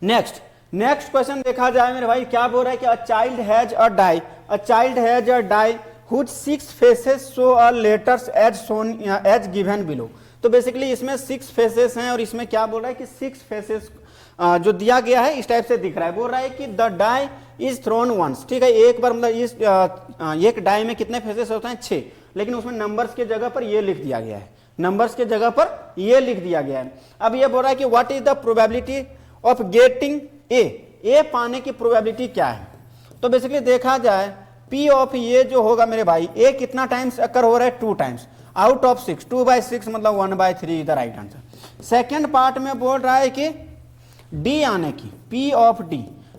नेक्स्ट क्वेश्चन देखा जाए मेरे भाई, क्या बोल रहा है कि a child has a die whose 6 faces show a letters as given below. तो बेसिकली इसमें 6 फेसेस हैं और इसमें क्या बोल रहा है कि 6 फेसेस जो दिया गया है इस टाइप से दिख रहा है। बोल रहा है कि the die is thrown once, ठीक है, एक बार, मतलब इस एक डाई में कितने फेसेस होते हैं 6, लेकिन उसमें नंबर्स के जगह पर ये लिख दिया गया है, नंबर्स के जगह पर ये लिख दिया गया है। अब ये बोल रहा है कि what is the probability of getting a पाने की प्रोबेबिलिटी क्या है। तो बेसिकली देखा जाए पी ऑफ ये जो होगा मेरे भाई, ए कितना टाइम्स अकर हो रहा है 2 टाइम्स आउट ऑफ 6, 2/6 मतलब 1/3 the right answer. Second part में बोल रहा है कि डी आने की, पी ऑफ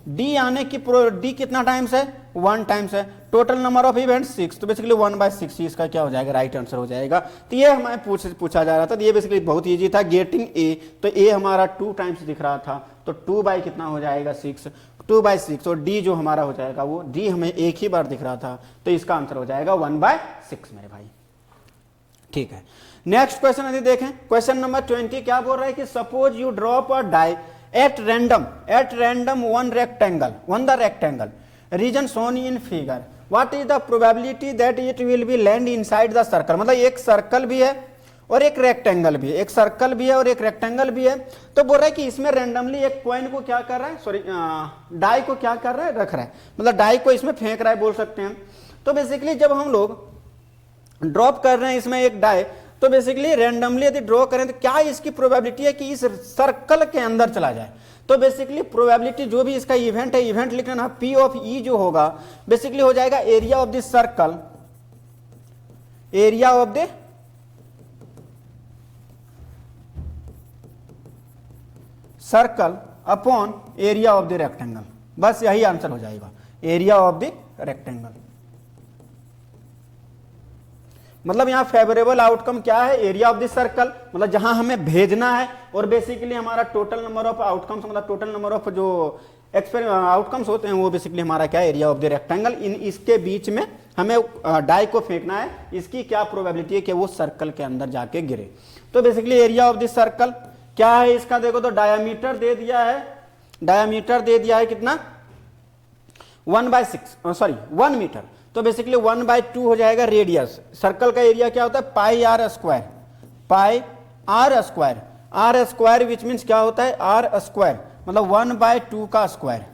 डी आने की डी कितना टाइम्स है 1 टाइम्स है, टोटल नंबर ऑफ इवेंट 6, तो बेसिकली 1/6 इसका क्या हो जाएगा राइट आंसर हो जाएगा। तो ये हमें पूछा जा रहा था, तो ये बेसिकली बहुत इजी था। गेटिंग ए, तो ए हमारा 2 टाइम्स दिख रहा था, तो 2 कितना हो जाएगा 6, 2/6, और डी जो हमारा हो जाएगा वो डी हमें एक ही बार दिख रहा था, तो इसका आंसर हो जाएगा 1/6 मेरे भाई, ठीक है। नेक्स्ट क्वेश्चन यदि देखें, क्वेश्चन नंबर 20 क्या बोल रहा है कि suppose you drop a die at random one the rectangle region shown in figure, what is the probability that it will be land inside the circle। मतलब एक सर्कल भी है और एक रेक्टेंगल भी है, एक सर्कल भी है और एक रेक्टेंगल भी है। तो बोल रहा है कि इसमें रैंडमली एक कॉइन को क्या कर रहा है, सॉरी डाई को क्या कर रहा है, रख रहा है, मतलब डाई को इसमें फेंक रहा है बोल सकते हैं। तो बेसिकली जब हम लोग ड्रॉप कर रहे हैं इसमें एक डाई, तो बेसिकली रैंडमली यदि ड्रॉ करें तो क्या इसकी प्रोबेबिलिटी है कि इस सर्कल के अंदर चला जाए। तो बेसिकली प्रोबेबिलिटी जो भी इसका इवेंट है, इवेंट लिख लेना, पी ऑफ ई जो होगा बेसिकली हो जाएगा area of the circle, area of the circle upon area of the rectangle, बस यही आंसर हो जाएगा, एरिया ऑफ द रेक्टेंगल। मतलब यहाँ फेवरेबल आउटकम क्या है, एरिया ऑफ द सर्कल, मतलब जहां हमें भेजना है, और बेसिकली हमारा टोटल नंबर ऑफ आउटकम्स, मतलब टोटल नंबर ऑफ जो आउटकम्स होते हैं वो बेसिकली हमारा क्या है, एरिया ऑफ द रेक्टेंगल। इन इसके बीच में हमें डाई को फेंकना है, इसकी क्या प्रोबेबिलिटी है कि वो सर्कल के अंदर जाके गिरे। तो basically area of the circle क्या है इसका, देखो तो डायामीटर दे दिया है, डायामीटर दे दिया है कितना 1/6 सॉरी 1 मीटर, तो बेसिकली 1/2 हो जाएगा रेडियस। सर्कल का एरिया क्या होता है pi r square, pi r square, r square which means क्या होता है आर स्क्वायर, मतलब 1/2 का स्क्वायर,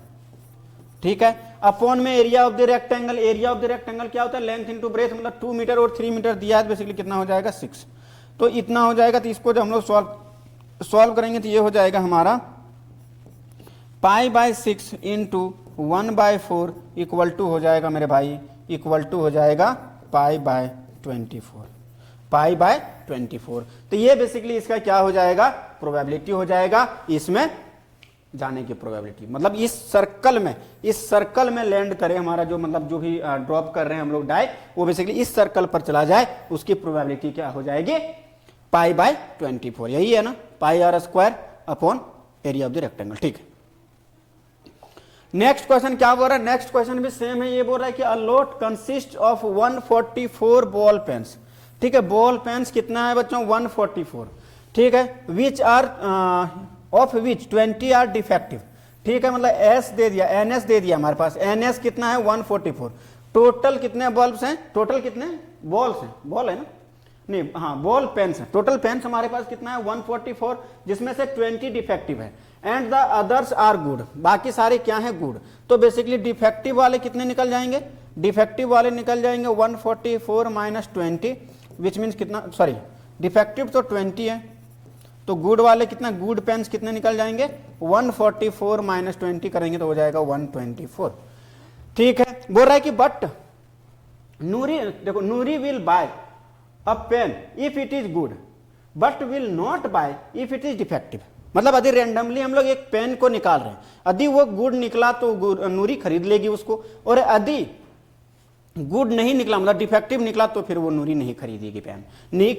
ठीक है, अपॉन में area of the rectangle, area of the rectangle क्या होता है लेंथ इनटू ब्रेथ, मतलब 2 मीटर और 3 मीटर दिया है, बेसिकली कितना हो जाएगा 6, तो इतना हो जाएगा। तो इसको जब हम लोग सॉल्व करेंगे तो ये हो जाएगा हमारा π/6 इंटू 1/4 इक्वल टू हो जाएगा मेरे भाई, इक्वल टू हो जाएगा π/24, π/24। तो ये बेसिकली इसका क्या हो जाएगा प्रोबेबिलिटी हो जाएगा, इसमें जाने की प्रोबेबिलिटी, मतलब इस सर्कल में लैंड करे हमारा जो, मतलब जो भी ड्रॉप कर रहे हैं हम लोग डाई, वो बेसिकली इस सर्कल पर चला जाए, उसकी प्रोबेबिलिटी क्या हो जाएगी π/24, यही है ना, pi r square upon area of the rectangle, ठीक है। नेक्स्ट क्वेश्चन क्या बोल रहा है, नेक्स्ट क्वेश्चन भी सेम है, ये बोल रहा है कि a lot consist of 144 ball pens, ठीक है, बॉल पेन्स कितना है बच्चों 144, ठीक है, which are of which 20 are defective, ठीक है, मतलब एस दे दिया, एनएस दे दिया हमारे पास, एनएस कितना है 144, टोटल कितने बल्ब्स हैं, टोटल कितने बॉल्स हैं, बॉल है ना, नहीं हाँ बॉल पेन्स है, टोटल पेन्स हमारे पास कितना है 144, जिसमें से 20 डिफेक्टिव है, and the others are good, बाकी सारे क्या है गुड। तो बेसिकली डिफेक्टिव वाले कितने निकल जाएंगे, डिफेक्टिव वाले निकल जाएंगे 144 माइनस 20, विच मीन्स कितना, सॉरी डिफेक्टिव तो 20 है, तो गुड वाले कितना, गुड पेन्स कितने निकल जाएंगे 144 माइनस 20 करेंगे तो हो जाएगा 124, ठीक है। बोल रहा है कि बट नूरी, देखो Noori will buy a pen if it is good but will not buy if it is defective. मतलब यदि रैंडमली हम लोग एक पेन को निकाल रहे हैं, यदि वो गुड निकला तो नूरी खरीद लेगी उसको, और यदि गुड नहीं निकला मतलब डिफेक्टिव निकला तो फिर वो नूरी नहीं खरीदेगी पेन, नहीं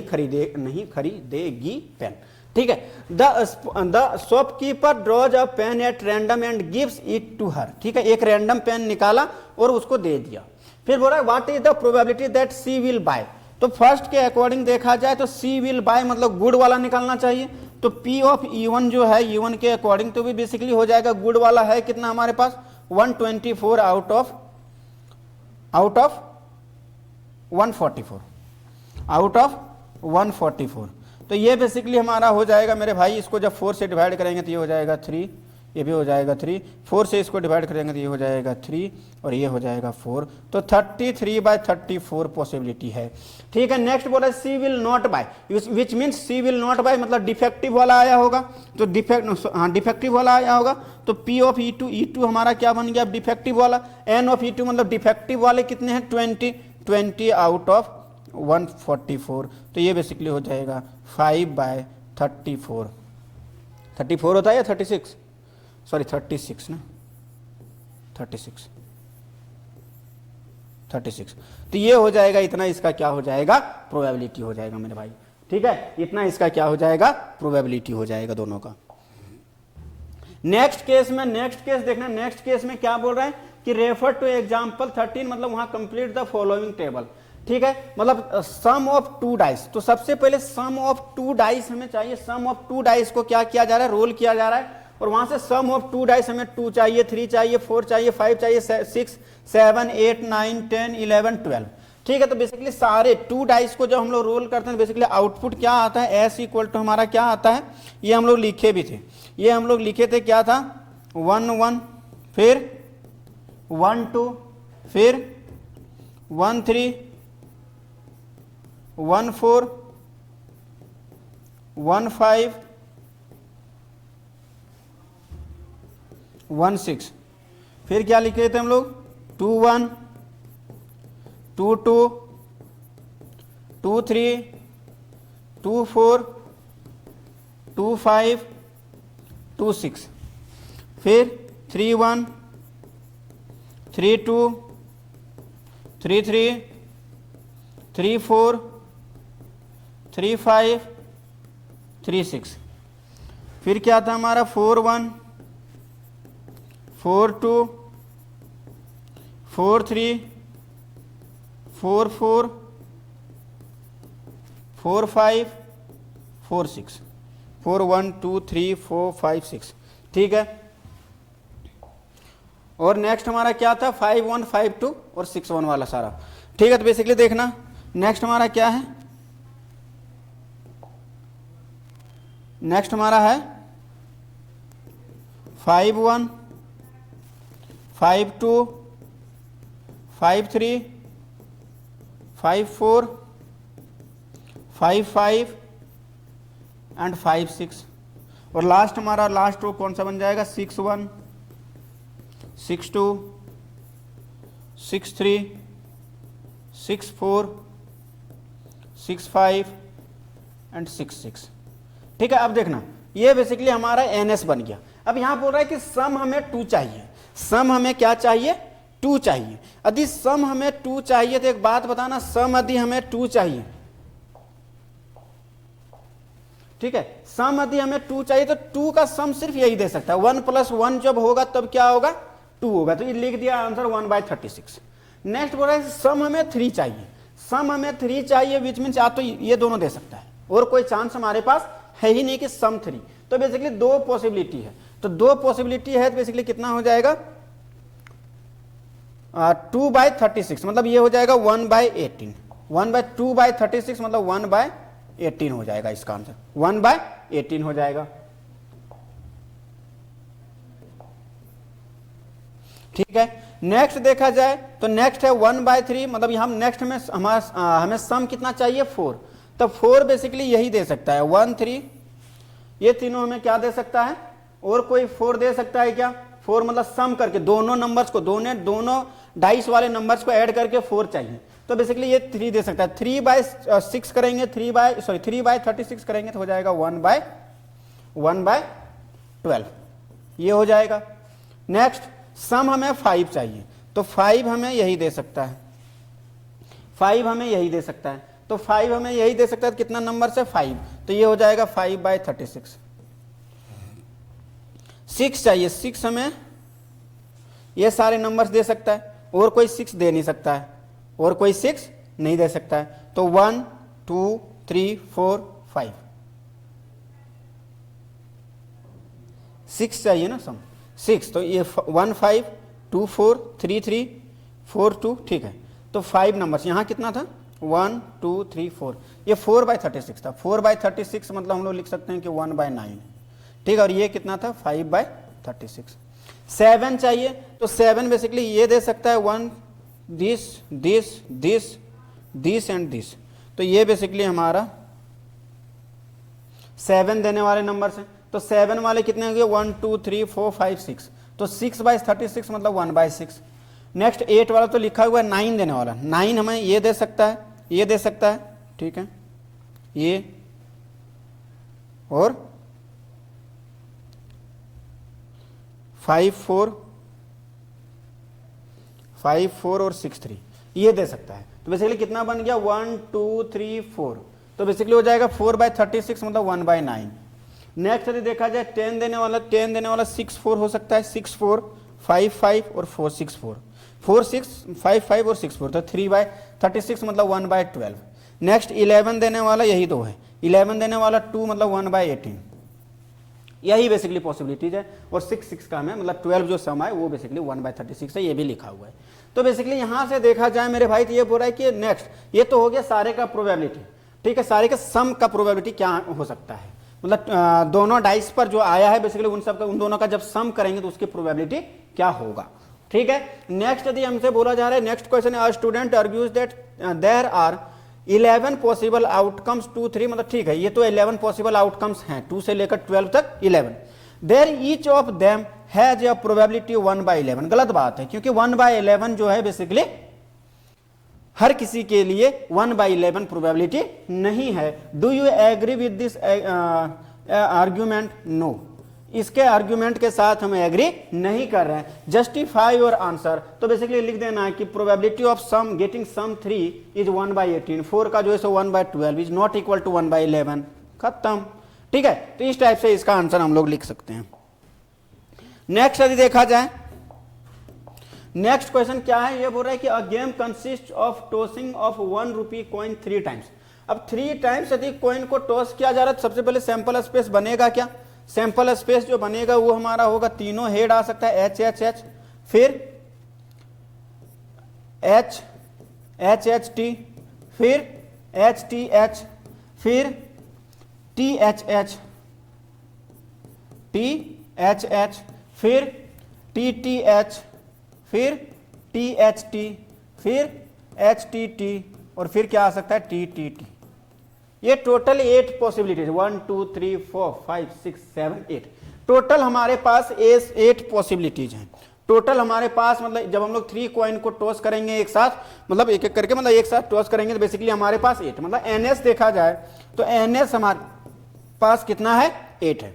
खरीदेगी पेन। ठीक है। The shopkeeper draws a pen at random and gives it to her. ठीक है, एक रैंडम पेन निकाला और उसको दे दिया। फिर बोल रहा है what is the probability that she will buy. तो फर्स्ट के अकॉर्डिंग देखा जाए तो सी विल बाय मतलब गुड वाला निकालना चाहिए। तो पी ऑफ E1 जो है E1 के अकॉर्डिंग तो भी बेसिकली हो जाएगा गुड वाला है कितना हमारे पास 124 आउट ऑफ 144। तो ये बेसिकली हमारा हो जाएगा मेरे भाई, इसको जब 4 से डिवाइड करेंगे तो ये हो जाएगा 3, ये भी हो जाएगा 3, 4 से इसको डिवाइड करेंगे तो ये हो जाएगा 3 और ये हो जाएगा 4। तो 33/34 पॉसिबिलिटी है। ठीक है। नेक्स्ट बोला C will not buy, which means C will not buy मतलब डिफेक्टिव वाला आया होगा। तो डिफेक्टिव वाला आया होगा तो P ऑफ E2 हमारा क्या बन गया डिफेक्टिव वाला। N ऑफ E2 मतलब डिफेक्टिव वाले कितने हैं 20 आउट ऑफ 144। तो ये बेसिकली हो जाएगा 5/34। 34 होता है या 36, सॉरी 36 ना, 36। तो ये हो जाएगा इतना, इसका क्या हो जाएगा प्रोबेबिलिटी हो जाएगा मेरे भाई। ठीक है, इतना इसका क्या हो जाएगा प्रोबेबिलिटी हो जाएगा दोनों का। नेक्स्ट केस देखना, नेक्स्ट केस में क्या बोल रहा है कि रेफर टू एग्जाम्पल 13 मतलब वहां कंप्लीट द फॉलोइंग टेबल। ठीक है, मतलब सम ऑफ 2 डाइस। तो सबसे पहले सम ऑफ 2 डाइस हमें चाहिए। सम ऑफ 2 डाइस को क्या किया जा रहा है रोल किया जा रहा है, और वहां से सम ऑफ 2 डाइस हमें 2 चाहिए, 3 चाहिए, 4 चाहिए, 5 चाहिए, 6, 7, 8, 9, 10, 11, 12। ठीक है। तो बेसिकली सारे 2 डाइस को जब हम लोग रोल करते हैं बेसिकली आउटपुट क्या आता है S इक्वल टू हमारा क्या आता है, ये हम लोग लिखे भी थे, ये हम लोग लिखे थे क्या था 1 1, फिर 1 2, फिर 1 3, 1 4, 1 5, 1 6। फिर क्या लिखे थे हम लोग 2 1, 2 2, 2 3, 2 4, 2 5, 2 6। फिर 3 1, 3 2, 3 3, 3 4, 3 5, 3 6। फिर क्या था हमारा 4 1, 4 2, 4 3, 4 4, 4 5, 4 6, 4 1 2 3 4 5 6। ठीक है। और नेक्स्ट हमारा क्या था 5 1 5 2 और 6 1 वाला सारा। ठीक है। तो बेसिकली देखना नेक्स्ट हमारा क्या है, नेक्स्ट हमारा है 5 1 5 2 5 3 5 4 5 5 एंड 5 6। और लास्ट हमारा लास्ट रो कौन सा बन जाएगा 6 1 6 2 6 3 6 4 6 5 एंड 6 6। ठीक है। अब देखना ये बेसिकली हमारा NS बन गया। अब यहां बोल रहा है कि सम हमें 2 चाहिए, सम हमें क्या चाहिए 2 चाहिए। यदि सम हमें 2 चाहिए तो एक बात बताना, सम यदि हमें 2 चाहिए, ठीक है, सम यदि हमें 2 चाहिए तो 2 का सम सिर्फ यही दे सकता है। 1 + 1 जब होगा तब क्या होगा 2 होगा। तो ये लिख दिया आंसर 1/36। नेक्स्ट बोल रहा है सम हमें 3 चाहिए, सम हमें 3 चाहिए विच मीन्स या तो ये दोनों दे सकता है और कोई चांस हमारे पास है ही नहीं कि सम 3। तो बेसिकली 2 पॉसिबिलिटी है, तो 2 पॉसिबिलिटी है तो बेसिकली कितना हो जाएगा 2/36 मतलब ये हो जाएगा 1/18। 2/36 मतलब 1/18 हो जाएगा इसका आंसर, 1/18 हो जाएगा। ठीक है। नेक्स्ट देखा जाए तो नेक्स्ट है 1/3 मतलब हम नेक्स्ट में हमें सम कितना चाहिए 4। तो 4 बेसिकली यही दे सकता है 1 3, ये तीनों हमें क्या दे सकता है और कोई 4 दे सकता है क्या 4 मतलब सम करके दोनों नंबर्स को दोनों डाइस वाले नंबर्स को ऐड करके 4 चाहिए, तो बेसिकली ये 3 दे सकता है। 3/6 करेंगे, 3/36 करेंगे तो हो जाएगा 1/12, ये हो जाएगा। नेक्स्ट सम हमें 5 चाहिए, तो 5 हमें यही दे सकता है, 5 हमें यही दे सकता है, तो 5 हमें यही दे सकता है, कितना नंबर से 5, तो ये हो जाएगा 5/36। 6 चाहिए, 6 हमें ये सारे नंबर्स दे सकता है, और कोई 6 दे नहीं सकता है, और कोई 6 नहीं दे सकता है, तो 1 2 3 4 5, 6 चाहिए ना सम, 6, तो ये 1 5 2 4 3 3 4 2, ठीक है। तो 5 नंबर्स, यहाँ कितना था 1 2 3 4, ये 4/36 था, 4/36 मतलब हम लोग लिख सकते हैं कि 1/9, ठीक है। और ये कितना था 5/36। 7 चाहिए, तो 7 बेसिकली ये दे सकता है 1 this this this this and this, तो ये बेसिकली हमारा 7 देने वाले नंबर्स हैं। तो 7 वाले कितने होंगे 1 2 3 4 5 6, तो 6/36 मतलब 1/6। नेक्स्ट 8 वाला तो लिखा हुआ है 9 देने वाला, 9 हमें ये दे सकता है, ये दे सकता है, ठीक है, ये और 5 4 और 6 3 ये दे सकता है। तो बेसिकली कितना बन गया 1 2 3 4, तो बेसिकली हो जाएगा 4/36 मतलब 1/9। नेक्स्ट यदि देखा जाए 10 देने वाला 6 4 हो सकता है, 6 4 5 5 और 4 6 4 4 6 5 5 और 6 4, तो 3/36 मतलब 1/12। नेक्स्ट 11 देने वाला यही दो है, 11 देने वाला 2 मतलब 1/18, यही बेसिकली पॉसिबिलिटीज है। और 6 6 का हमें मतलब 12 जो सम है वो बेसिकली 1/36 है, ये भी लिखा हुआ है। तो बेसिकली यहाँ से देखा जाए मेरे भाई तो ये बोल रहा है कि नेक्स्ट ये तो हो गया सारे का प्रोबेबिलिटी, ठीक है, सारे के सम का प्रोबेबिलिटी क्या हो सकता है, मतलब दोनों डाइस पर जो आया है बेसिकली उन सब का, उन दोनों का जब सम करेंगे तो उसकी प्रोबेबिलिटी क्या होगा, ठीक है। नेक्स्ट यदि हमसे बोला जा रहा है, नेक्स्ट क्वेश्चन है, student argues that there are 11 possible outcomes 2 3, मतलब ठीक है, ये तो 11 पॉसिबल आउटकम्स हैं 2 से लेकर 12 तक 11, there each of them has a probability 1/11। गलत बात है, क्योंकि 1/11 जो है बेसिकली हर किसी के लिए 1/11 प्रोबेबिलिटी नहीं है। Do you agree with this argument? No, इसके आर्ग्यूमेंट के साथ हम एग्री नहीं कर रहे हैं। जस्टिफाई योर आंसर, तो बेसिकली लिख देना है कि probability of sum getting sum 3 is 1/18, 4 का जो है सो 1/12 इज नॉट इक्वल टू 1/11, खत्म, ठीक है। तो इस टाइप से इसका आंसर हम लोग लिख सकते हैं। नेक्स्ट यदि देखा जाए, नेक्स्ट क्वेश्चन क्या है, ये बोल रहा है कि a game consist of tossing of 1 rupee coin 3 times. अब 3 टाइम्स यदि कॉइन को टॉस किया जा रहा है, सबसे पहले सैंपल स्पेस बनेगा क्या, सैंपल स्पेस जो बनेगा वो हमारा होगा, तीनों हेड आ सकता है एच एच एच, फिर एच एच एच टी, फिर एच टी एच, फिर T H H, T H H, फिर टी टी एच, फिर टी एच टी, फिर एच टी टी, और फिर क्या आ सकता है टी टी टी। ये टोटल 8 पॉसिबिलिटीज, 1 2 3 4 5 6 7 8, टोटल हमारे पास 8 पॉसिबिलिटीज हैं टोटल हमारे पास। मतलब जब हम लोग 3 कॉइन को टॉस करेंगे एक साथ, मतलब एक एक करके, मतलब एक साथ टॉस करेंगे तो बेसिकली हमारे पास 8, मतलब एनएस देखा जाए तो एनएस हमारे पास कितना है 8 है।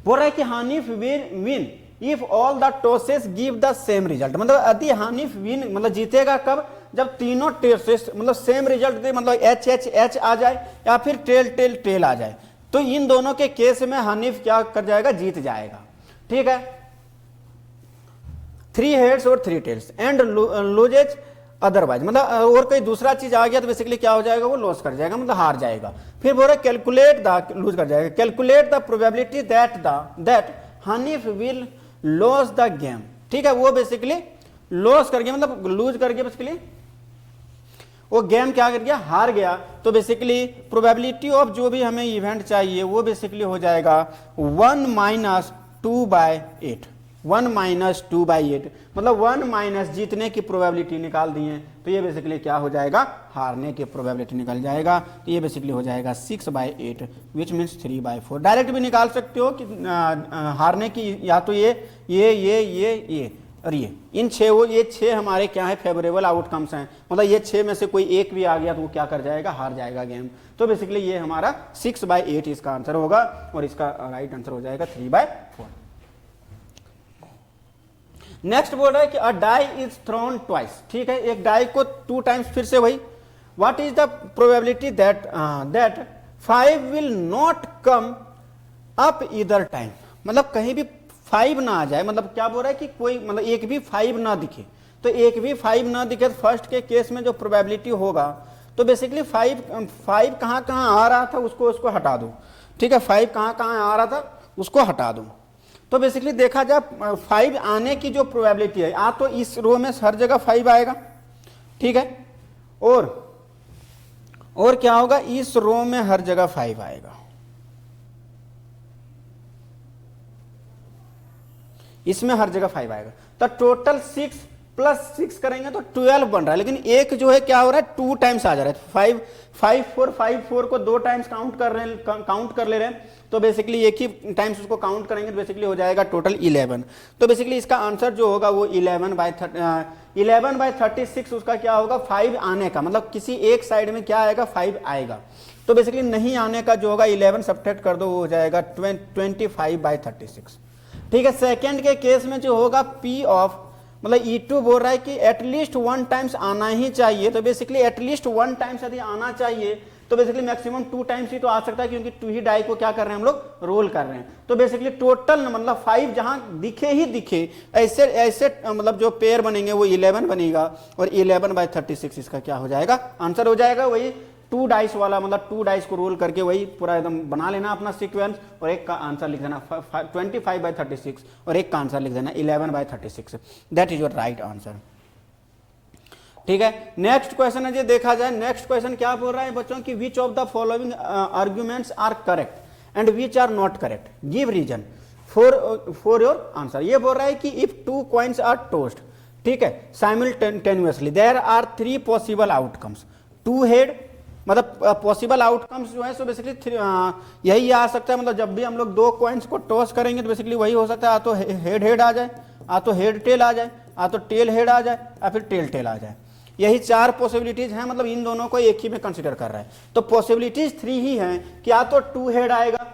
बोल रहा है कि Hanif win if all the tosses give the same result, मतलब यदि हानिफ विन मतलब जीतेगा कब, जब तीनों टॉसेस मतलब सेम रिजल्ट दे, मतलब एच एच एच आ जाए या फिर टेल टेल टेल आ जाए, तो इन दोनों के केस में हानिफ क्या कर जाएगा, जीत जाएगा, ठीक है। 3 हेड्स और 3 टेल्स एंड लूजेज अदरवाइज, मतलब और कोई दूसरा चीज आ गया तो बेसिकली क्या हो जाएगा, वो लॉस कर जाएगा, मतलब हार जाएगा। फिर बोल रहे कैलकुलेट द, लूज कर जाएगा, calculate the probability that Hanif will loss the game, ठीक है। वो बेसिकली लॉस कर गया, मतलब लूज कर गया, बेसिकली वो गेम क्या कर गया, हार गया। तो बेसिकली प्रोबेबिलिटी ऑफ जो भी हमें इवेंट चाहिए वो बेसिकली हो जाएगा 1 - 2/8, 1 - 2/8, मतलब 1 - जीतने की प्रोबेबिलिटी निकाल दी है, तो ये बेसिकली क्या हो जाएगा, हारने की प्रोबेबिलिटी निकल जाएगा। तो ये बेसिकली हो जाएगा 6/8 विच मीन्स 3/4। डायरेक्ट भी निकाल सकते हो कि हारने की, या तो ये और ये इन 6 ये 6 हमारे क्या है फेवरेबल आउटकम्स हैं, मतलब ये 6 में से कोई एक भी आ गया तो वो क्या कर जाएगा, हार जाएगा गेम। तो बेसिकली ये हमारा 6/8 इसका आंसर होगा और इसका राइट आंसर हो जाएगा 3/4। नेक्स्ट बोल रहा है कि अ डाई इज थ्रोन ट्वाइस, ठीक है, एक डाई को 2 टाइम्स, फिर से वही, what is the probability that 5 will not come up either time, मतलब कहीं भी 5 ना आ जाए, मतलब क्या बोल रहा है कि कोई मतलब एक भी 5 ना दिखे, तो एक भी 5 ना दिखे तो फर्स्ट के केस में जो प्रोबेबिलिटी होगा तो बेसिकली 5 कहाँ कहाँ आ रहा था उसको हटा दो, ठीक है, 5 कहाँ कहाँ आ रहा था उसको हटा दो। तो बेसिकली देखा जाए 5 आने की जो प्रोबेबिलिटी है, या तो इस रो में हर जगह 5 आएगा, ठीक है, और क्या होगा, इस रो में हर जगह 5 आएगा, इसमें हर जगह 5 आएगा, तो टोटल 6 + 6 करेंगे तो 12 बन रहा है, लेकिन एक जो है क्या हो रहा है 2 टाइम्स आ जा रहा है, 5 4 को 2 टाइम्स काउंट कर ले रहे हैं, तो बेसिकली एक ही टाइम्स उसको काउंट करेंगे तो बेसिकली हो जाएगा टोटल 11। तो बेसिकली इसका आंसर जो होगा वो 11/36 उसका क्या होगा, 5 आने का, मतलब किसी एक साइड में क्या आएगा 5 आएगा, तो बेसिकली नहीं आने का जो होगा 11 सब्ट्रैक्ट कर दो, वो हो जाएगा 25/36, ठीक है। सेकेंड के केस में जो होगा P ऑफ, मतलब E2 बोल रहा है कि एटलीस्ट 1 टाइम्स आना ही चाहिए, तो बेसिकली एटलीस्ट 1 टाइम्स यदि आना चाहिए तो बेसिकली मैक्सिमम 2 टाइम्स ही तो आ सकता है, क्योंकि 2 ही डाई को क्या कर रहे हैं हम लोग, रोल कर रहे हैं। तो बेसिकली टोटल मतलब 5 जहां दिखे ही दिखे ऐसे मतलब जो पेयर बनेंगे वो 11 बनेगा, और 11/36 इसका क्या हो जाएगा, आंसर हो जाएगा। वही 2 डाइस वाला, मतलब 2 डाइस को रोल करके वही पूरा एकदम बना लेना अपना सीक्वेंस, और एक का आंसर लिख देना 25/36 और एक का आंसर लिख देना 11/36। That is your right answer, ठीक है। नेक्स्ट क्वेश्चन है जी, देखा जाए नेक्स्ट क्वेश्चन क्या बोल रहा है बच्चों की, which of the following arguments are correct and which are not correct, give reason for your answer. ये बोल रहा है कि इफ 2 कॉइन्स आर टॉस्ड, ठीक है, simultaneously there are 3 possible outcomes, 2 head, मतलब पॉसिबल आउटकम्स जो है सो बेसिकली यही आ सकता है, मतलब जब भी हम लोग 2 कॉइन्स को टॉस करेंगे तो बेसिकली वही हो सकता है, आ तो हेड आ जाए, आ तो हेड टेल आ जाए, आ तो टेल हेड आ जाए, या फिर टेल टेल आ जाए। यही 4 पॉसिबिलिटीज हैं, मतलब इन दोनों को एक ही में कंसीडर कर रहा है। तो पॉसिबिलिटीज 3 ही हैं कि या तो 2 हेड आएगा,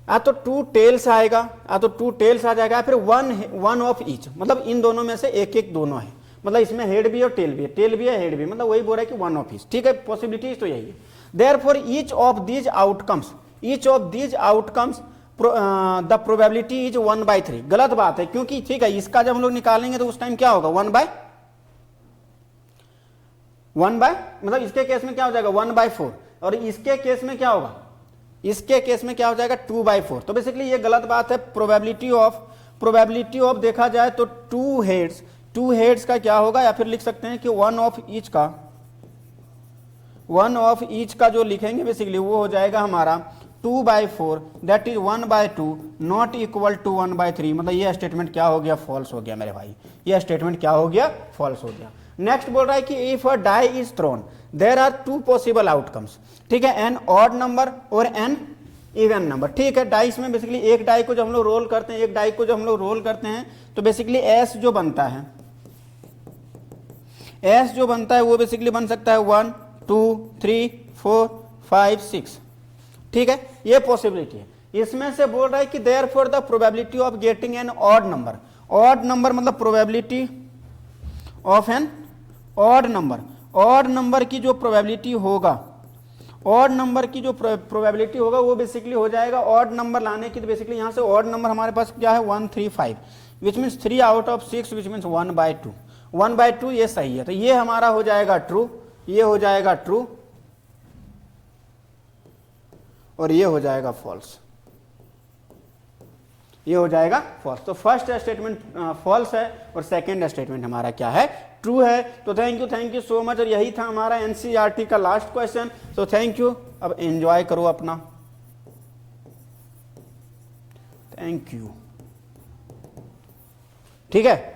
या तो 2 टेल्स आएगा, या तो 2 टेल्स आ जाएगा, या फिर 1 ऑफ ईच, मतलब इन दोनों में से एक दोनों है, मतलब इसमें हेड भी और टेल भी है, टेल भी है हेड भी, मतलब वही बोल रहा है कि 1 ऑफ ईच, ठीक है। पॉसिबिलिटीज तो यही है। Therefore each of these outcomes the probability is 1/3। गलत बात है, क्योंकि ठीक है इसका जब हम लोग निकालेंगे तो उस टाइम क्या होगा 1/, मतलब इसके केस में क्या हो जाएगा 1/4, और इसके केस में क्या होगा, इसके केस में क्या हो जाएगा 2/4। तो बेसिकली ये गलत बात है। प्रोबेबिलिटी ऑफ देखा जाए तो 2 हेड्स का क्या होगा, या फिर लिख सकते हैं कि 1 ऑफ ईच का जो लिखेंगे बेसिकली वो हो जाएगा हमारा 2/4, that is 1/2 not equal to 1/3। मतलब ये स्टेटमेंट क्या हो गया, फॉल्स हो गया मेरे भाई, ये स्टेटमेंट क्या हो गया, फॉल्स हो गया। नेक्स्ट बोल रहा है कि if a die is thrown there are 2 possible outcomes, ठीक है, एन ऑड नंबर और एन इवन नंबर, ठीक है। डाइस में बेसिकली एक डाई को जब हम लोग रोल करते हैं, तो बेसिकली एस जो बनता है वो बेसिकली बन सकता है 1 2 3 4 5 6, ठीक है, ये पॉसिबिलिटी है। इसमें से बोल रहा है कि therefore the probability of getting an odd number मतलब probability of an odd number की जो प्रोबेबिलिटी होगा, वो बेसिकली हो जाएगा ऑड नंबर लाने की। तो बेसिकली यहां से ऑड नंबर हमारे पास क्या है 135, which means 3 out of 6, which means 1/2 ये सही है। तो ये हमारा हो जाएगा ट्रू, ये हो जाएगा ट्रू, और ये हो जाएगा फॉल्स, ये हो जाएगा फॉल्स। तो फर्स्ट स्टेटमेंट फॉल्स है और सेकंड स्टेटमेंट हमारा क्या है, ट्रू है। तो थैंक यू सो मच, और यही था हमारा एनसीईआरटी का लास्ट क्वेश्चन। तो थैंक यू, अब एंजॉय करो अपना, थैंक यू, ठीक है।